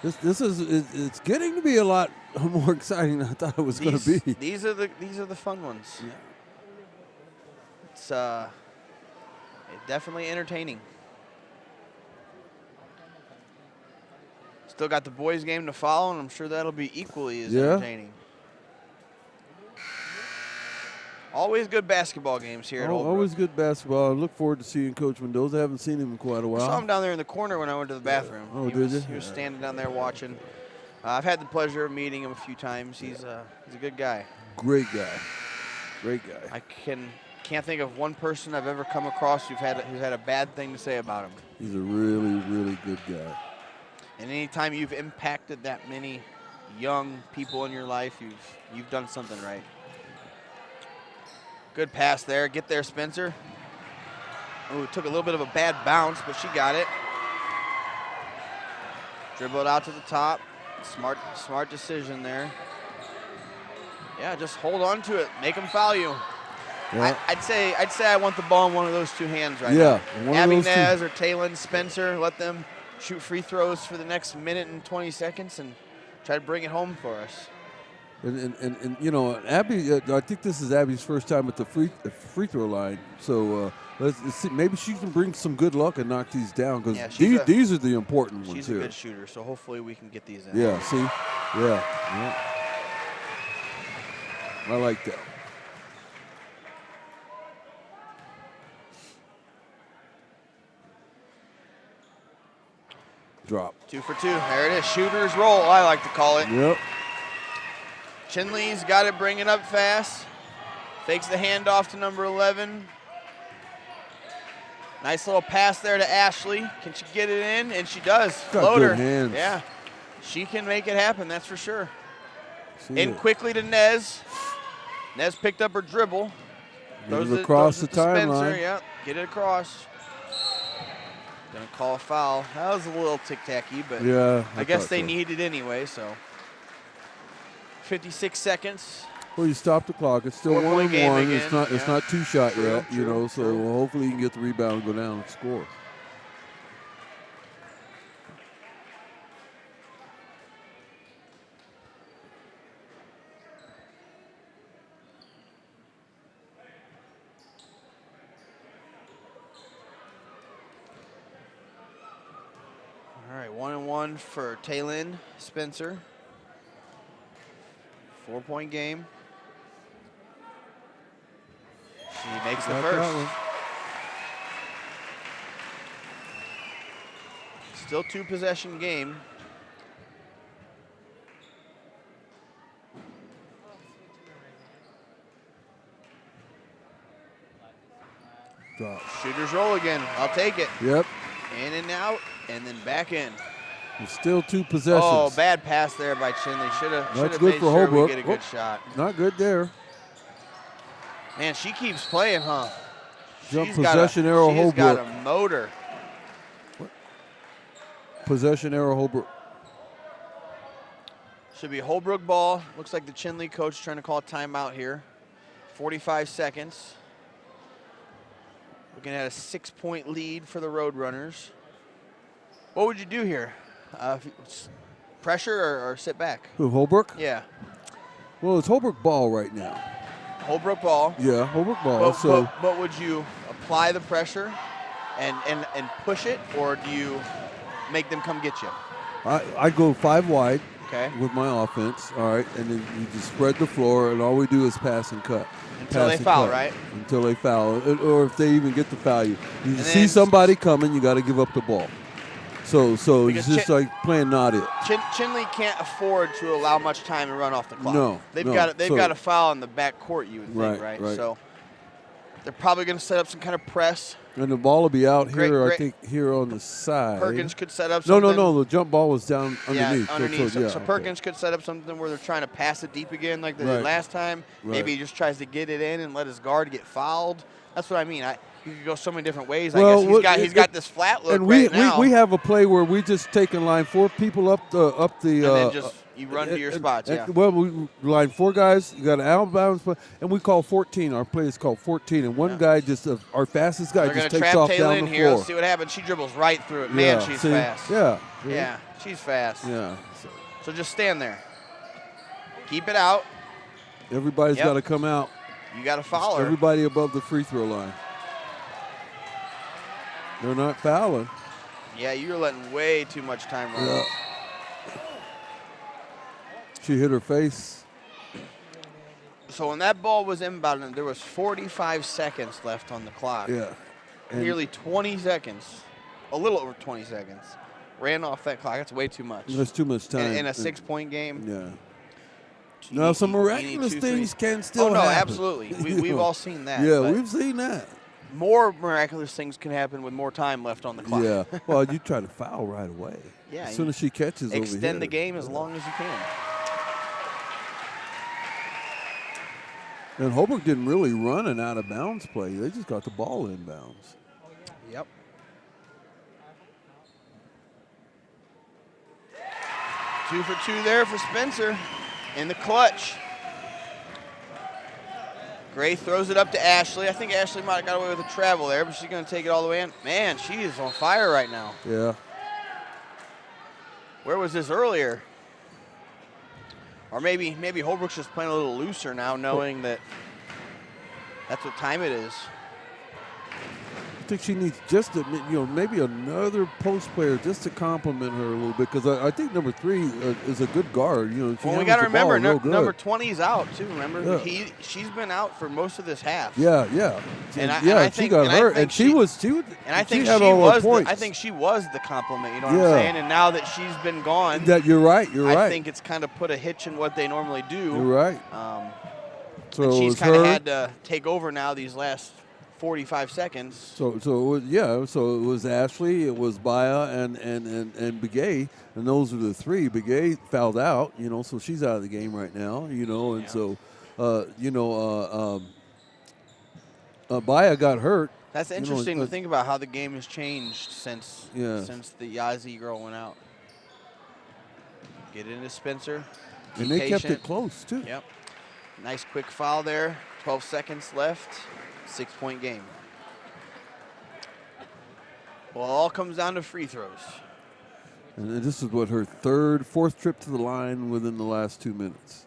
This is it's getting to be a lot more exciting than I thought it was going to be. These are the fun ones. Yeah. It's definitely entertaining. Still got the boys game to follow, and I'm sure that'll be equally as entertaining. Always good basketball games here at Old Brook. Always good basketball. I look forward to seeing Coach Mendoza. I haven't seen him in quite a while. I saw him down there in the corner when I went to the bathroom. Oh, He was standing down there watching. I've had the pleasure of meeting him a few times. He's a good guy. Great guy. Great guy. I can't think of one person I've ever come across who's had a bad thing to say about him. He's a really, really good guy. And anytime you've impacted that many young people in your life, you've done something right. Good pass there. Get there, Spencer. Ooh, took a little bit of a bad bounce, but she got it. Dribbled out to the top. Smart decision there. Yeah, just hold on to it. Make them foul you. Yeah. I'd say I want the ball in one of those two hands right now. Yeah, Abby Nez or Taylor Spencer. Let them shoot free throws for the next minute and 20 seconds and try to bring it home for us. And you know, Abby, I think this is Abby's first time at the free throw line. So let's see, maybe she can bring some good luck and knock these down, because these are the important ones here. She's a good shooter, so hopefully we can get these in. Yeah, see? Yeah. I like that. Drop. 2 for 2. There it is. Shooter's roll, I like to call it. Yep. Chinle's got it, bring it up fast. Fakes the handoff to number 11. Nice little pass there to Ashley. Can she get it in? And she does. Floater. Good hands. Yeah. She can make it happen, that's for sure. In quickly to Nez. Nez picked up her dribble. Throws it across the timeline. Yeah, get it across. Gonna call a foul. That was a little tic-tacky, but yeah, I guess they need it anyway, so. 56 seconds. Well, you stop the clock. It's still 1-1. It's not two-shot yet, you know. So hopefully you can get the rebound, go down, and score. All right, 1-1 for Taylin Spencer. 4-point game. She makes the first. Still 2-possession game. Drop. Shooter's roll again. I'll take it. Yep. In and out, and then back in. It's still 2 possessions. Oh, bad pass there by Chinle. Should have made for sure Holbrook. we get a good shot. Not good there. Man, she keeps playing, huh? Jump possession arrow Holbrook. She's got a motor. Possession arrow Holbrook. Should be Holbrook ball. Looks like the Chinle coach trying to call a timeout here. 45 seconds. Looking at a 6-point lead for the Roadrunners. What would you do here? Pressure or sit back? Who, Holbrook? Yeah. Well, it's Holbrook ball right now. Holbrook ball. Yeah, Holbrook ball. But would you apply the pressure and push it, or do you make them come get you? I go 5 wide. Okay. With my offense, all right, and then you just spread the floor, and all we do is pass and cut. Until they foul, right? Until they foul, or if they even get the foul. You see somebody coming, you got to give up the ball. So it's just like playing not it. Chinle can't afford to allow much time to run off the clock. No, they've got a foul in the back court, you would think, right? So they're probably going to set up some kind of press. And the ball will be out here, I think, here on the side. Perkins could set up something. No, the jump ball was down underneath. Yeah, underneath. So Perkins could set up something where they're trying to pass it deep again like they did last time. Maybe he just tries to get it in and let his guard get fouled. That's what I mean. You could go so many different ways. I guess he's got this flat look and right now. we have a play where we just take in line 4 people up the You run to your spots, yeah. Well, we line 4 guys. You got an out of bounds play, and we call 14. Our play is called 14, and one guy just our fastest guy They're just gonna takes trap off Taylor down in the here. floor. Let's see what happens. She dribbles right through it. Man, she's see? fast. Yeah. Yeah, she's fast. Yeah. So just stand there. Keep it out. Everybody's got to come out. You got to follow her. Everybody above the free throw line. They're not fouling. Yeah, you're letting way too much time run off. She hit her face. So when that ball was inbounded, there was 45 seconds left on the clock. Yeah. And nearly 20 seconds, a little over 20 seconds, ran off that clock. That's way too much. That's too much time. In a 6-point game. Yeah. Now, some miraculous things can still happen. Oh, no, happen. absolutely. We've all seen that. Yeah, we've seen that. More miraculous things can happen with more time left on the clock. Yeah. Well, you try to foul right away. Yeah. As soon as she catches over here. Extend the game as long as you can. And Holbrook didn't really run an out-of-bounds play. They just got the ball inbounds. Yep. Two for two there for Spencer in the clutch. Gray throws it up to Ashley. I think Ashley might have got away with a travel there, but she's going to take it all the way in. Man, she is on fire right now. Yeah. Where was this earlier? Or maybe Holbrook's just playing a little looser now, knowing that that's what time it is. I think she needs just maybe another post player just to compliment her a little bit, because I think number 3 is a good guard. Well, we got to remember number 20 is out too. Remember, she's been out for most of this half. Yeah. And I think, she got hurt, and she was. And I think I think she was the compliment. You know what I'm saying? And now that she's been gone, you're right. I think it's kind of put a hitch in what they normally do. You're right. So she's kind of had to take over now these last 45 seconds. So it was Ashley, it was Baya, and Begay, and those are the 3. Begay fouled out, so she's out of the game right now, and so Baya got hurt. That's interesting to think about how the game has changed since the Yazzie girl went out. Get into Spencer. And they kept it close too. Yep. Nice quick foul there. 12 seconds left. 6-point game. Well, it all comes down to free throws. And this is what her fourth trip to the line within the last 2 minutes.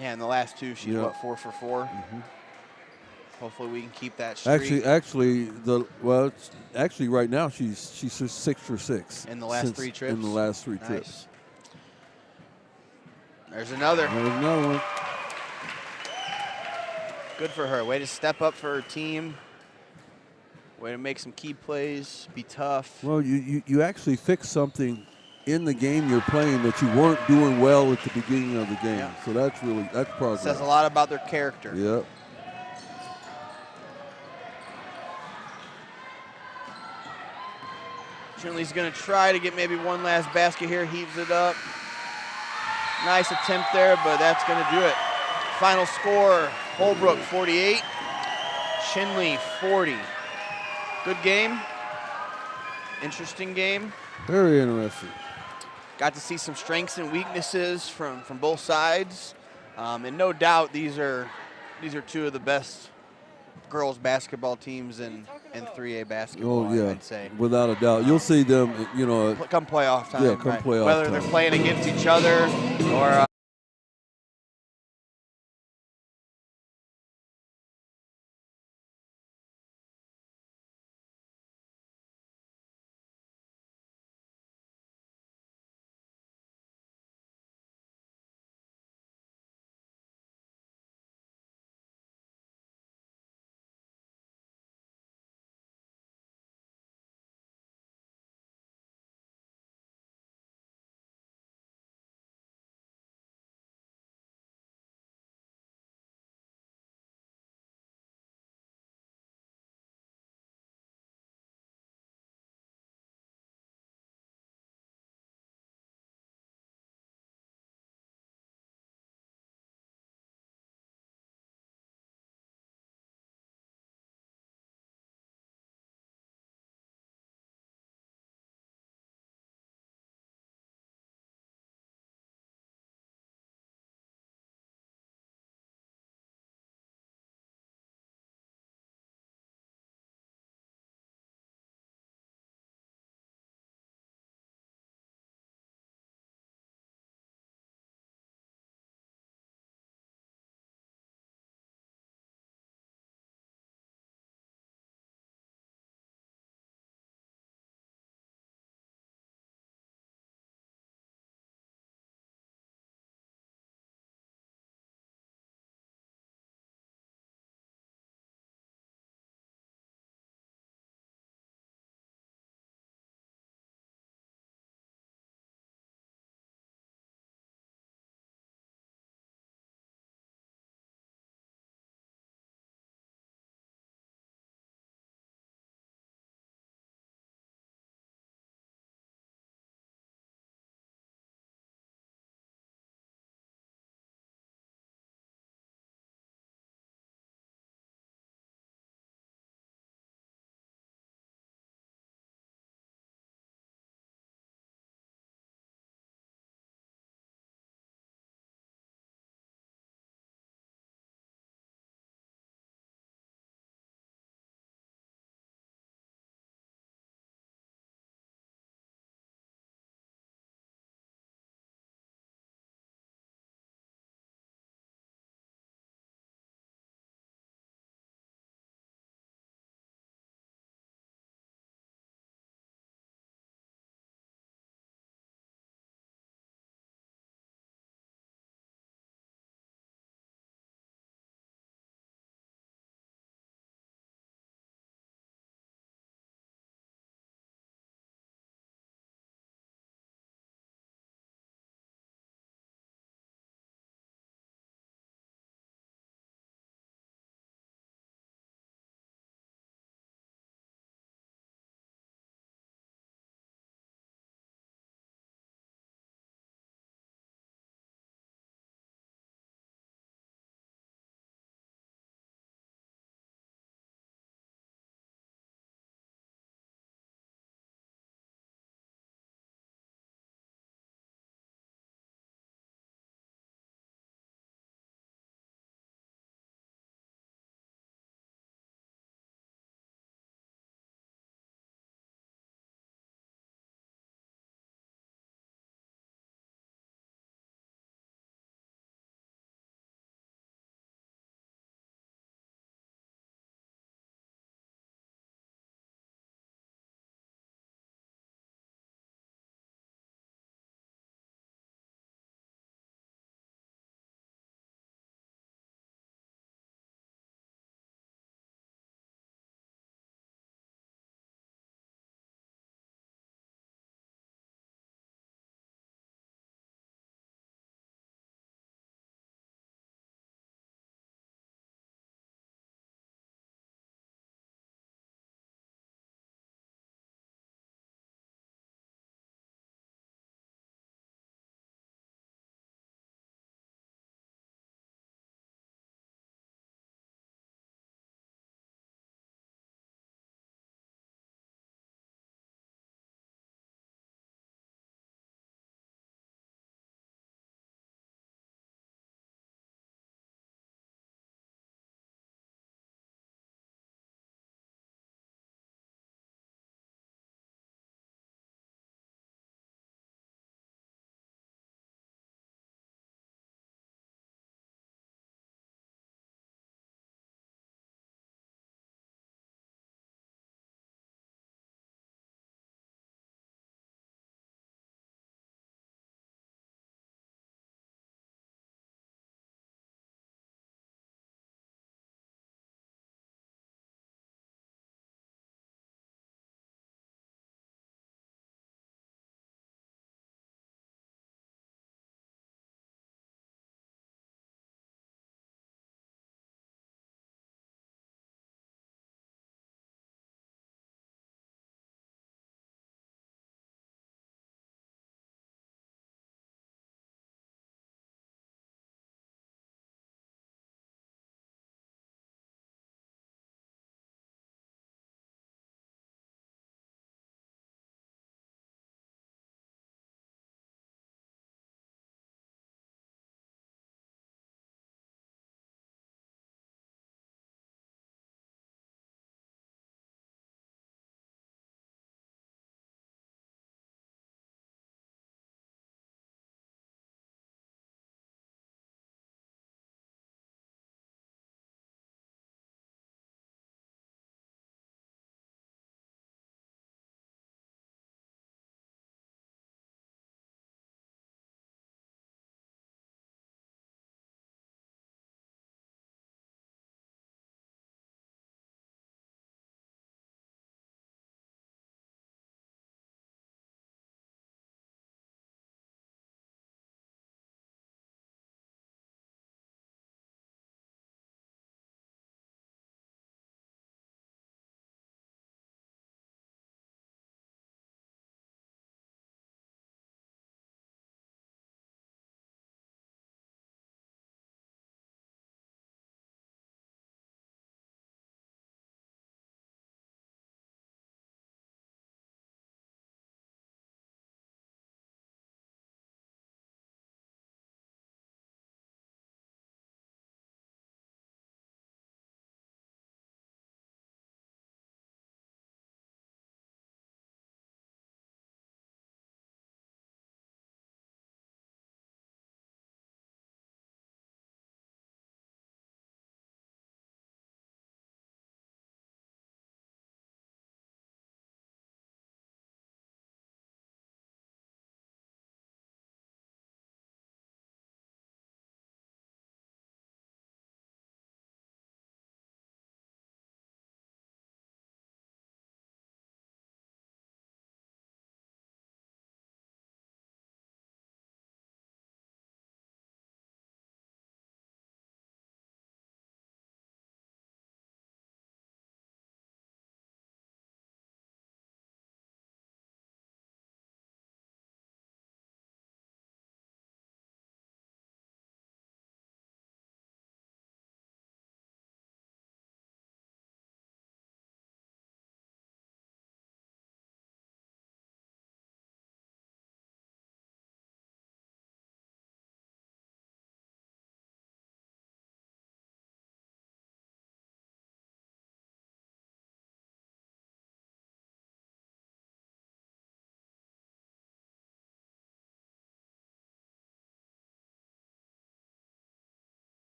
Yeah, in the last 2, she's 4 for 4. Mm-hmm. Hopefully, we can keep that streak. Actually, right now she's 6 for 6 in the last 3 trips. In the last 3 trips. There's another. There's another one. Good for her. Way to step up for her team. Way to make some key plays, be tough. Well, you actually fixed something in the game you're playing that you weren't doing well at the beginning of the game. Yeah. So that's progress. Says a lot about their character. Yep. Chinle's going to try to get maybe one last basket here. Heaves it up. Nice attempt there, but that's going to do it. Final score, Holbrook 48, Chinle 40. Good game. Interesting game. Very interesting. Got to see some strengths and weaknesses from both sides. And no doubt these are 2 of the best girls basketball teams in 3A basketball, I'd say. Without a doubt. You'll see them, come playoff time. Yeah, come playoff time. Whether they're playing against each other or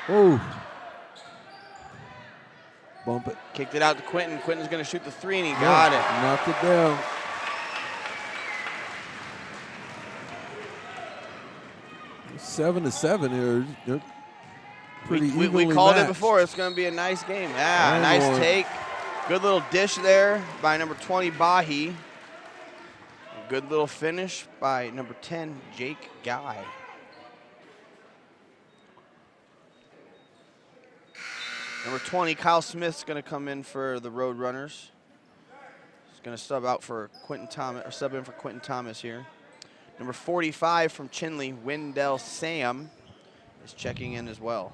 Oh. Bump it. Kicked it out to Quentin. Quentin's going to shoot the three, and he got it. Knocked it down. It's 7-7 here. They're pretty evenly we called matched. it before. It's going to be a nice game. Yeah, nice take. Good little dish there by number 20, Bahi. A good little finish by number 10, Jake Guy. Number 20, Kyle Smith's going to come in for the Road Runners. He's going to sub out for Quentin Thomas, or sub in for Quentin Thomas here. Number 45 from Chinle, Wendell Sam, is checking in as well.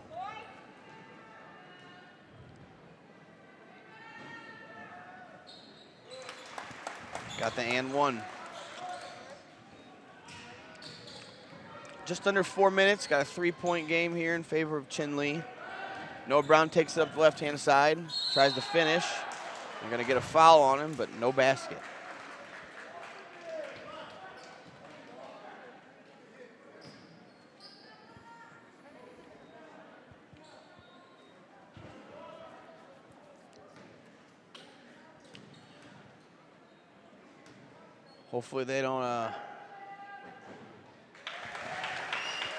Got the and one. Just under 4 minutes. Got a 3-point game here in favor of Chinle. Noah Brown takes it up the left-hand side, tries to finish. They're going to get a foul on him, but no basket. Hopefully they don't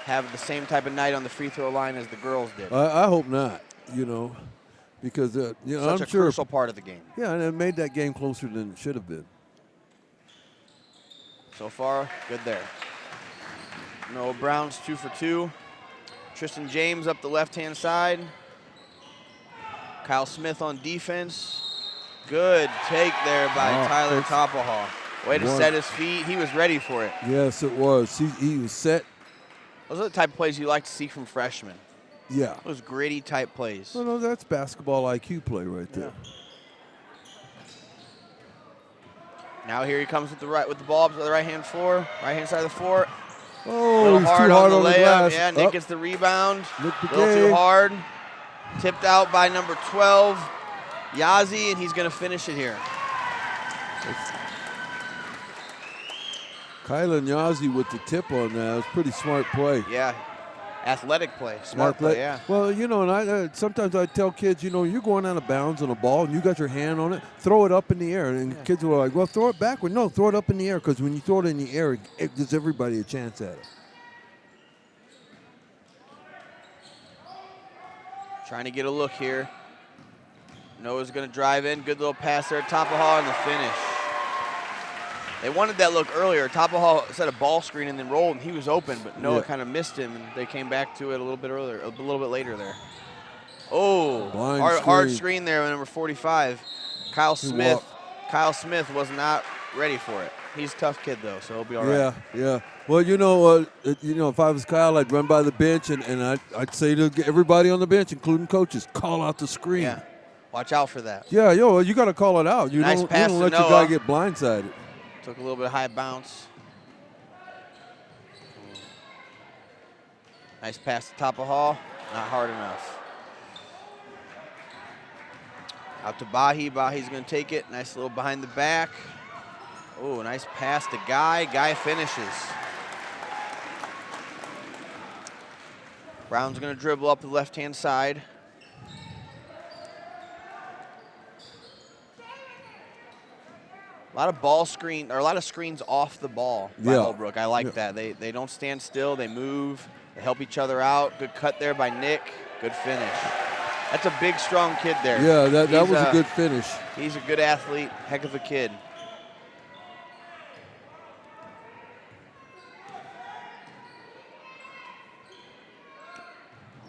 have the same type of night on the free throw line as the girls did. I hope not, because Such I'm a sure crucial part of the game. Yeah, and it made that game closer than it should have been. So far, good there. Noah Brown's 2 for 2. Tristan James up the left-hand side. Kyle Smith on defense. Good take there by Tyler Topahaw. Way to set his feet. He was ready for it. Yes, it was. He was set. Those are the type of plays you like to see from freshmen. Yeah. Those gritty type plays. No, that's basketball IQ play right there. Yeah. Now here he comes with the ball up to the right-hand side of the floor. Oh, a little he's hard too hard on the on the layup. glass. Yeah, Nick gets the rebound. A little too hard. Tipped out by number 12, Yazi, and he's going to finish it here. Kylan Yazi with the tip on that. It was a pretty smart play. Yeah, athletic play, smart play, yeah. Well, and I sometimes I tell kids, you're going out of bounds on a ball and you got your hand on it, throw it up in the air. And kids were like, well, throw it backward. No, throw it up in the air, because when you throw it in the air, it gives everybody a chance at it. Trying to get a look here. Noah's going to drive in. Good little pass there. Topahaw and the finish. They wanted that look earlier. Topahaw set a ball screen and then rolled, and he was open, but Noah kind of missed him, and they came back to it a little bit earlier, a little bit later there. Oh, hard screen there with number 45. Kyle Smith. Kyle Smith was not ready for it. He's a tough kid, though, so he'll be all right. Yeah. Well, if I was Kyle, I'd run by the bench, and I'd say to everybody on the bench, including coaches, call out the screen. Yeah, watch out for that. Yeah, you got to call it out. You nice don't pass let to your Noah. guy get blindsided. Took a little bit of high bounce. Nice pass to Topahaw. Not hard enough. Out to Bahi. Bahi's going to take it. Nice little behind the back. Oh, nice pass to Guy. Guy finishes. Brown's going to dribble up the left-hand side. A lot of screens off the ball by Holbrook. I like that. They don't stand still. They move. They help each other out. Good cut there by Nick. Good finish. That's a big, strong kid there. Yeah, that was a good finish. He's a good athlete. Heck of a kid.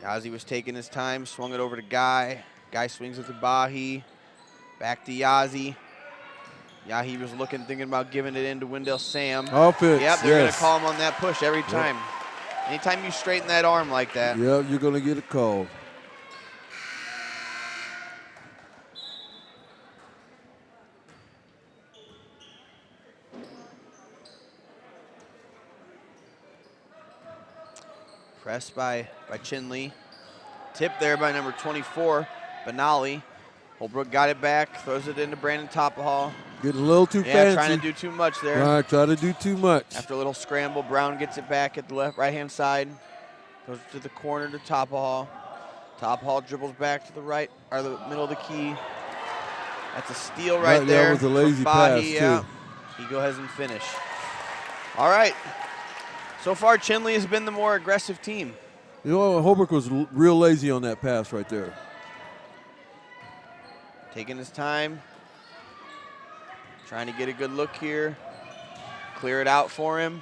Yazi was taking his time. Swung it over to Guy. Guy swings it to Bahi. Back to Yazi. Yeah, he was thinking about giving it in to Wendell Sam. Offense, yep, they're going to call him on that push every time. Anytime you straighten that arm like that. Yeah, you're going to get a call. Pressed by Chinle. Tip there by number 24, Benali. Holbrook got it back, throws it into Brandon Topahaw. Getting a little too fancy. Yeah, trying to do too much there. Right, try to do too much. After a little scramble, Brown gets it back at the right-hand side. Goes to the corner to Topahaw. Top Hall dribbles back to the right, or the middle of the key. That's a steal right there. That was a lazy pass, too. Yeah. He go ahead and finish. All right. So far, Chinle has been the more aggressive team. You know, Holbrook was real lazy on that pass right there. Taking his time. Trying to get a good look here. Clear it out for him.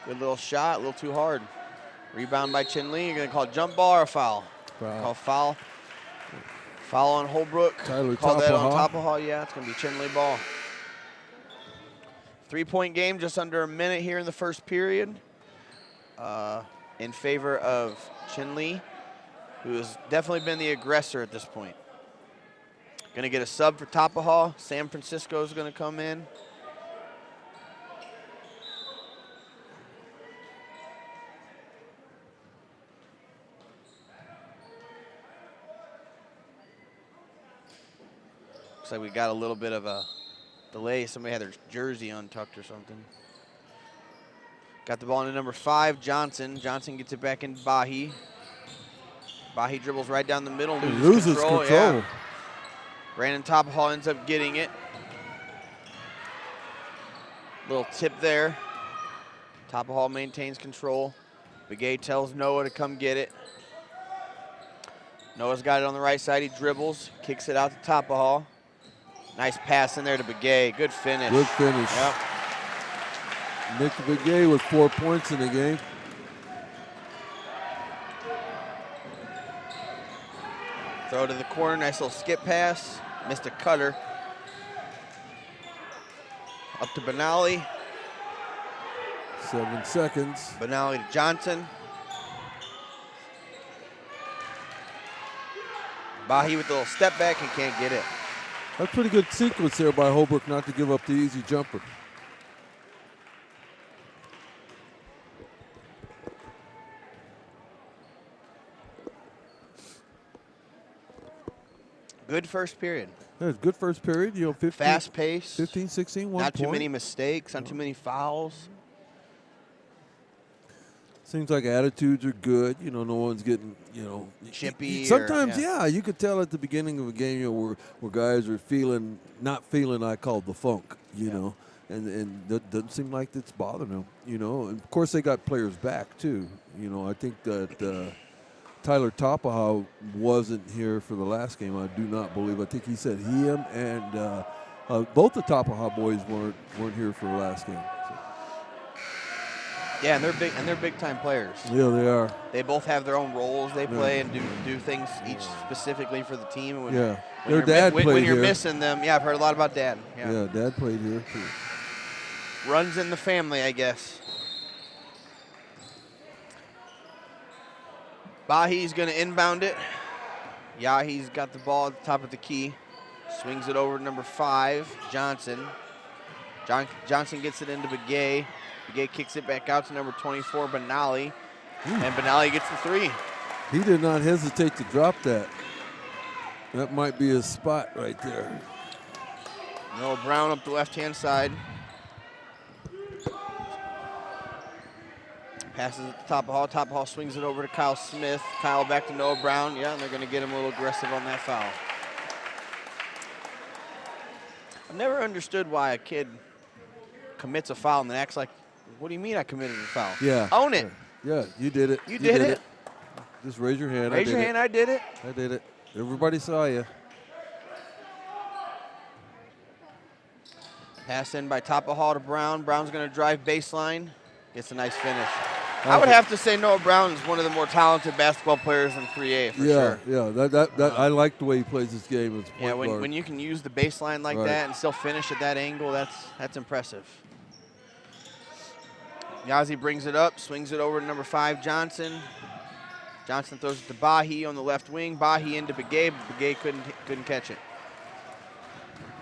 Good little shot, a little too hard. Rebound by Chinle. You're going to call jump ball or a foul? Call foul. Foul on Holbrook. Call that on top of Hall. Yeah, it's going to be Chinle ball. 3-point game, just under a minute here in the first period. In favor of Chinle, who has definitely been the aggressor at this point. Going to get a sub for Tapajal. San Francisco is going to come in. Looks like we got a little bit of a delay. Somebody had their jersey untucked or something. Got the ball into number 5, Johnson. Johnson gets it back in Bahi. Bahi dribbles right down the middle, loses control. Yeah. Brandon Tapajal ends up getting it. Little tip there. Tapajal maintains control. Begay tells Noah to come get it. Noah's got it on the right side. He dribbles, kicks it out to Tapajal. Nice pass in there to Begay. Good finish. Good finish. Yep. Nick Begay with 4 points in the game. Throw to the corner. Nice little skip pass. Missed a cutter. Up to Benali. 7 seconds. Benali to Johnson. Bahi with a little step back and can't get it. That's pretty good sequence there by Holbrook not to give up the easy jumper. Good first period. That's good first period. You know, 15, fast pace. 15, 16, 1 Not point. too many mistakes, not too many fouls. Seems like attitudes are good. You know, no one's getting, you know, chippy. Sometimes, yeah, you could tell at the beginning of a game, you know, where guys are not feeling, I call it the funk, you know, and that doesn't seem like it's bothering them, you know. And of course, they got players back too. You know, I think that Tyler Tapajal wasn't here for the last game. I do not believe. I think he said him and both the Tapajal boys weren't here for the last game. So. Yeah, and they're big time players. Yeah, they are. They both have their own roles they play and do things each specifically for the team. When, yeah, when their dad played here. When you're missing them, yeah, I've heard a lot about Dad. Yeah, Dad played here too. Runs in the family, I guess. Bahi's going to inbound it. Yahi's got the ball at the top of the key. Swings it over to number 5, Johnson. Johnson gets it into Begay. Begay kicks it back out to number 24, Benali. And Benali gets the 3. He did not hesitate to drop that. That might be his spot right there. Noah Brown up the left-hand side. Passes at the top of Hall. Top of Hall swings it over to Kyle Smith. Kyle back to Noah Brown. Yeah, and they're going to get him a little aggressive on that foul. I've never understood why a kid commits a foul and then acts like, what do you mean I committed a foul? Yeah. Own it. Yeah, you did it. You did it. Just raise your hand. Raise your hand. I did it. I did it. Everybody saw you. Pass in by top of Hall to Brown. Brown's going to drive baseline. Gets a nice finish. I would have to say Noah Brown is one of the more talented basketball players in 3A for sure. Yeah, I like the way he plays this game. As yeah, when you can use the baseline like that and still finish at that angle, that's impressive. Yazzie brings it up, swings it over to number 5, Johnson. Johnson throws it to Bahi on the left wing. Bahi into Begay, but Begay couldn't catch it.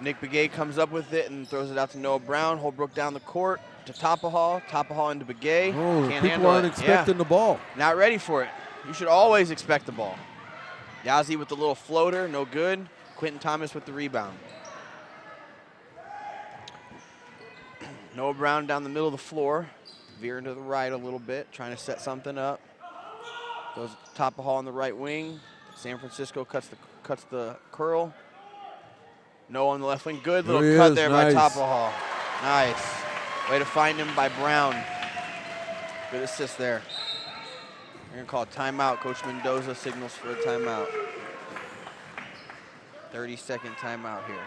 Nick Begay comes up with it and throws it out to Noah Brown. Holbrook down the court to Tapajal. Tapajal into Begay. Oh, Can't people aren't expecting the ball. Not ready for it. You should always expect the ball. Yazzie with the little floater, no good. Quentin Thomas with the rebound. Noah Brown down the middle of the floor. Veering to the right a little bit, trying to set something up. Goes to Tapajal on the right wing. San Francisco cuts the curl. No on the left wing. Good There little he cut is, there nice. by Topahall. Nice. Way to find him by Brown. Good assist there. We're going to call a timeout. Coach Mendoza signals for a timeout. 30-second timeout here.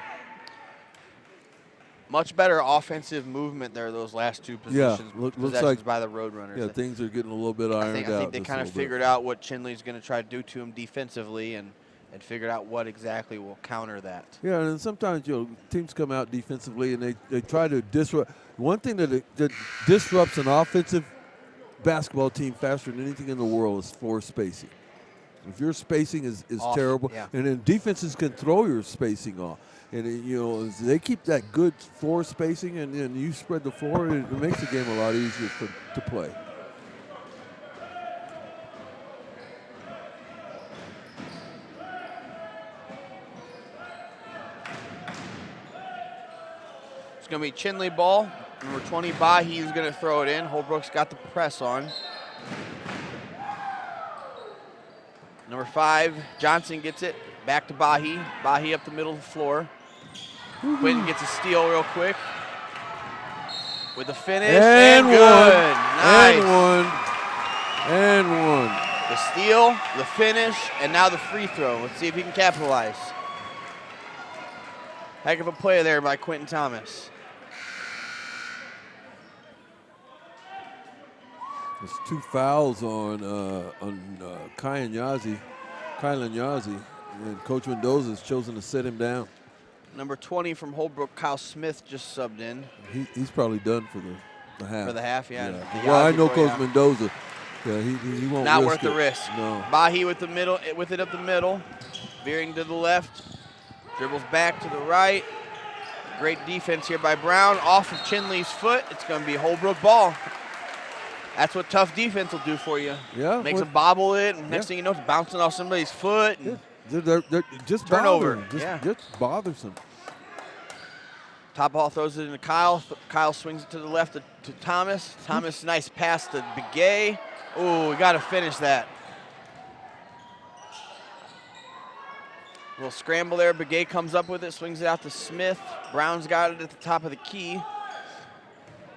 Much better offensive movement there, those last two possessions, looks possessions like, by the Roadrunners. Yeah, things are getting a little bit ironed out. I think they kind of figured out what Chinle's going to try to do to him defensively and figured out what exactly will counter that. Yeah, and sometimes teams come out defensively and they try to disrupt. One thing that disrupts an offensive basketball team faster than anything in the world is floor spacing. If your spacing is terrible, and then defenses can throw your spacing off. And they keep that good floor spacing, and you spread the floor, and it makes the game a lot easier to play. It's going to be Chinle ball. Number 20, Bahi is going to throw it in. Holbrook's got the press on. Number 5, Johnson gets it. Back to Bahi. Bahi up the middle of the floor. Quinton gets a steal real quick. With a finish. And good. Nice. And one. The steal, the finish, and now the free throw. Let's see if he can capitalize. Heck of a play there by Quentin Thomas. There's 2 fouls on Kylan Yazi, and Coach Mendoza has chosen to sit him down. Number 20 from Holbrook, Kyle Smith, just subbed in. He's probably done for the half. For the half, yeah. Well, I know Coach Mendoza. Yeah, he won't. Not risk worth the risk. No. Bahi with it up the middle, veering to the left, dribbles back to the right. Great defense here by Brown. Off of Chinle's foot. It's going to be Holbrook ball. That's what tough defense will do for you. Yeah. Makes them bobble it, and next thing you know, it's bouncing off somebody's foot. And They're just turnover. Just bothersome. Top ball throws it into Kyle. Kyle swings it to the left to Thomas. Thomas, nice pass to Begay. Oh, we got to finish that. Little scramble there. Begay comes up with it, swings it out to Smith. Brown's got it at the top of the key.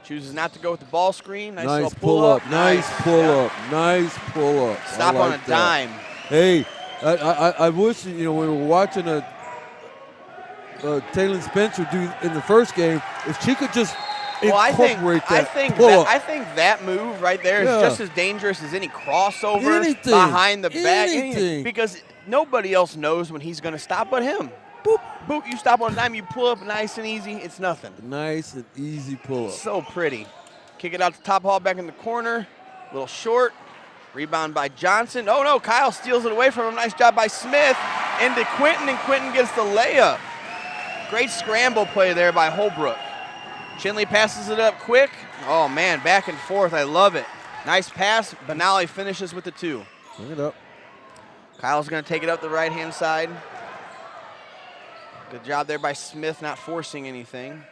Chooses not to go with the ball screen. Nice pull up. Nice pull up. Nice pull up. Stop on a dime. Hey, I wish we were watching Taylor Spencer do in the first game. If she could just incorporate I think that move right there is just as dangerous as any crossover behind the back. Anything. Because nobody else knows when he's going to stop but him. Boop, boop, you stop on a dime, you pull up nice and easy. It's nothing. Nice and easy pull up. So pretty. Kick it out to Top Hall back in the corner. A little short. Rebound by Johnson. Oh, no, Kyle steals it away from him. Nice job by Smith. Into Quinton, and Quinton gets the layup. Great scramble play there by Holbrook. Chinle passes it up quick. Oh, man, back and forth. I love it. Nice pass. Benally finishes with the 2. Bring it up. Kyle's going to take it up the right-hand side. Good job there by Smith, not forcing anything.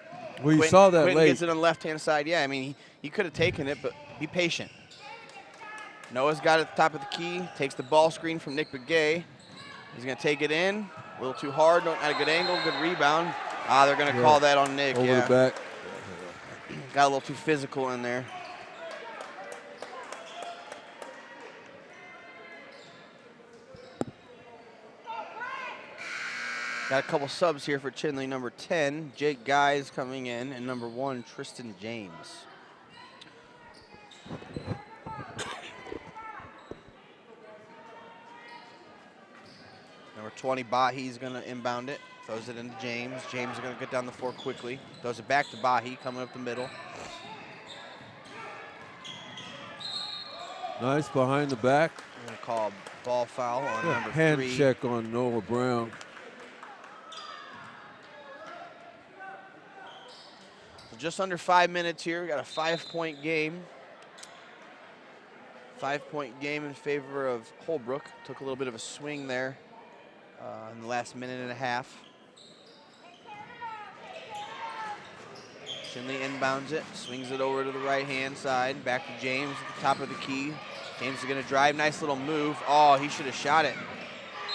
Well, you saw that Quinton late. gets it on the left-hand side. Yeah, I mean, he could have taken it, but be patient. Noah's got it at the top of the key. Takes the ball screen from Nick Begay. He's going to take it in. A little too hard, not at a good angle, good rebound. They're going to call that on Nick. Over the back. Got a little too physical in there. Got a couple subs here for Chinle. Number 10, Jake Guys coming in, and number 1, Tristan James. Number 20, Bahi's going to inbound it. Throws it into James. James is going to get down the floor quickly. Throws it back to Bahi, coming up the middle. Nice behind the back. I'm going to call a ball foul on number 3. Hand check on Noah Brown. So just under 5 minutes here. We got a 5-point game. 5-point game in favor of Holbrook. Took a little bit of a swing there in the last minute and a half. Chinle inbounds it, swings it over to the right-hand side. Back to James at the top of the key. James is going to drive. Nice little move. Oh, he should have shot it.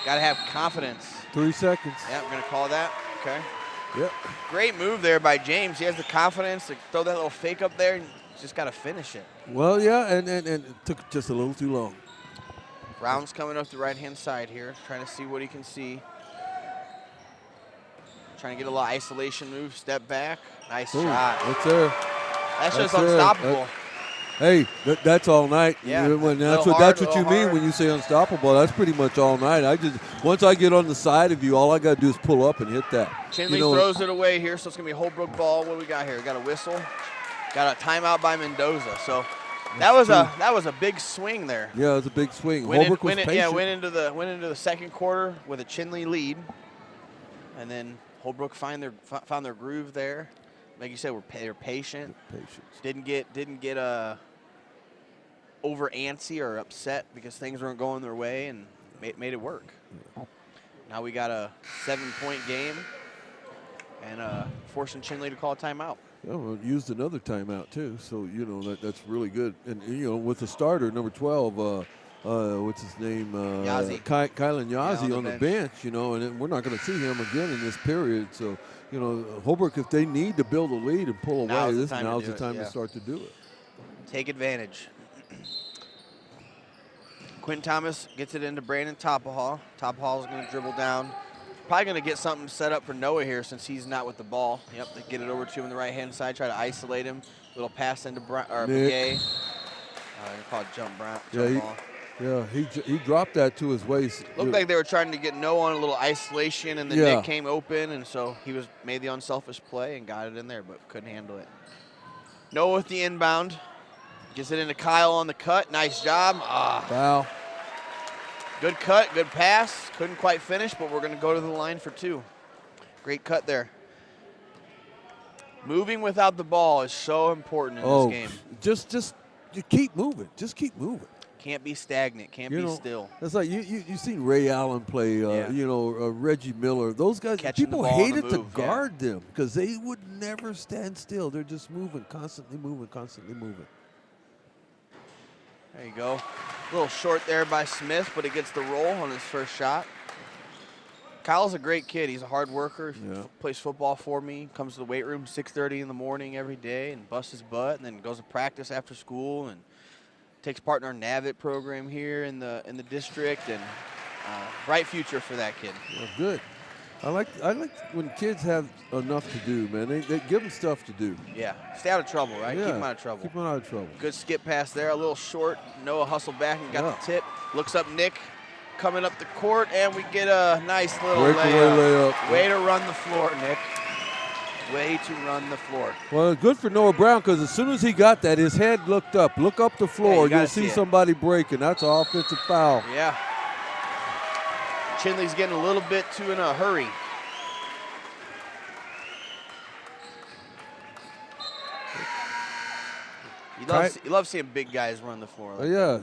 Got to have confidence. 3 seconds. Yeah, we're going to call that. Okay. Yep. Great move there by James. He has the confidence to throw that little fake up there, and just got to finish it. Well, yeah, and it took just a little too long. Brown's coming up the right-hand side here, trying to see what he can see. Trying to get a little isolation move, step back. Nice shot. That's there. That's just unstoppable. Hey, that's all night. Yeah, That's what you mean when you say unstoppable. That's pretty much all night. Once I get on the side of you, all I got to do is pull up and hit that. Chinle throws it away here, so it's going to be a Holbrook ball. What do we got here? Got a whistle. Got a timeout by Mendoza. So that was a big swing there. Yeah, it was a big swing. Holbrook was patient. Yeah, went into the second quarter with a Chinle lead, and then Holbrook found their groove there. Like you said, they're patient. Didn't get over antsy or upset because things weren't going their way, and made it work. Now we got a 7-point game, and forcing Chinle to call a timeout. Yeah, well, used another timeout too, so that's really good. And with the starter, number 12, what's his name? Yazzie. Kylan Yazzie on the bench. And we're not going to see him again in this period. So, Holbrook, if they need to build a lead and pull away, now's the time to start to do it. Take advantage. Quentin Thomas gets it into Brandon Topahall. Topahall's going to dribble down. Probably going to get something set up for Noah here since he's not with the ball. Yep, they get it over to him on the right-hand side, try to isolate him. Little pass into Begay. Call it jump ball. Yeah, he dropped that to his waist. Looked like they were trying to get Noah on a little isolation, and then Nick came open, and so he made the unselfish play and got it in there, but couldn't handle it. Noah with the inbound. Gets it into Kyle on the cut. Nice job. Foul. Good cut, good pass. Couldn't quite finish, but we're going to go to the line for 2. Great cut there. Moving without the ball is so important in this game. Just you keep moving. Just keep moving. Can't be stagnant. Can't be still. It's like you seen Ray Allen play. Reggie Miller. Those guys. Catching people hated to guard them because they would never stand still. They're just moving, constantly moving, constantly moving. There you go. A little short there by Smith, but he gets the roll on his first shot. Kyle's a great kid. He's a hard worker. He plays football for me. Comes to the weight room 6:30 in the morning every day and busts his butt, and then goes to practice after school and takes part in our NAVIT program here in the district. And bright future for that kid. Well, good. I like when kids have enough to do, man. They give them stuff to do. Yeah, stay out of trouble, right? Yeah. Keep them out of trouble. Keep them out of trouble. Good skip pass there, a little short. Noah hustled back and got the tip. Looks up Nick coming up the court, and we get a nice little layup. Way to run the floor, Nick. Way to run the floor. Well, good for Noah Brown because as soon as he got that, his head looked up. Look up the floor. You'll see somebody breaking. That's an offensive foul. Yeah. Chinley's getting a little bit too in a hurry. You love seeing big guys run the floor. Like yeah.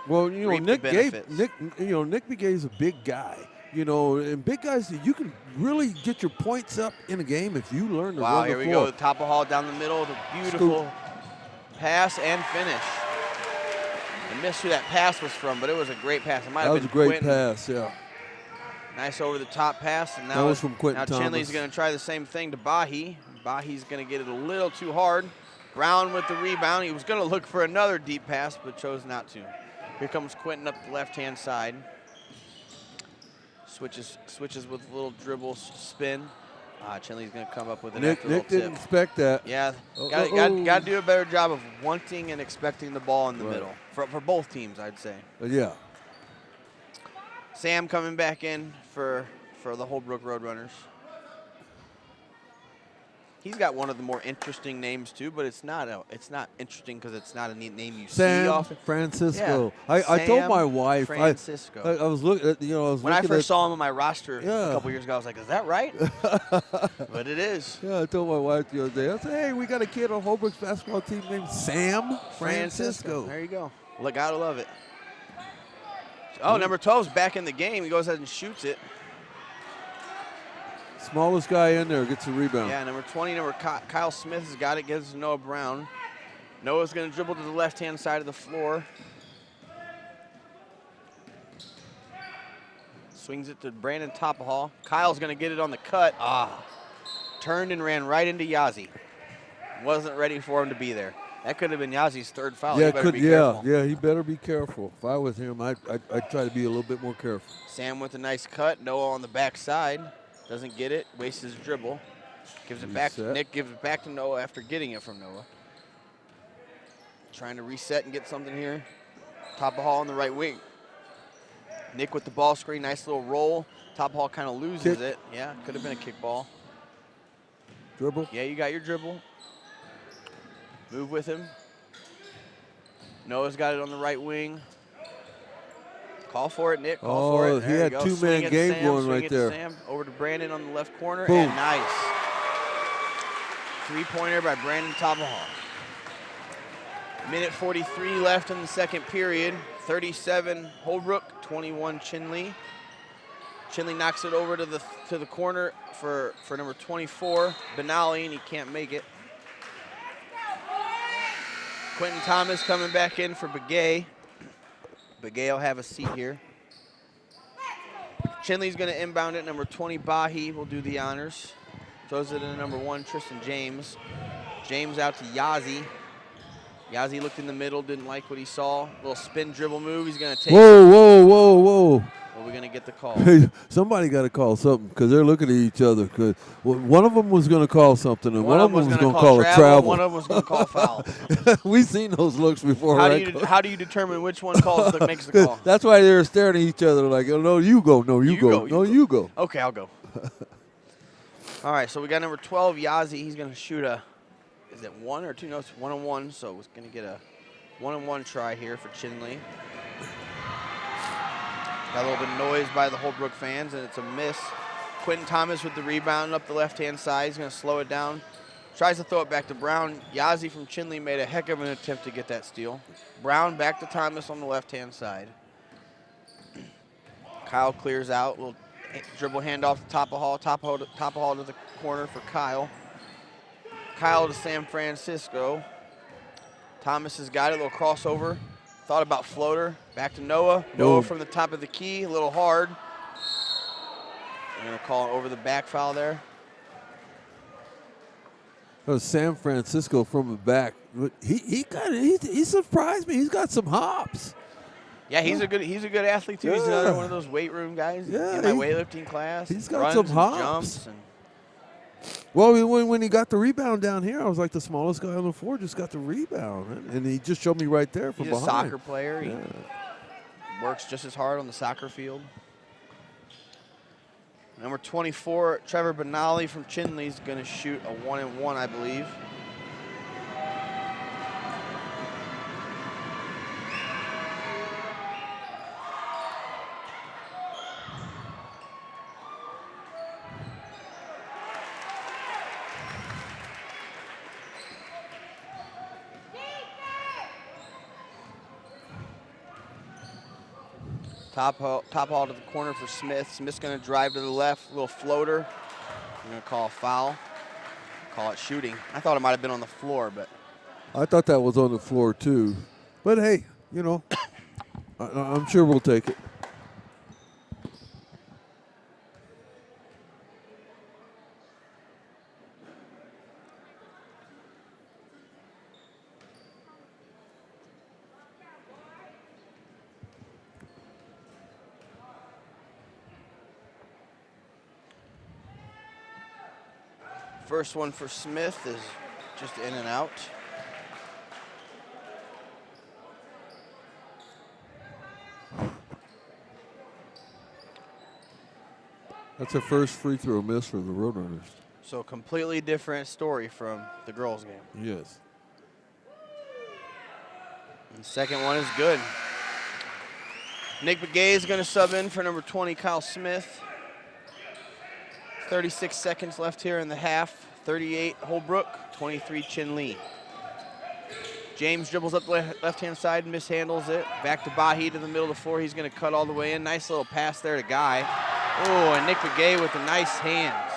Well, Nick Begay is a big guy. And big guys, you can really get your points up in a game if you learn to run the floor. Wow, here we go. Top of Hall down the middle. The beautiful pass and finish. I missed who that pass was from, but it was a great pass. It might have been That was a great Quentin. pass, yeah. Nice over the top pass. And now that was from Quentin Thomas. Chinley's going to try the same thing to Bahi. Bahi's going to get it a little too hard. Brown with the rebound. He was going to look for another deep pass, but chose not to. Here comes Quentin up the left-hand side. Switches with a little dribble spin. Chinley's going to come up with an Nick didn't expect that. Yeah, got to do a better job of wanting and expecting the ball in the middle for both teams, I'd say. Yeah. Sam coming back in for the Holbrook Roadrunners. He's got one of the more interesting names too, but it's not interesting because it's not a neat name you see often. Francisco. Yeah. I told my wife. Francisco. I was looking at when I first saw him on my roster a couple years ago, I was like, "Is that right?" But it is. Yeah, I told my wife the other day. I said, "Hey, we got a kid on Holbrook's basketball team named Sam Francisco." There you go. Look, gotta love it. Oh, number 12's back in the game. He goes ahead and shoots it. Smallest guy in there gets the rebound. Yeah, number 20, Kyle Smith has got it, gives it to Noah Brown. Noah's going to dribble to the left-hand side of the floor. Swings it to Brandon Topahall. Kyle's going to get it on the cut. Turned and ran right into Yazzie. Wasn't ready for him to be there. That could have been Yazzie's third foul. Yeah, He better be careful. yeah, he better be careful. If I was him, I'd try to be a little bit more careful. Sam with a nice cut. Noah on the backside. Doesn't get it. Wastes his dribble. Gives it back. Nick gives it back to Noah after getting it from Noah. Trying to reset and get something here. Topahall on the right wing. Nick with the ball screen. Nice little roll. Topahall kind of loses it. Yeah, could have been a kick ball. Dribble? Yeah, you got your dribble. Move with him. Noah's got it on the right wing. Call for it, Nick. Call for it. There he had two-man game going right there. Sam. Over to Brandon on the left corner. Boom. And nice. Three-pointer by Brandon Topahall. Minute 43 left in the second period. 37 Holbrook, 21 Chinle. Chinle knocks it over to the corner for number 24, Benali, and he can't make it. Quentin Thomas coming back in for Begay. Begay will have a seat here. Chinley's going to inbound it. Number 20, Bahi will do the honors. Throws it to number 1, Tristan James. James out to Yazzie. Yazzie looked in the middle, didn't like what he saw. Little spin dribble move. He's going to take Whoa, whoa, whoa, whoa. Well, we're going to get the call. Somebody got to call something because they're looking at each other. Cause one of them was going to call something, and one of them was going to call a travel. One of them was going to call foul. We've seen those looks before, How do you determine which one makes the call? That's why they were staring at each other like, oh, no, you go. No, you go. No, you go. Okay, I'll go. All right, so we got number 12, Yazzie. He's going to shoot is it 1 or 2? No, it's 1-on-1, so it's going to get a 1-on-1 try here for Chinle. Got a little bit of noise by the Holbrook fans, and it's a miss. Quentin Thomas with the rebound up the left-hand side. He's going to slow it down. Tries to throw it back to Brown. Yazzie from Chinle made a heck of an attempt to get that steal. Brown back to Thomas on the left-hand side. Kyle clears out. Little dribble handoff to Topahall. Topahall to the corner for Kyle. Kyle to San Francisco. Thomas has got it. A little crossover. Thought about floater. Back to Noah. Noah from the top of the key. A little hard. I'm going to call it over the back foul there. That was San Francisco from the back. He surprised me. He's got some hops. Yeah, he's a good athlete too. He's another one of those weight room guys in my weightlifting class. He's got some hops. Jumps and well, when he got the rebound down here, I was like the smallest guy on the floor just got the rebound. And he just showed me right there from behind. He's a soccer player. He works just as hard on the soccer field. Number 24, Trevor Benali from Chinle is going to shoot a 1-and-1, I believe. Top ball to the corner for Smith. Smith's going to drive to the left, little floater. I'm going to call a foul. Call it shooting. I thought it might have been on the floor, but. I thought that was on the floor too. But hey, you know, I'm sure we'll take it. First one for Smith is just in and out. That's a first free throw miss for the Roadrunners. So a completely different story from the girls' game. Yes. And the second one is good. Nick Begay is going to sub in for number 20, Kyle Smith. 36 seconds left here in the half. 38 Holbrook, 23 Chinle. James dribbles up the left-hand side, mishandles it. Back to Bahi to the middle of the floor. He's going to cut all the way in. Nice little pass there to Guy. Oh, and Nick Begay with the nice hands.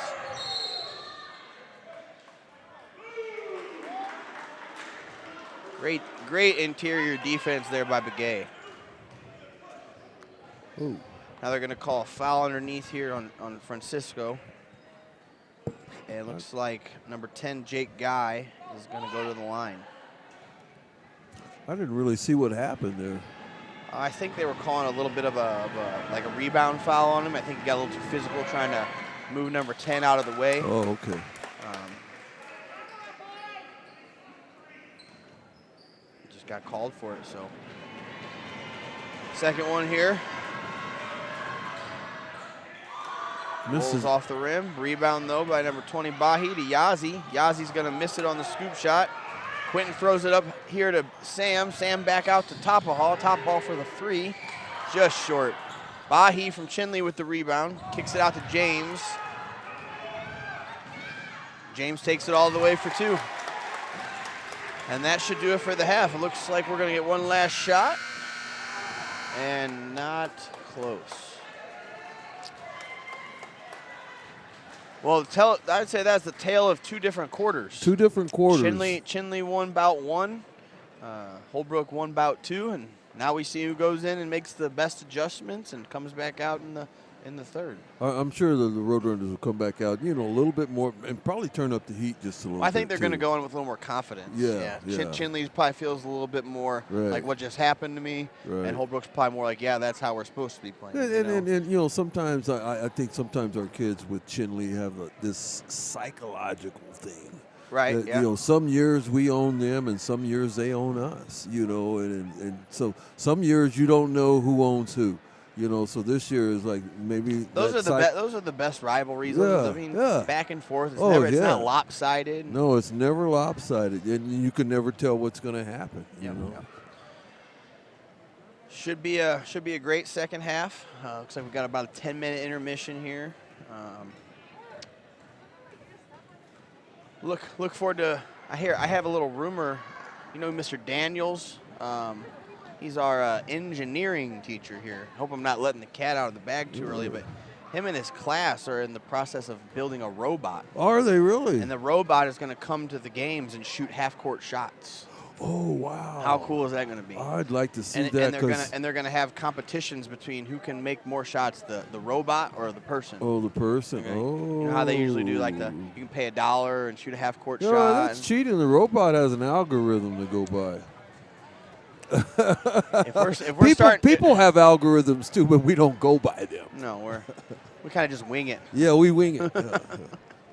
Great interior defense there by Begay. Ooh. Now they're going to call a foul underneath here on Francisco. And it looks like number 10, Jake Guy, is going to go to the line. I didn't really see what happened there. I think they were calling a little bit of a rebound foul on him. I think he got a little too physical trying to move number 10 out of the way. Oh, okay. Just got called for it, so. Second one here. Rolls off the rim. Rebound, though, by number 20, Bahi to Yazzie. Yazzie's going to miss it on the scoop shot. Quentin throws it up here to Sam. Sam back out to Topahall. Topahall for the 3. Just short. Bahi from Chinle with the rebound. Kicks it out to James. James takes it all the way for 2. And that should do it for the half. It looks like we're going to get one last shot. And not close. Well, I'd say that's the tale of 2 different quarters. 2 different quarters. Chinle won bout 1, Holbrook won bout 2, and now we see who goes in and makes the best adjustments and comes back out in the third. I'm sure the Roadrunners will come back out, a little bit more and probably turn up the heat just a little bit. I think they're going to go in with a little more confidence. Yeah. Chinle probably feels a little bit more like what just happened to me, and Holbrook's probably more like, yeah, that's how we're supposed to be playing. And sometimes I think sometimes our kids with Chinle have this psychological thing. Right, some years we own them and some years they own us, and so some years you don't know who owns who. So this year is like maybe those are the best rivalries. Back and forth. It's not lopsided. No, it's never lopsided, and you can never tell what's going to happen. Should be a great second half. Looks like we've got about a 10-minute intermission here. Look forward to. I have a little rumor. Mr. Daniels. He's our engineering teacher here. Hope I'm not letting the cat out of the bag too early, but him and his class are in the process of building a robot. Are they really? And the robot is going to come to the games and shoot half-court shots. Oh, wow. How cool is that going to be? I'd like to see that. And they're going to have competitions between who can make more shots, the robot or the person. Oh, the person. Okay. Oh. You know how they usually do, like you can pay $1 and shoot a half-court shot. That's cheating. The robot has an algorithm to go by. if we're starting, people have algorithms too, but we don't go by them. No, we kind of just wing it. Yeah, we wing it.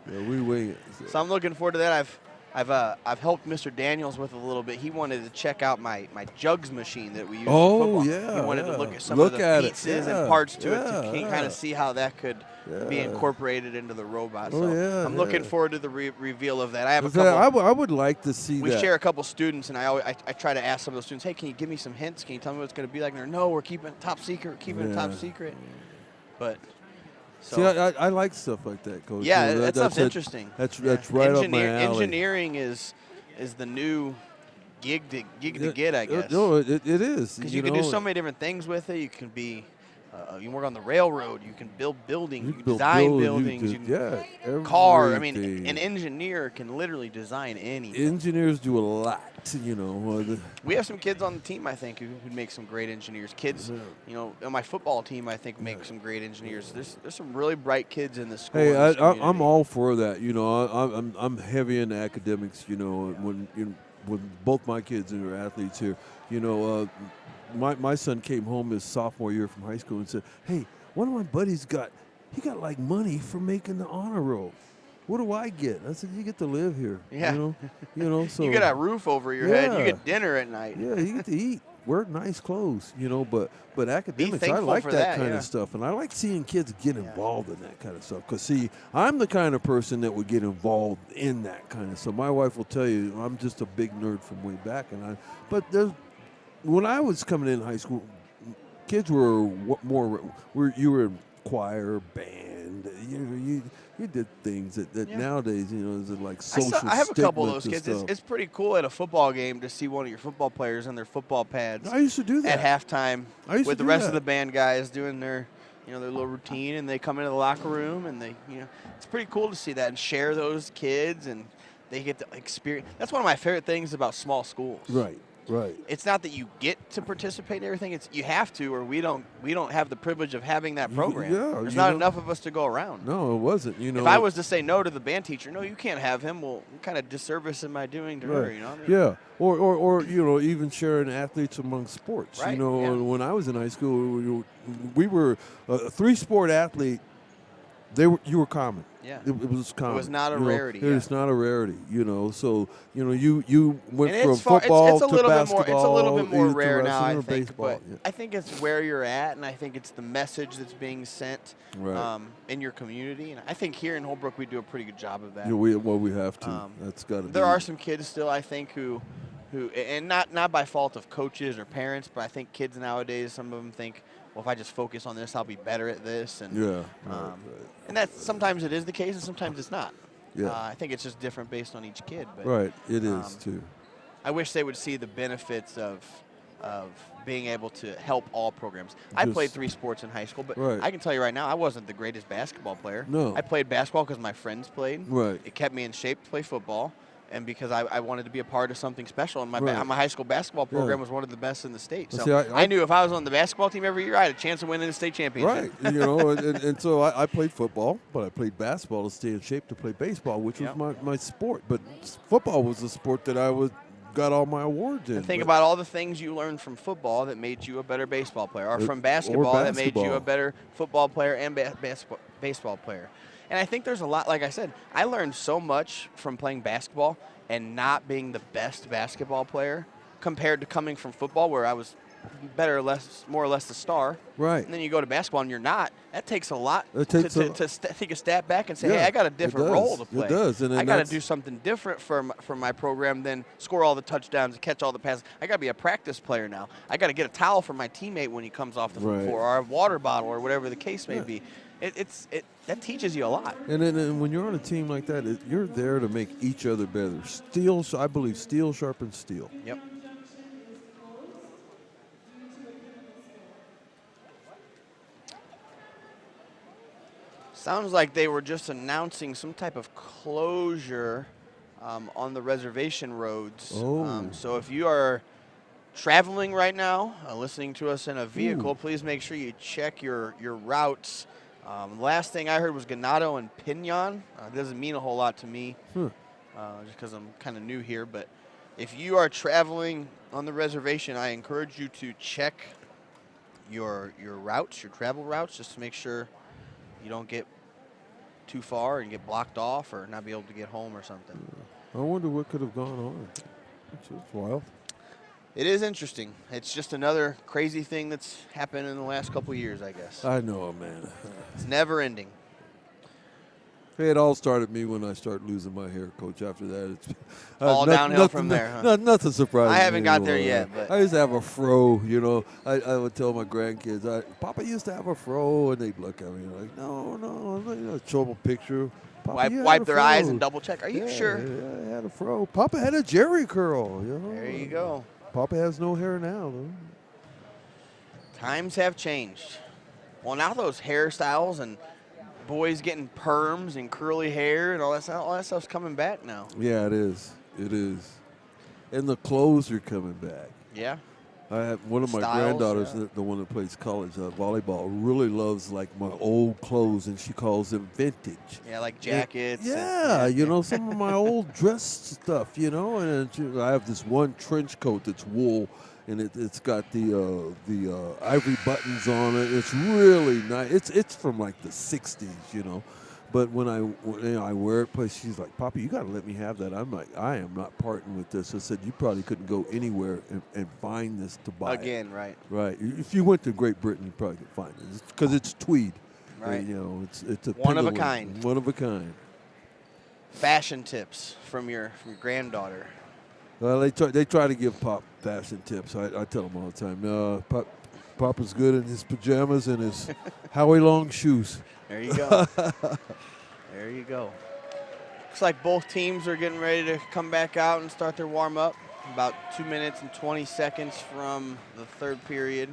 We wing it. So I'm looking forward to that. I've helped Mr. Daniels with a little bit. He wanted to check out my jugs machine that we use for football. Yeah. He wanted to look at some of the pieces and parts to it to kind of see how that could be incorporated into the robot. So I'm looking forward to the reveal of that. I have a couple. I would like to see that. We share a couple students, and I try to ask some of those students, hey, can you give me some hints? Can you tell me what it's going to be like? And they're, no, we're keeping it top secret. Top secret. But. So, see, I like stuff like that, Coach. Yeah, that stuff's interesting. That's right up my alley. Engineering is the new gig to get, I guess. No, it is. Because you can do so many different things with it. You can be, you can work on the railroad. You can build buildings. You can design buildings. Car. I mean, an engineer can literally design anything. Engineers do a lot. We have some kids on the team, I think, who make some great engineers. Kids, on my football team, I think, make some great engineers. There's some really bright kids in the school. Hey, I'm all for that. I'm heavy into academics. When both my kids are athletes here. My son came home his sophomore year from high school and said, "Hey, one of my buddies got like money for making the honor roll. What do I get?" I said, "You get to live here." Yeah. So you get a roof over your head. You get dinner at night. Yeah, you get to eat, wear nice clothes. But academics, I like that kind of stuff, and I like seeing kids get involved in that kind of stuff. Because see, I'm the kind of person that would get involved in that kind of stuff. My wife will tell you, I'm just a big nerd from way back, when I was coming in high school, kids were you were in choir, band. You did things that nowadays, is like social. I have a couple of those kids. Stuff. It's pretty cool at a football game to see one of your football players in their football pads. I used to do that at halftime with the rest of the band guys doing their little routine, and they come into the locker room and it's pretty cool to see that and share those kids, and they get to experience. That's one of my favorite things about small schools. Right. Right. It's not that you get to participate in everything; it's you have to, or we don't have the privilege of having that program. Yeah, There's not enough of us to go around. No, it wasn't. You know, if I was to say no to the band teacher, no, you can't have him. Well, what kind of disservice am I doing to her? You know what I mean? Yeah, or you know, even sharing athletes among sports. Right, You know, yeah. when I was in high school, we were a 3-sport athlete. You were common. Yeah. It was common. It was not a you know. rarity. It's not a rarity. You know, so you know, you went And from it's far, football it's a to little basketball. bit more. It's a little bit more either to rare now, wrestling I or think. baseball. But Yeah. I think it's where you're at, and I think it's the message that's being sent Right. in your community. And I think here in Holbrook we do a pretty good job of that. Yeah, we have to. That's got to be. There are some kids still, I think, who, and not by fault of coaches or parents, but I think kids nowadays, some of them think, well, if I just focus on this, I'll be better at this. And Yeah. Right. and that's sometimes it is the case, and sometimes it's not. Yeah. I think it's just different based on each kid. But Right. It is too. I wish they would see the benefits of being able to help all programs. I played 3 sports in high school, but Right. I can tell you right now, I wasn't the greatest basketball player. No. I played basketball because my friends played. Right. It kept me in shape to play football, and because I wanted to be a part of something special. And my Right. my high school basketball program Yeah. was one of the best in the state. Well, So see, I knew if I was on the basketball team every year, I had a chance of winning the state championship. Right, you know, and so I played football, but I played basketball to stay in shape to play baseball, which Yep. was my sport. But football was the sport that got all my awards in. And think But- about all the things you learned from football that made you a better baseball player, or from basketball that made you a better football player and baseball player. And I think there's a lot, like I said, I learned so much from playing basketball and not being the best basketball player compared to coming from football where I was better or less, more or less the star. Right. And then you go to basketball and you're not. That takes a lot It takes to take a step back and say, Yeah, hey, I got a it different does. role to play. It does, and then I got to that's- do something different for my program than score all the touchdowns and catch all the passes. I got to be a practice player now. I got to get a towel for my teammate when he comes off the Right. floor, or a water bottle, or whatever the case may Yeah. be. That teaches you a lot. And then and when you're on a team like that, you're there to make each other better. I believe steel sharpens steel. Yep. Sounds like they were just announcing some type of closure on the reservation roads. Oh. So if you are traveling right now, listening to us in a vehicle, please make sure you check your routes. Last thing I heard was Ganado and Pinon. It doesn't mean a whole lot to me, just because I'm kind of new here. But if you are traveling on the reservation, I encourage you to check your routes, your travel routes, just to make sure you don't get too far and get blocked off or not be able to get home or something. I wonder what could have gone on. It's wild. It is interesting. It's just another crazy thing that's happened in the last couple of years, I guess. I know, man. It's never ending. Hey, it all started me when I started losing my hair, Coach. After that, it's All downhill from there, huh? Nothing surprising. I haven't me got there anymore. yet, but- I used to have a fro. You know, I would tell my grandkids, "Papa used to have a fro," and they'd look at me like, "No." Show them a picture. Papa, you had Wipe a their eyes fro." and double check. Are you sure? Yeah, I had a fro. Papa had a Jerry curl. You know? There you go. Papa has no hair now, though. Times have changed. Well, now those hairstyles and boys getting perms and curly hair and all that stuff's coming back now. Yeah, it is. It is. And the clothes are coming back. Yeah. I have one of my Styles, granddaughters, yeah. the one that plays college volleyball, really loves like my old clothes, and she calls them vintage. Yeah, like jackets. Yeah, you know, some of my old dress stuff, you know, and I have this one trench coat that's wool, and it's got the ivory buttons on it. It's really nice. It's from like the 60s, you know. But when I wear it, plus she's like, "Papa, you got to let me have that." I'm like, "I am not parting with this." I said, "You probably couldn't go anywhere and find this to buy." Again, right. Right. If you went to Great Britain, you probably could find it because it's tweed. Right. You know, it's a One of a pendulum. kind. One of a kind. Fashion tips from your granddaughter. Well, they try to give Pop fashion tips. I tell them all the time. No, Papa's good in his pajamas and his Howie Long shoes. There you go. There you go. Looks like both teams are getting ready to come back out and start their warm-up. About 2 minutes and 20 seconds from the third period.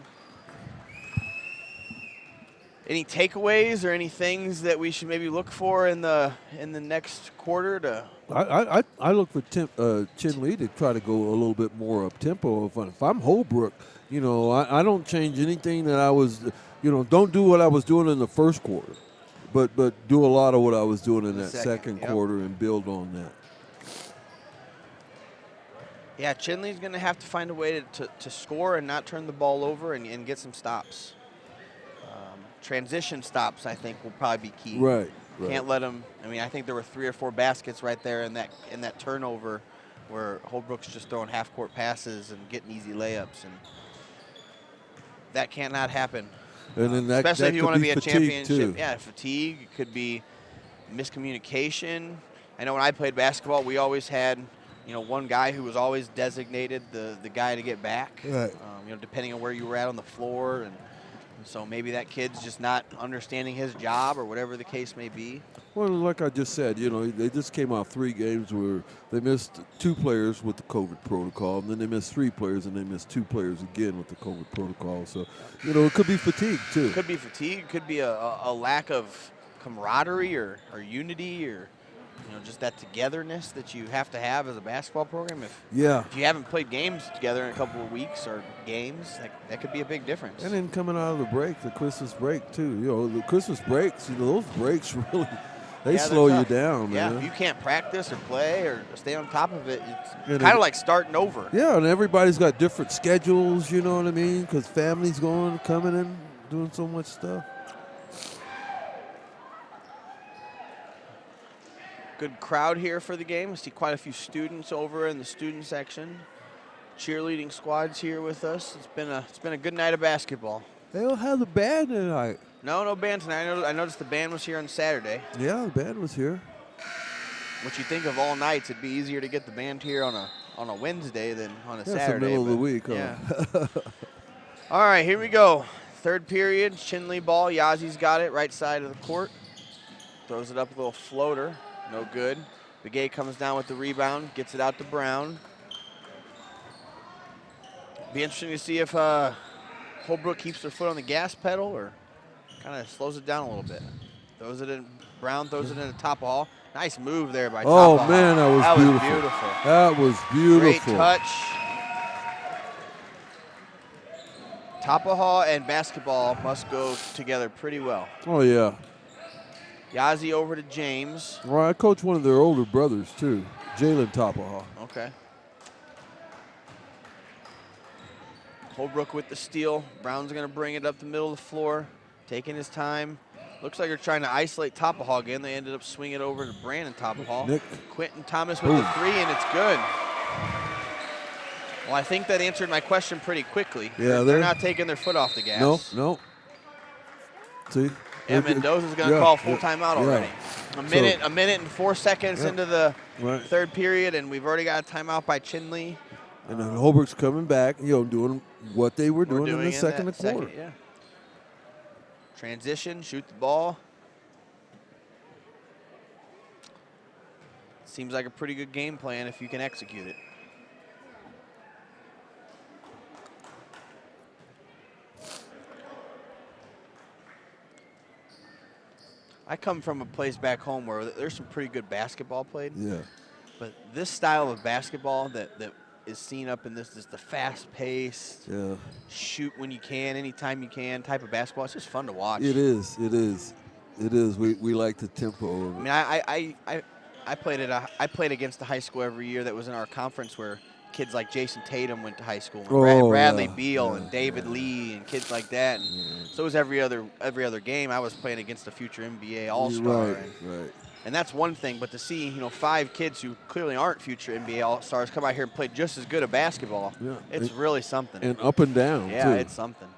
Any takeaways or any things that we should maybe look for in the next quarter to? I look for Chinle to try to go a little bit more up tempo. If I'm Holbrook, I don't change anything that I was, don't do what I was doing in the first quarter, but do a lot of what I was doing in that second quarter and build on that. Yeah, Chinle's going to have to find a way to score and not turn the ball over and get some stops. Transition stops, I think, will probably be key. Right. Can't let them. I mean, I think there were 3 or 4 baskets right there in that turnover where Holbrook's just throwing half-court passes and getting easy layups, and that cannot happen. And then especially if you want to be a championship. Too. Yeah, fatigue. It could be miscommunication. I know when I played basketball, we always had one guy who was always designated the guy to get back. Right. Depending on where you were at on the floor, and so maybe that kid's just not understanding his job or whatever the case may be. Well, like I just said, they just came off 3 games where they missed 2 players with the COVID protocol, and then they missed 3 players, and they missed 2 players again with the COVID protocol. So, it could be fatigue too. It could be fatigue. It could be a lack of camaraderie or unity or just that togetherness that you have to have as a basketball program. If you haven't played games together in a couple of weeks or games, that could be a big difference. And then coming out of the break, the Christmas break too. The Christmas breaks, those breaks really, they slow you down, man. Yeah, if you can't practice or play or stay on top of it, it's kind of like starting over. Yeah, and everybody's got different schedules, you know what I mean? Because families coming in, doing so much stuff. Good crowd here for the game. I see quite a few students over in the student section. Cheerleading squads here with us. It's been a good night of basketball. They don't have the band tonight. No band tonight. I noticed the band was here on Saturday. Yeah, the band was here. What you think of all nights, it'd be easier to get the band here on a Wednesday than on a Saturday. It's the middle of the week, huh? Yeah. All right, here we go. Third period, Chinle ball. Yazi's got it, right side of the court. Throws it up, a little floater. No good. Begay comes down with the rebound, gets it out to Brown. Be interesting to see if Holbrook keeps their foot on the gas pedal or kind of slows it down a little bit. Throws it in. Brown throws it in the top hall. Nice move there by Top Hall. Oh, man, that was beautiful. That was beautiful. Great touch. Hall and basketball must go together pretty well. Oh, yeah. Yazi over to James. Well, I coach one of their older brothers, too, Jalen Hall. Okay. Holbrook with the steal. Brown's going to bring it up the middle of the floor, taking his time. Looks like they're trying to isolate Hall again. They ended up swinging it over to Brandon Hall. Nick. Quentin Thomas with the 3, and it's good. Well, I think that answered my question pretty quickly. Yeah, they're not taking their foot off the gas. No. See? And Mendoza's going to call full timeout already. A minute and 4 seconds into the third period, and we've already got a timeout by Chinle. And then Holbrook's coming back, doing what they were doing in the second quarter. Yeah. Transition, shoot the ball. Seems like a pretty good game plan if you can execute it. I come from a place back home where there's some pretty good basketball played. Yeah. But this style of basketball that is seen up in this is the fast-paced, shoot when you can, anytime you can type of basketball. It's just fun to watch. It is. We like the tempo of it. I mean, I played against a high school every year that was in our conference where kids like Jason Tatum went to high school, and Bradley Beal and David Lee and kids like that. And so it was every other game I was playing against a future NBA All-Star. Right. And that's one thing, but to see 5 kids who clearly aren't future NBA All-Stars come out here and play just as good at basketball, it's really something. And up and down, yeah, it's something.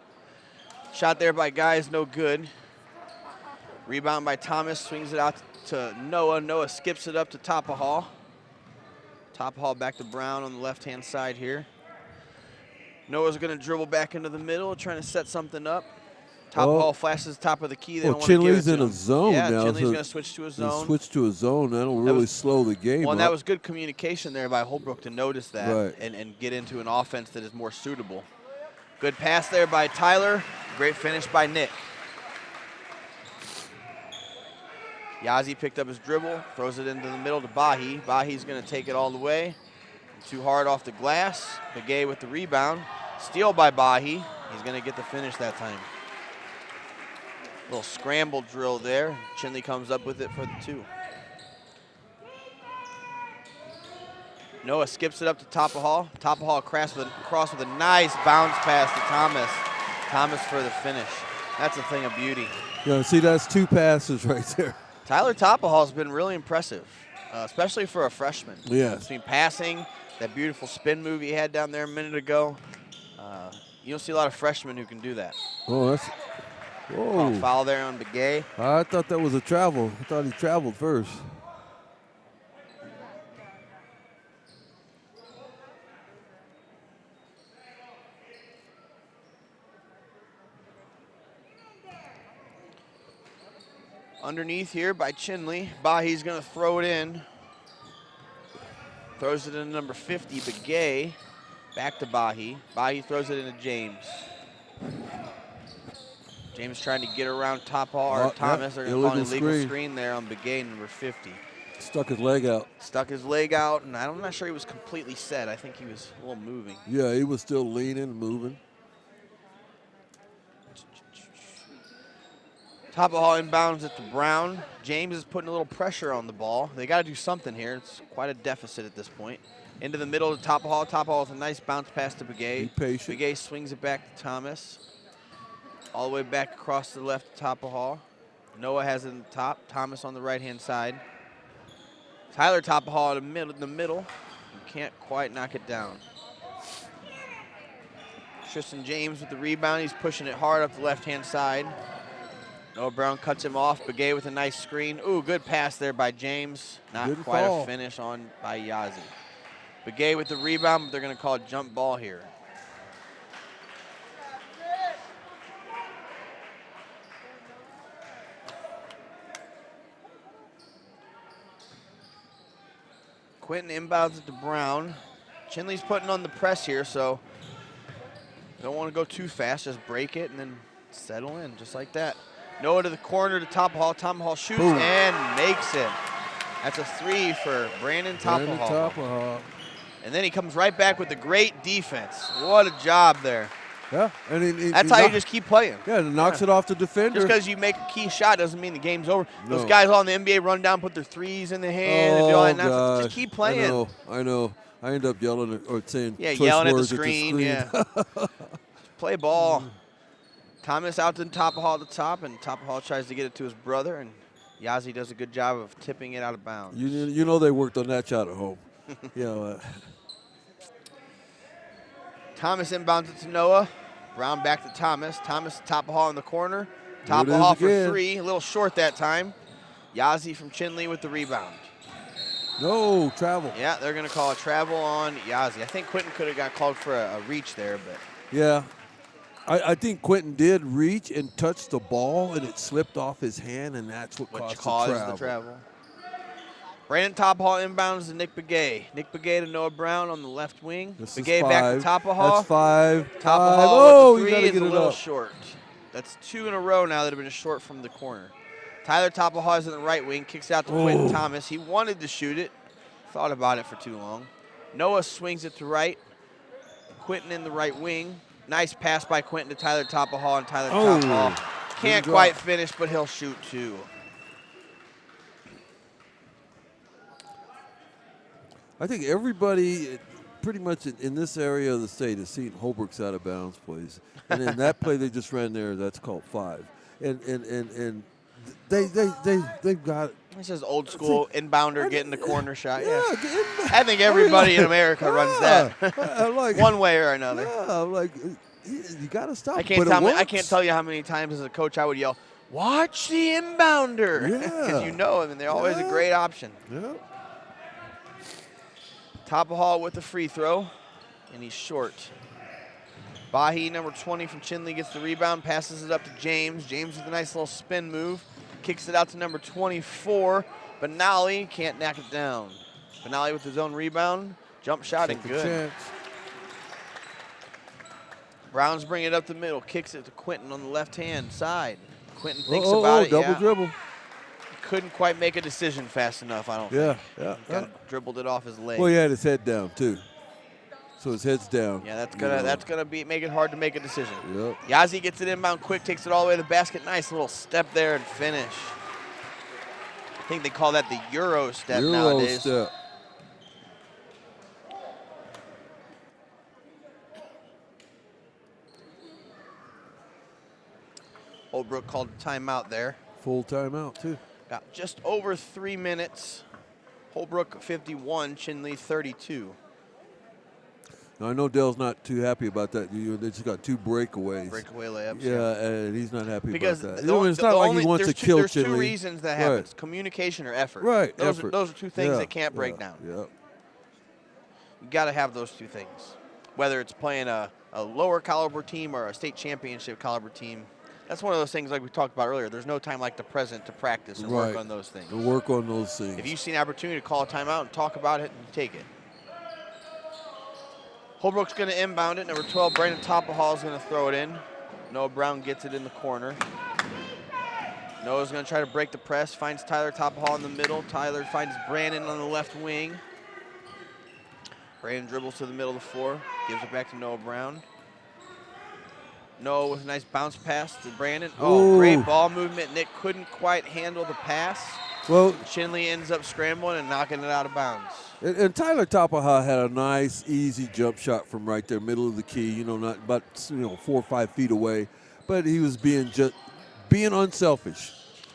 Shot there by Guy is no good. Rebound by Thomas, swings it out to Noah. Noah skips it up to Hall. Hall back to Brown on the left-hand side here. Noah's going to dribble back into the middle, trying to set something up. Hall flashes top of the key. They don't want to give it to Chinle's in a zone now. Chinle's going to switch to a zone. That'll really slow the game Well, up. and that was good communication there by Holbrook to notice that and get into an offense that is more suitable. Good pass there by Tyler. Great finish by Nick. Yazzie picked up his dribble, throws it into the middle to Bahi. Bahi's going to take it all the way. Too hard off the glass. Begay with the rebound. Steal by Bahi. He's going to get the finish that time. Little scramble drill there. Chinle comes up with it for the 2. Noah skips it up to Tapahal. Tapahal across with a nice bounce pass to Thomas. Thomas for the finish. That's a thing of beauty. Yeah, see, that's 2 passes right there. Tyler Tapahal's been really impressive, especially for a freshman. Yes. Between passing, that beautiful spin move he had down there a minute ago. You don't see a lot of freshmen who can do that. Oh, that's. Whoa. Foul there on Begay. I thought that was a travel. I thought he traveled first. Underneath here by Chinle. Bahi's going to throw it in. Throws it in number 50, Begay. Back to Bahi. Bahi throws it into James. James trying to get around Tapahal or Thomas. They're going to call an illegal screen there on Begay, number 50. Stuck his leg out. Stuck his leg out, and I'm not sure he was completely set. I think he was a little moving. Yeah, he was still leaning and moving. Tapahal inbounds it to Brown. James is putting a little pressure on the ball. They got to do something here. It's quite a deficit at this point. Into the middle to Tapahal. Tapahal with a nice bounce pass to Begay. Be patient. Begay swings it back to Thomas. All the way back across to the left to Tapahal. Noah has it in the top. Thomas on the right-hand side. Tyler Tapahal in the middle. You can't quite knock it down. Tristan James with the rebound. He's pushing it hard up the left-hand side. Noah Brown cuts him off. Begay with a nice screen. Ooh, good pass there by James. Not Didn't quite fall. a finish on by Yazzie. Begay with the rebound, but they're going to call a jump ball here. Quentin inbounds it to Brown. Chinle's putting on the press here, so don't want to go too fast. Just break it and then settle in, just like that. Noah to the corner to Tapahal. Tapahal shoots and makes it. That's a 3 for Brandon Tapahal. And then he comes right back with a great defense. What a job there. Yeah, and that's how you just keep playing. Yeah, and knocks it off the defender. Just because you make a key shot doesn't mean the game's over. No. Those guys on the NBA run down, put their threes in the hand, and do all that nonsense. Just keep playing. I know. I end up yelling or saying yelling at the screen. Yeah. Play ball. Thomas out to Tapahal at the top, and Tapahal tries to get it to his brother, and Yazzie does a good job of tipping it out of bounds. You know they worked on that shot at home. Thomas inbounds it to Noah. Brown back to Thomas. Thomas to Tapahal in the corner. Tapahal for 3. A little short that time. Yazzie from Chinle with the rebound. No, travel. Yeah, they're going to call a travel on Yazzie. I think Quentin could have got called for a reach there, but. Yeah. I think Quentin did reach and touch the ball, and it slipped off his hand, and that's what caused the travel. Brandon Tapahal inbounds to Nick Begay. Nick Begay to Noah Brown on the left wing. Begay back to Tapahal. That's 5. Tapahal with the 3 is a little short. That's 2 in a row now that have been short from the corner. Tyler Tapahal is in the right wing, kicks out to Quentin Thomas. He wanted to shoot it, thought about it for too long. Noah swings it to right. Quentin in the right wing. Nice pass by Quentin to Tyler Tapahal, and Tyler Tapahal can't quite finish, but he'll shoot 2. I think everybody pretty much in this area of the state has seen Holbrook's out of bounds plays. And in that play they just ran there, that's called 5. And they've got it. This is old school inbounder getting the corner shot. Yeah. I think everybody in America runs that one way or another. Yeah, you got to stop. I can't tell you how many times as a coach I would yell, "Watch the inbounder," because they're always a great option. Yeah. Tapahal with the free throw, and he's short. Bahi, number 20 from Chinle, gets the rebound, passes it up to James. James with a nice little spin move, kicks it out to number 24. Benali can't knock it down. Benali with his own rebound, jump shot and good. Brown's bringing it up the middle, kicks it to Quentin on the left-hand side. Quentin thinks about it. Double dribble. couldn't quite make a decision fast enough, I don't Yeah, think. yeah. Kind of dribbled it off his leg. Well, he had his head down too, so his head's down. Yeah, that's gonna make it hard to make a decision. Yep. Yazi gets it inbound quick, takes it all the way to the basket. Nice little step there and finish. I think they call that the Euro step nowadays. Step. Holbrook called a timeout there. Full timeout too. Got just over 3 minutes. Holbrook 51, Chinle 32. Now, I know Dell's not too happy about that. They just got 2 breakaways. Breakaway layups. Yeah, and he's not happy because about that. It's not like he wants to kill There's Chinle. 2 reasons that happens: communication or effort. Right, Those effort. Are 2 things that can't break down. Yeah. You got to have those 2 things. Whether it's playing a lower caliber team or a state championship caliber team, that's one of those things like we talked about earlier. There's no time like the present to practice and work on those things. To work on those things. If you see an opportunity to call a timeout and talk about it, you take it. Holbrook's going to inbound it. Number 12, Brandon Toppahall is going to throw it in. Noah Brown gets it in the corner. Noah's going to try to break the press. Finds Tyler Toppahall in the middle. Tyler finds Brandon on the left wing. Brandon dribbles to the middle of the floor. Gives it back to Noah Brown. Noah with a nice bounce pass to Brandon. Oh, great ball movement. Nick couldn't quite handle the pass. Well, Chinle ends up scrambling and knocking it out of bounds. And Tyler Topaha had a nice, easy jump shot from right there, middle of the key. Not about 4 or 5 feet away, but he was being unselfish.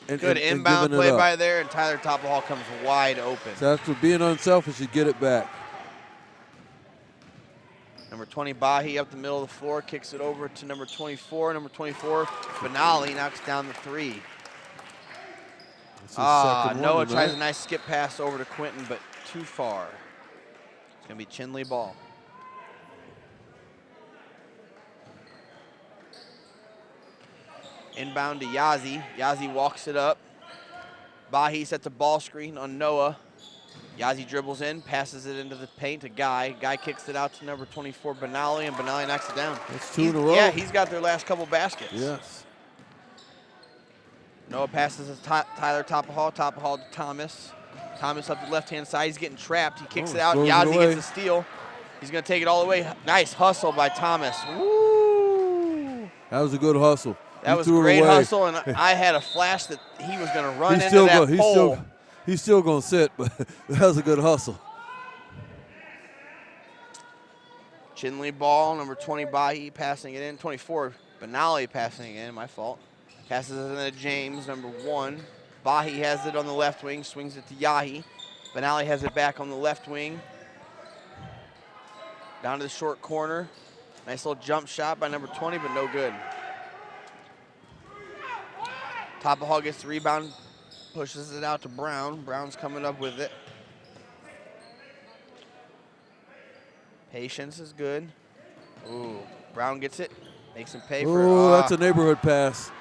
Good inbound play by there, and Tyler Toppahall comes wide open. So after being unselfish, you get it back. Number 20, Bahi up the middle of the floor, kicks it over to number 24. Number 24, Benali knocks down the 3. Noah tries a nice skip pass over to Quentin, but too far. It's going to be Chinle ball. Inbound to Yazi. Yazi walks it up. Bahi sets a ball screen on Noah. Yazi dribbles in, passes it into the paint to Guy. Guy kicks it out to number 24, Benali, and Benali knocks it down. That's 2 in a row. Yeah, he's got their last couple baskets. Yes. Noah passes to Tyler Toppahall. Toppahall to Thomas. Thomas up the left-hand side. He's getting trapped. He kicks it out. Yazi gets the steal. He's going to take it all the way. Nice hustle by Thomas. Woo! That was a good hustle. That was a great hustle, and I had a flash that he was going to run into that pole. He's still going to sit, but that was a good hustle. Chinle ball, number 20, Bahi passing it in. 24, Benali passing it in, my fault. Passes it in to James, number 1. Bahi has it on the left wing, swings it to Yahi. Benali has it back on the left wing. Down to the short corner. Nice little jump shot by number 20, but no good. Toppahall gets the rebound, pushes it out to Brown. Brown's coming up with it. Patience is good. Ooh, Brown gets it, makes him pay for it. Oh, that's a neighborhood pass.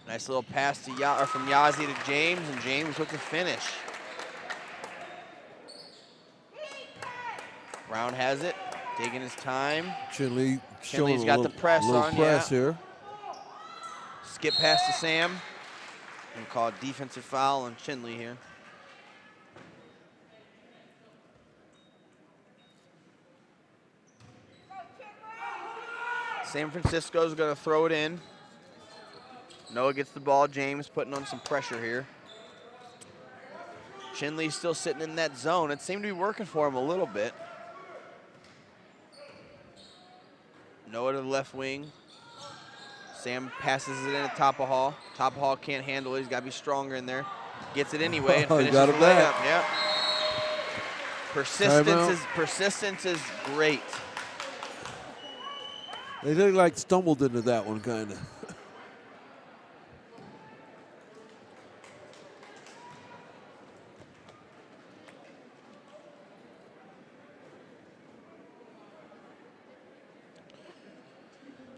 Nice little pass to from Yazi to James, and James with the finish. Brown has it, taking his time. Chinle's got the press on, here. Skip pass to Sam. And call a defensive foul on Chinle here. San Francisco's going to throw it in. Noah gets the ball. James putting on some pressure here. Chinle's still sitting in that zone. It seemed to be working for him a little bit. Noah to the left wing. Sam passes it in to Toppahall. Toppahall can't handle it. He's got to be stronger in there. Gets it anyway and finishes the layup. Yep. Persistence is great. They look like stumbled into that one, kind of.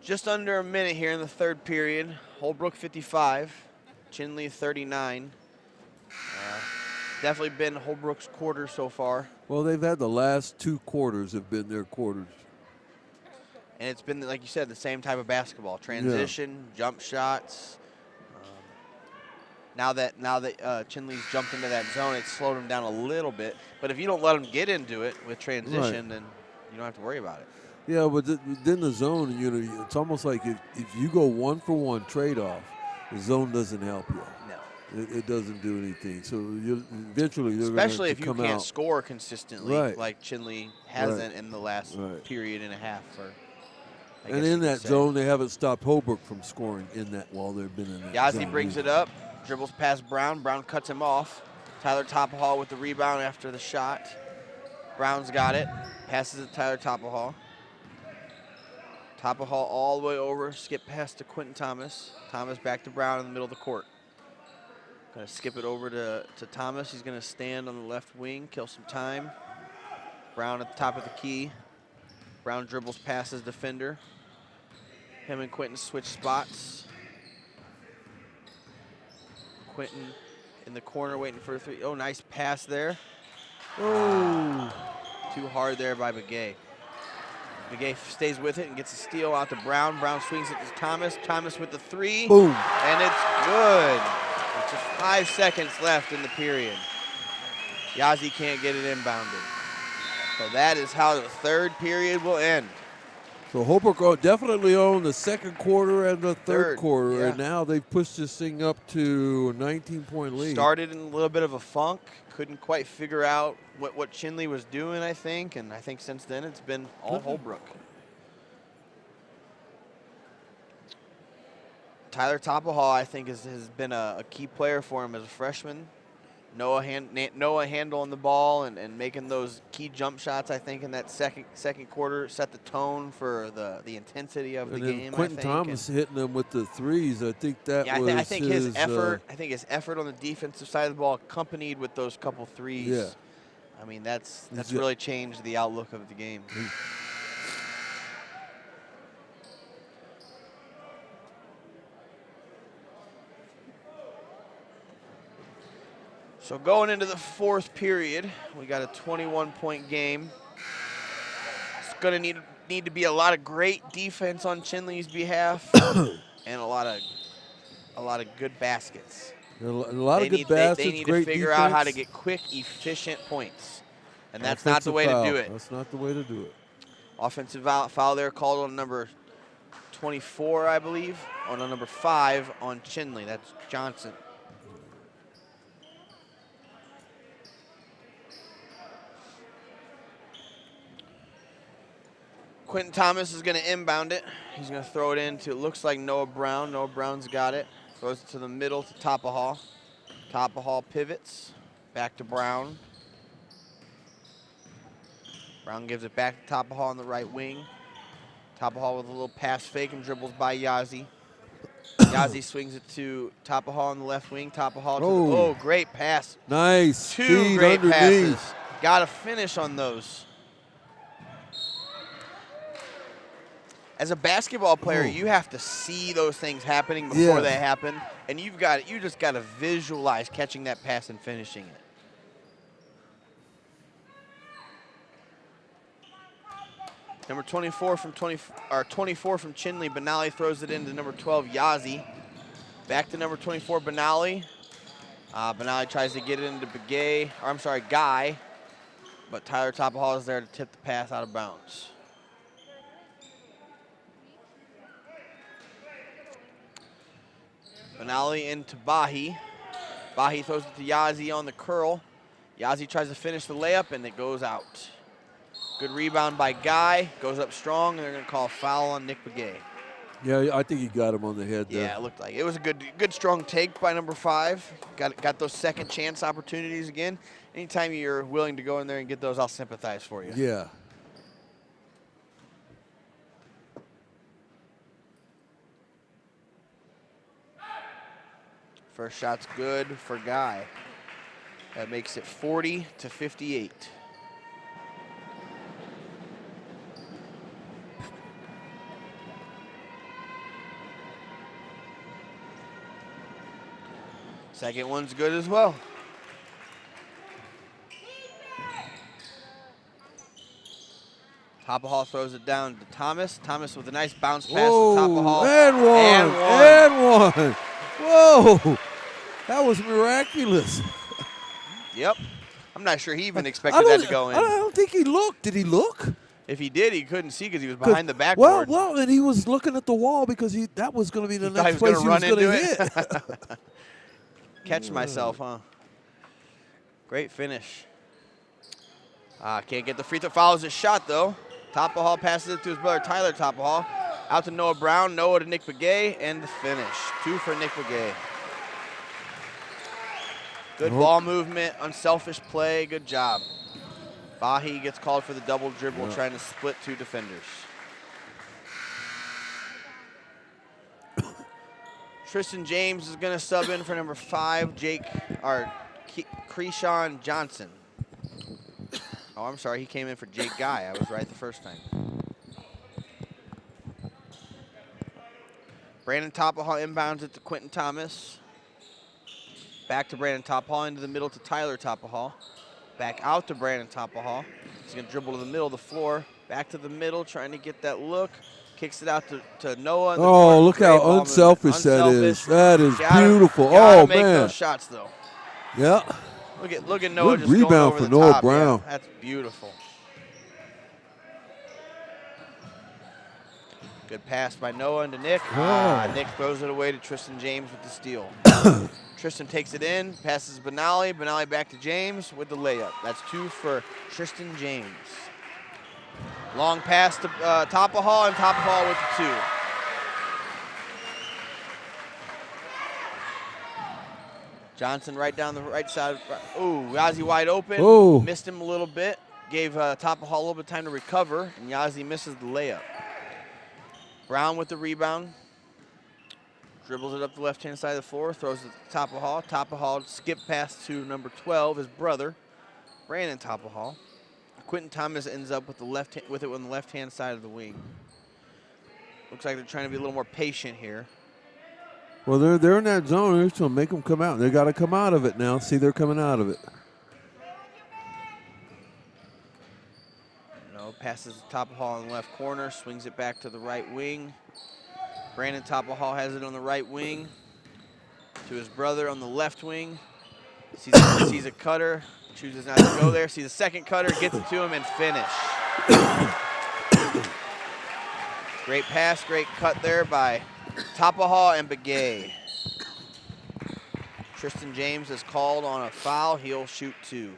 Just under a minute here in the third period. Holbrook 55, Chinle 39. Definitely been Holbrook's quarter so far. Well, they've had the last 2 quarters have been their quarters. And it's been, like you said, the same type of basketball. Transition, jump shots, Now that Chinle's jumped into that zone, it's slowed him down a little bit. But if you don't let him get into it with transition, then you don't have to worry about it. Yeah, but then the zone, it's almost like if you go 1-for-1 trade-off, the zone doesn't help you. No. It doesn't do anything. So eventually they're especially going to come out. If you can't score consistently, like Chinle hasn't in the last period and a half. And in that zone, they haven't stopped Holbrook from scoring in that while they've been in that zone. Yazzie brings it up, dribbles past Brown. Brown cuts him off. Tyler Topahall with the rebound after the shot. Brown's got it. Passes it to Tyler Topahall. Topahall all the way over, skip past to Quentin Thomas. Thomas back to Brown in the middle of the court. Gonna skip it over to Thomas. He's gonna stand on the left wing, kill some time. Brown at the top of the key. Brown dribbles past his defender. Him and Quentin switch spots. Quentin in the corner waiting for a three. Oh, nice pass there. Oh. Too hard there by Begay. Begay stays with it and gets a steal out to Brown. Brown swings it to Thomas. Thomas with the three. Boom. And it's good. With just 5 seconds left in the period. Yazzie can't get it inbounded. So that is how the third period will end. So Holbrook definitely owned the second quarter and the third quarter, and now they've pushed this thing up to a 19-point lead. Started in a little bit of a funk, couldn't quite figure out what Chinle was doing, I think, and I think since then it's been all Holbrook. Tyler Topahall, I think, has been a key player for him as a freshman. Noah handling the ball and making those key jump shots, I think, in that second quarter set the tone for the intensity of the game. Quentin Thomas hitting them with the threes. I think that was I think his effort. I think his effort on the defensive side of the ball, accompanied with those couple threes. Yeah. I mean, that's really changed the outlook of the game. So going into the fourth period, we got a 21-point game. It's going to need to be a lot of great defense on Chinle's behalf and a lot of good baskets. A lot of good baskets. They need great to figure defense. out how to get quick, efficient points, and that's not the way to do it. That's not the way to do it. Offensive foul there called on number 24, I believe, or on number 5 on Chinle. That's Johnson. Quentin Thomas is going to inbound it. He's going to throw it into, it looks like Noah Brown. Noah Brown's got it. Throws it to the middle to Topahall. Topahall pivots. Back to Brown. Brown gives it back to Topahall on the right wing. Topahall with a little pass fake and dribbles by Yazzie. Yazzie swings it to Topahall on the left wing. Topahall to the, great pass. Nice. Two great passes. Got to finish on those. As a basketball player, you have to see those things happening before they happen, and you just got to visualize catching that pass and finishing it. Number 24 from 24 from Chinle. Benally throws it into number 12 Yazzie. Back to number 24 Benally. Benally tries to get it into Guy, but Tyler Topahall is there to tip the pass out of bounds. Benally into Bahi. Bahi throws it to Yazzie on the curl. Yazzie tries to finish the layup, and it goes out. Good rebound by Guy. Goes up strong, and they're going to call a foul on Nick Begay. Yeah, I think he got him on the head there. Yeah, it looked like it. It was a good strong take by number 5. Got those second chance opportunities again. Anytime you're willing to go in there and get those, I'll sympathize for you. Yeah. First shot's good for Guy. That makes it 40-58. Second one's good as well. Topahall throws it down to Thomas. Thomas with a nice bounce pass to Topahall. And one. Whoa. That was miraculous. Yep. I'm not sure he even expected that to go in. I don't think he looked. Did he look? If he did, he couldn't see because he was behind the backboard. Well, and he was looking at the wall because that was going to be the next place he was going to hit. Catch myself, huh? Great finish. Can't get the free throw. Follows his shot, though. Tapahal passes it to his brother, Tyler Tapahal. Out to Noah Brown. Noah to Nick Begay. And the finish. 2 for Nick Begay. Good ball movement. Unselfish play. Good job. Bahi gets called for the double dribble, trying to split 2 defenders. Tristan James is going to sub in for number 5, Krishawn Johnson. Oh, I'm sorry, he came in for Jake Guy. I was right the first time. Brandon Tapahal inbounds it to Quentin Thomas. Back to Brandon Tapahal, into the middle to Tyler Tapahal. Back out to Brandon Tapahal. He's going to dribble to the middle of the floor. Back to the middle, trying to get that look. Kicks it out to Noah. Oh, look how unselfish that is. That is beautiful. Oh, make man. Those shots, though. Yeah. Look at Noah Good just going rebound over for the Noah top. Brown. Yeah, that's beautiful. Good pass by Noah into Nick. Nick throws it away to Tristan James with the steal. Tristan takes it in, passes Benali. Benali back to James with the layup. That's 2 for Tristan James. Long pass to Tapahal, and Tapahal with the 2. Johnson right down the right side. Ooh, Yazzie wide open. Ooh. Missed him a little bit. Gave Tapahal a little bit of time to recover, and Yazzie misses the layup. Brown with the rebound. Dribbles it up the left-hand side of the floor, throws it to Tapahal. Tapahal skip pass to number 12, his brother, Brandon Tapahal. Quentin Thomas ends up with it on the left-hand side of the wing. Looks like they're trying to be a little more patient here. Well, they're in that zone. They're just going to make them come out. They got to come out of it now. See, they're coming out of it. No, passes to Tapahal in the left corner, swings it back to the right wing. Brandon Tapahal has it on the right wing to his brother on the left wing. Sees a cutter, chooses not to go there. Sees a second cutter, gets it to him, and finish. Great pass, great cut there by Tapahal and Begay. Tristan James is called on a foul. He'll shoot 2.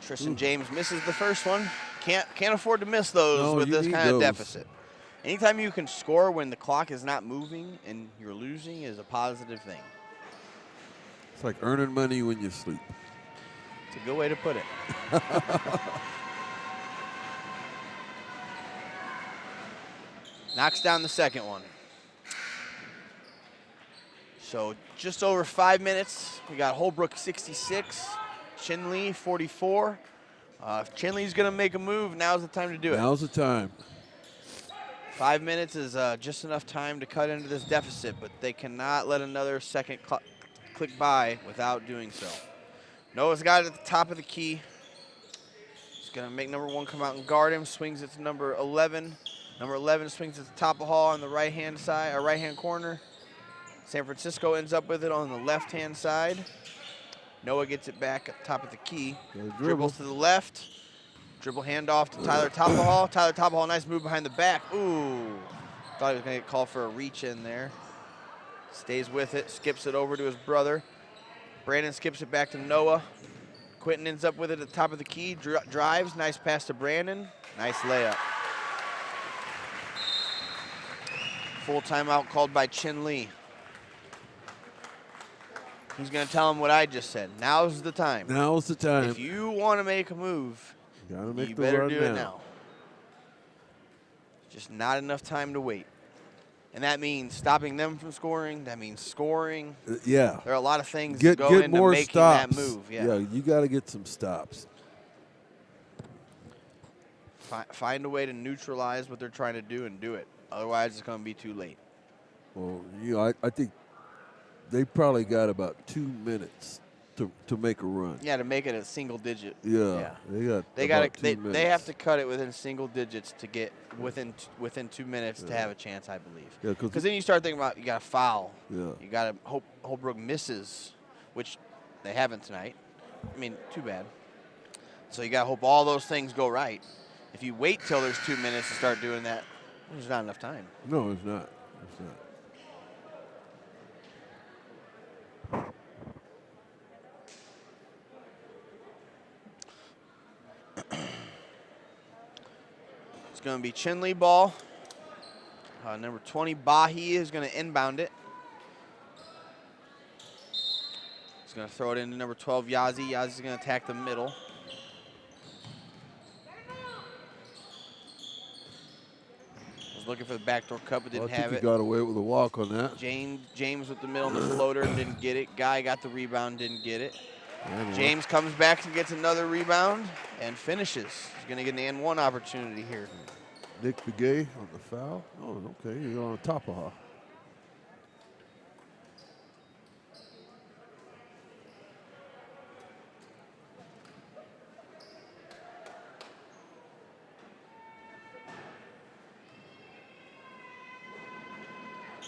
Tristan James misses the first one. Can't afford to miss those with this kind of deficit. Anytime you can score when the clock is not moving and you're losing is a positive thing. It's like earning money when you sleep. It's a good way to put it. Knocks down the second one. So just over 5 minutes. We got Holbrook 66. Chinle 44. If Chinle's going to make a move, now's the time to do it. Now's the time. 5 minutes is just enough time to cut into this deficit, but they cannot let another second click by without doing so. Noah's got it at the top of the key. He's going to make number 1 come out and guard him. Swings it to number 11. Number 11 swings it to Tapahal on the right-hand side, or right-hand corner. San Francisco ends up with it on the left-hand side. Noah gets it back at the top of the key. Dribbles to the left. Dribble handoff to Tyler Tapahal. Tyler Tapahal, nice move behind the back. Ooh. Thought he was going to get called for a reach in there. Stays with it, skips it over to his brother. Brandon skips it back to Noah. Quentin ends up with it at the top of the key. Drives, nice pass to Brandon. Nice layup. Full timeout called by Chinle. He's going to tell him what I just said. Now's the time. Now's the time. If you want to make a move, you better do it now. Just not enough time to wait. And that means stopping them from scoring. That means scoring. Yeah. There are a lot of things that go into making that move. Yeah, you got to get some stops. Find a way to neutralize what they're trying to do and do it. Otherwise, it's going to be too late. Well, you know, I think they probably got about 2 minutes to make a run. Yeah, to make it a single digit. Yeah. They have to cut it within single digits to get within 2 minutes to have a chance, I believe. Yeah, because then you start thinking about you got to foul. Yeah. You got to hope Holbrook misses, which they haven't tonight. I mean, too bad. So you got to hope all those things go right. If you wait till there's 2 minutes to start doing that, there's not enough time. No, it's not. It's not. It's going to be Chinle ball. Number 20, Bahi, is going to inbound it. He's going to throw it into number 12, Yazi. Yazi's going to attack the middle. Was looking for the backdoor cut, but didn't have it. He got away with a walk on that. James with the middle and the floater, didn't get it. Guy got the rebound, didn't get it. James comes back and gets another rebound and finishes. He's going to get an and one opportunity here. Nick Begay on the foul. Oh, okay. You're on top of her.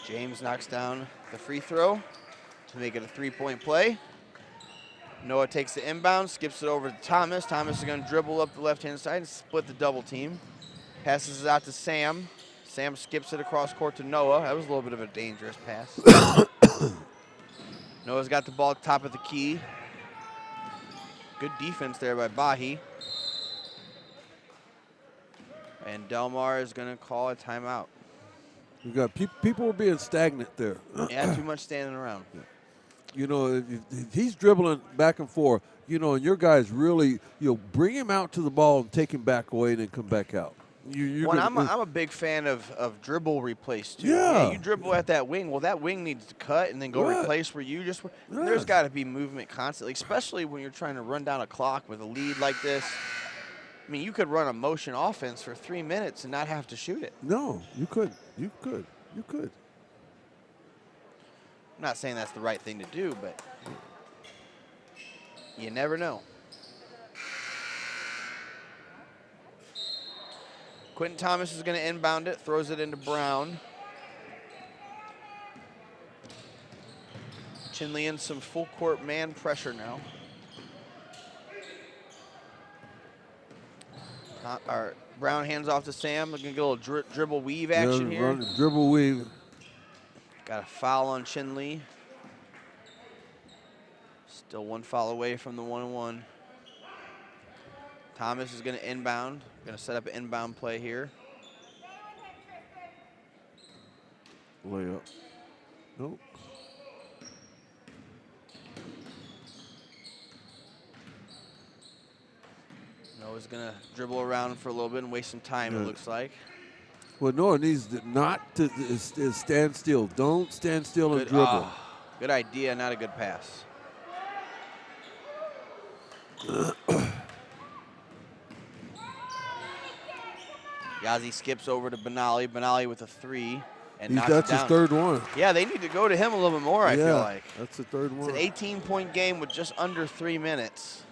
James knocks down the free throw to make it a three-point play. Noah takes the inbound, skips it over to Thomas. Thomas is going to dribble up the left-hand side and split the double team. Passes it out to Sam. Sam skips it across court to Noah. That was a little bit of a dangerous pass. Noah's got the ball at the top of the key. Good defense there by Bahi. And Delmar is going to call a timeout. We got people were being stagnant there. Yeah, too much standing around. Yeah. You know, if he's dribbling back and forth, you know, and your guys really, you know, bring him out to the ball and take him back away and then come back out. I'm a big fan of dribble replace, too. Yeah. You dribble at that wing. Well, that wing needs to cut and then go replace where you just were. Yeah. There's got to be movement constantly, especially when you're trying to run down a clock with a lead like this. I mean, you could run a motion offense for 3 minutes and not have to shoot it. No, you could. You could. I'm not saying that's the right thing to do, but you never know. Quentin Thomas is going to inbound it, throws it into Brown. Chinle in some full court man pressure now. Brown hands off to Sam. We're going to get a little dribble weave action here. Dribble weave. Got a foul on Chinle. Still one foul away from the 1-1. Thomas is going to inbound. Going to set up an inbound play here. Layup. Nope. Noah's going to dribble around for a little bit and waste some time, it looks like. Well, Noah needs not to stand still. Don't stand still and dribble. Good idea, not a good pass. Yazi skips over to Benali. Benali with a three and knocks it down. That's his third one. Yeah, they need to go to him a little bit more, I feel like. That's the third one. It's an 18-point game with just under 3 minutes.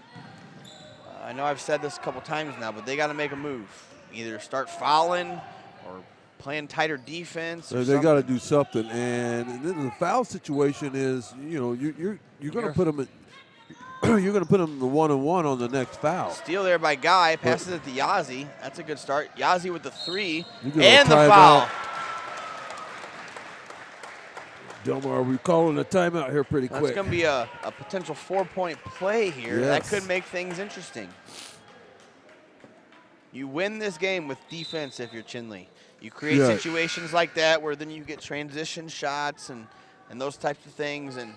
I know I've said this a couple times now, but they got to make a move. Either start fouling or playing tighter defense. They got to do something. And then the foul situation is, you know, you're going to put them in. You're going to put them the 1-on-1 on the next foul. Steal there by Guy. Passes it to Yazi. That's a good start. Yazi with the three and the foul. Delmar, are we calling a timeout here pretty quick? That's going to be a potential 4-point play here. Yes. That could make things interesting. You win this game with defense if you're Chinle. You create situations like that where then you get transition shots and those types of things, and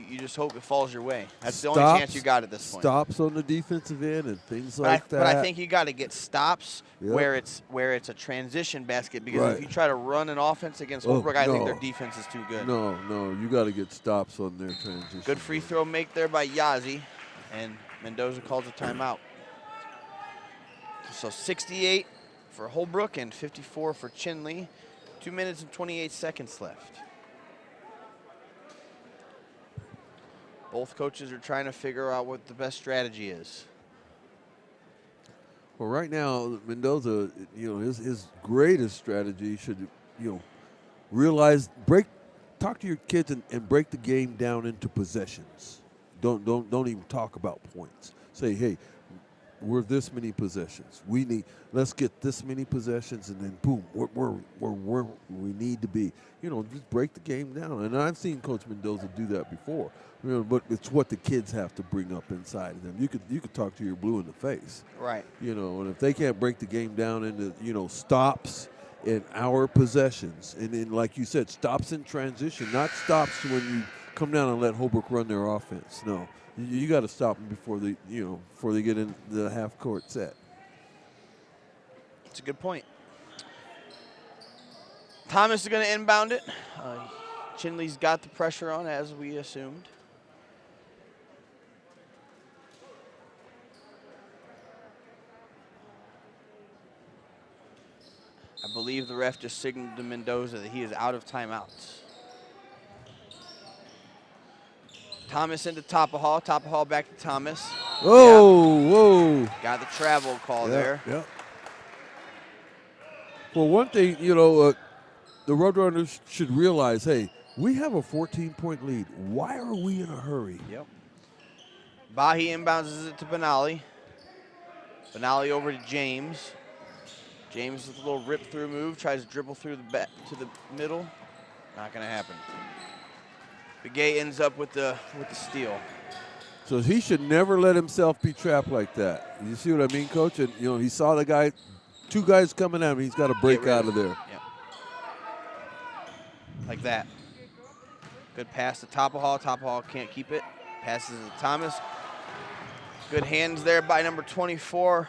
you just hope it falls your way. That's the only chance you got at this point. Stops on the defensive end and things like that. But I think you got to get stops where it's a transition basket, because if you try to run an offense against Holbrook, I think their defense is too good. No, you got to get stops on their transition. Good free throw make there by Yazi, and Mendoza calls a timeout. So 68 for Holbrook and 54 for Chinle. 2 minutes and 28 seconds left. Both coaches are trying to figure out what the best strategy is. Well, right now, Mendoza, his greatest strategy should, realize, talk to your kids and break the game down into possessions. Don't even talk about points. Say, hey, we're this many possessions. Let's get this many possessions, and then boom, we're where we need to be. Just break the game down. And I've seen Coach Mendoza do that before. But it's what the kids have to bring up inside of them. You could talk to your blue in the face. Right. And if they can't break the game down into stops in our possessions, and then like you said, stops in transition, not stops when you come down and let Holbrook run their offense. No. You got to stop them before they get in the half court set. That's a good point. Thomas is going to inbound it. Chinley's got the pressure on, as we assumed. I believe the ref just signaled to Mendoza that he is out of timeouts. Thomas into Tapahall. Tapahall back to Thomas. Whoa. Got the travel call there. Yeah. Well, one thing, the Roadrunners should realize, hey, we have a 14-point lead. Why are we in a hurry? Yep. Bahi inbounds it to Benali. Benali over to James. James with a little rip-through move, tries to dribble through the back to the middle. Not going to happen. Begay ends up with the steal. So he should never let himself be trapped like that. You see what I mean, Coach? And he saw the guy, two guys coming at him. He's got to break out of there. Yep. Like that. Good pass to Tapahall. Tapahall can't keep it. Passes to Thomas. Good hands there by number 24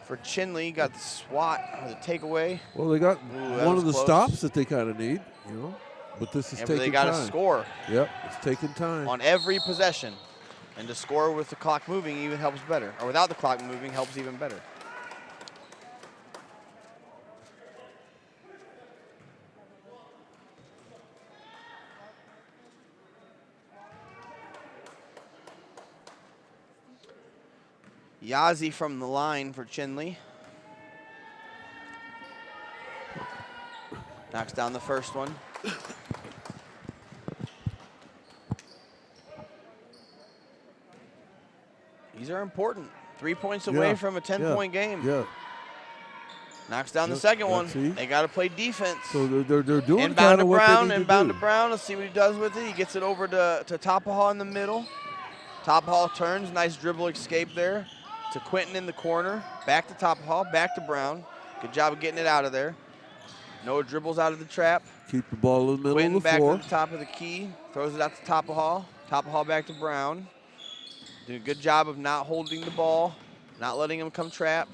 for Chinle. Got the swat or the takeaway. Well, they got one of the stops that they kind of need, But this is taking time. They got to score. Yep, it's taking time. On every possession. And to score with the clock moving even helps better. Or without the clock moving helps even better. Yazi from the line for Chinle. Knocks down the first one. These are important. 3 points away from a 10-point game. Yeah. Knocks down the second one. They got to play defense. So they're doing inbound to what Brown, they need inbound to to Brown. Let's see what he does with it. He gets it over to Tapahall in the middle. Tapahall turns. Nice dribble escape there to Quentin in the corner. Back to Tapahall, back to Brown. Good job of getting it out of there. Noah dribbles out of the trap. Keep the ball in the middle Quentin of the back floor. to the top of the key. Throws it out to Tapahall. Tapahall back to Brown. Doing a good job of not holding the ball, not letting him come trap.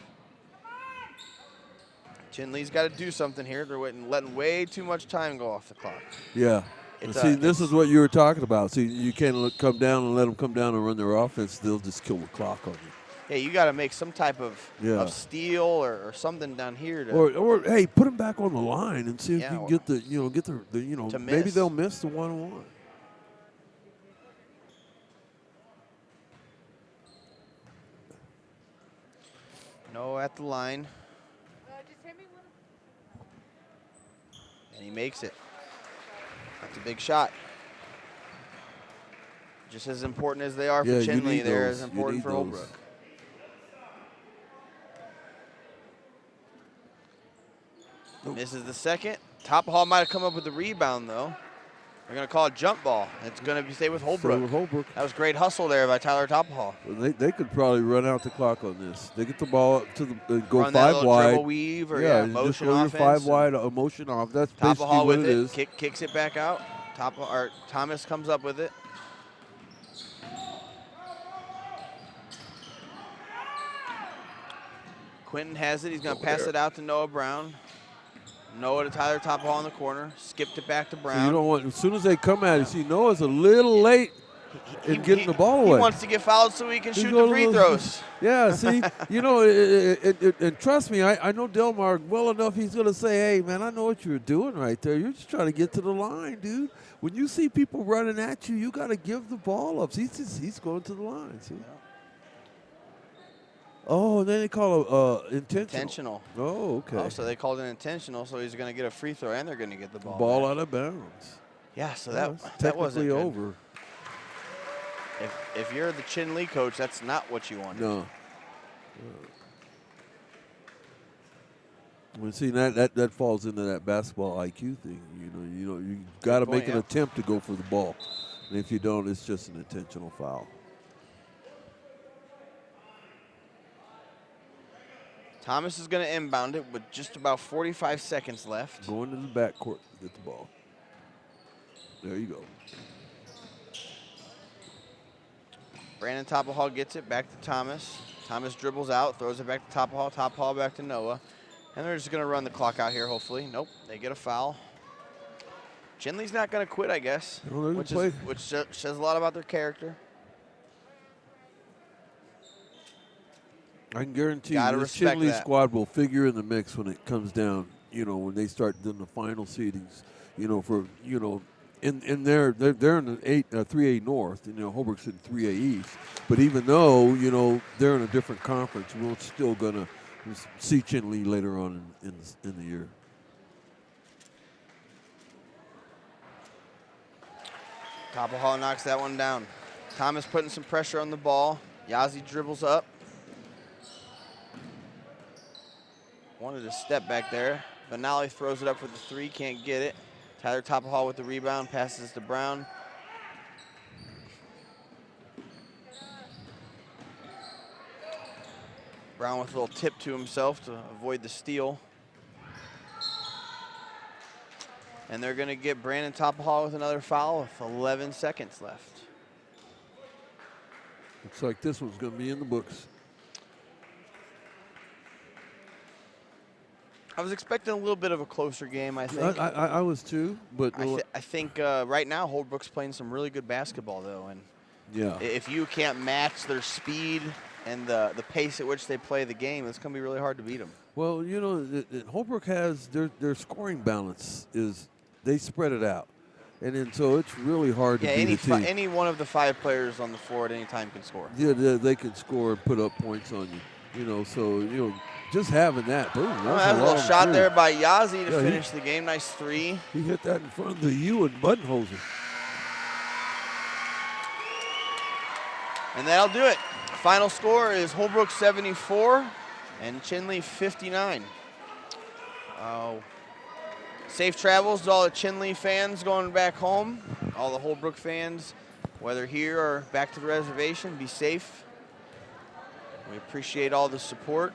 Chinle's got to do something here. They're letting way too much time go off the clock. Yeah. See, this is what you were talking about. See, you can't come down and let them come down and run their offense. They'll just kill the clock on you. Yeah, you got to make some type of steal or something down here. Or hey, put them back on the line and see if you can get to maybe miss. they'll miss the one-on-one. No at the line. And he makes it. That's a big shot. Just as important as they are for Chinle, they're as important for Holbrook. Misses the second. Tapahall might have come up with the rebound, though. They're going to call it jump ball. It's going to stay with Holbrook. That was great hustle there by Tyler Tapahall. Well, they could probably run out the clock on this. They get the ball up to the go Run 5 that little wide. Dribble weave or motion just go offense. your 5 wide, motion off. That's basically Tapahall what with it is. Kicks it back out. Thomas comes up with it. Quentin has it. He's going to pass it out to Noah Brown. Noah to Tyler Tapahall in the corner. Skipped it back to Brown. So you don't want, as soon as they come at it, see Noah's a little late and getting the ball away. He wants to get fouled so he can He's shoot the free going to throws. Yeah, see, you know, and trust me, I know Delmar well enough. He's going to say, hey, man, I know what you're doing right there. You're just trying to get to the line, dude. When you see people running at you, you got to give the ball up. He's going to the line, see? Yeah. Oh, and then they call it intentional. Oh, okay. Oh, so they called it intentional, so he's going to get a free throw, and they're going to get the ball. Ball back. out of bounds. Yeah, so that wasn't technically good. over. If you're the Chinle coach, that's not what you wanted. No. Well, see, that falls into that basketball IQ thing. You know, you got to make an attempt to go for the ball, and if you don't, it's just an intentional foul. Thomas is going to inbound it with just about 45 seconds left. Going to the backcourt to get the ball. There you go. Brandon Topahall gets it back to Thomas. Thomas dribbles out, throws it back to Topahall. Topahall back to Noah. And they're just going to run the clock out here, hopefully. Nope, they get a foul. Chinle's not going to quit, I guess, which says a lot about their character. I can guarantee you this Chinle squad will figure in the mix when it comes down, you know, when they start doing the final seedings, you know, for, you know, in they're in the 3A North, you know, Holbrook's in 3A East. But even though, you know, they're in a different conference, we're still going to see Chinle later on in the year. Topahall knocks that one down. Thomas putting some pressure on the ball. Yazzie dribbles up. Wanted to step back there. Benali throws it up for the three, can't get it. Tyler Topahall with the rebound, passes to Brown. Brown with a little tip to himself to avoid the steal. And they're going to get Brandon Topahall with another foul with 11 seconds left. Looks like this one's going to be in the books. I was expecting a little bit of a closer game, I think. I was too, but I think right now Holbrook's playing some really good basketball, though, and yeah, if you can't match their speed and the pace at which they play the game, it's going to be really hard to beat them. Well, you know, Holbrook has their scoring balance is they spread it out, and then so it's really hard to beat a team. Any one of the 5 players on the floor at any time can score. Yeah, they can score and put up points on you. You know, so you know. Just having that, boom. That's a little shot there by Yazzie to finish the game. Nice three. He hit that in front of the U and Buttonhoser. And that'll do it. Final score is Holbrook 74 and Chinle 59. Safe travels to all the Chinle fans going back home. All the Holbrook fans, whether here or back to the reservation, be safe. We appreciate all the support.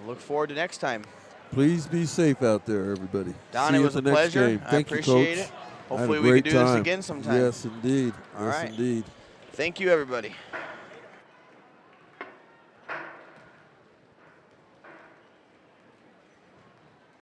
Look forward to next time. Please be safe out there, everybody. Don, it was a pleasure. I appreciate it. Hopefully we can do this again sometime. Yes, indeed. All right. Thank you, everybody.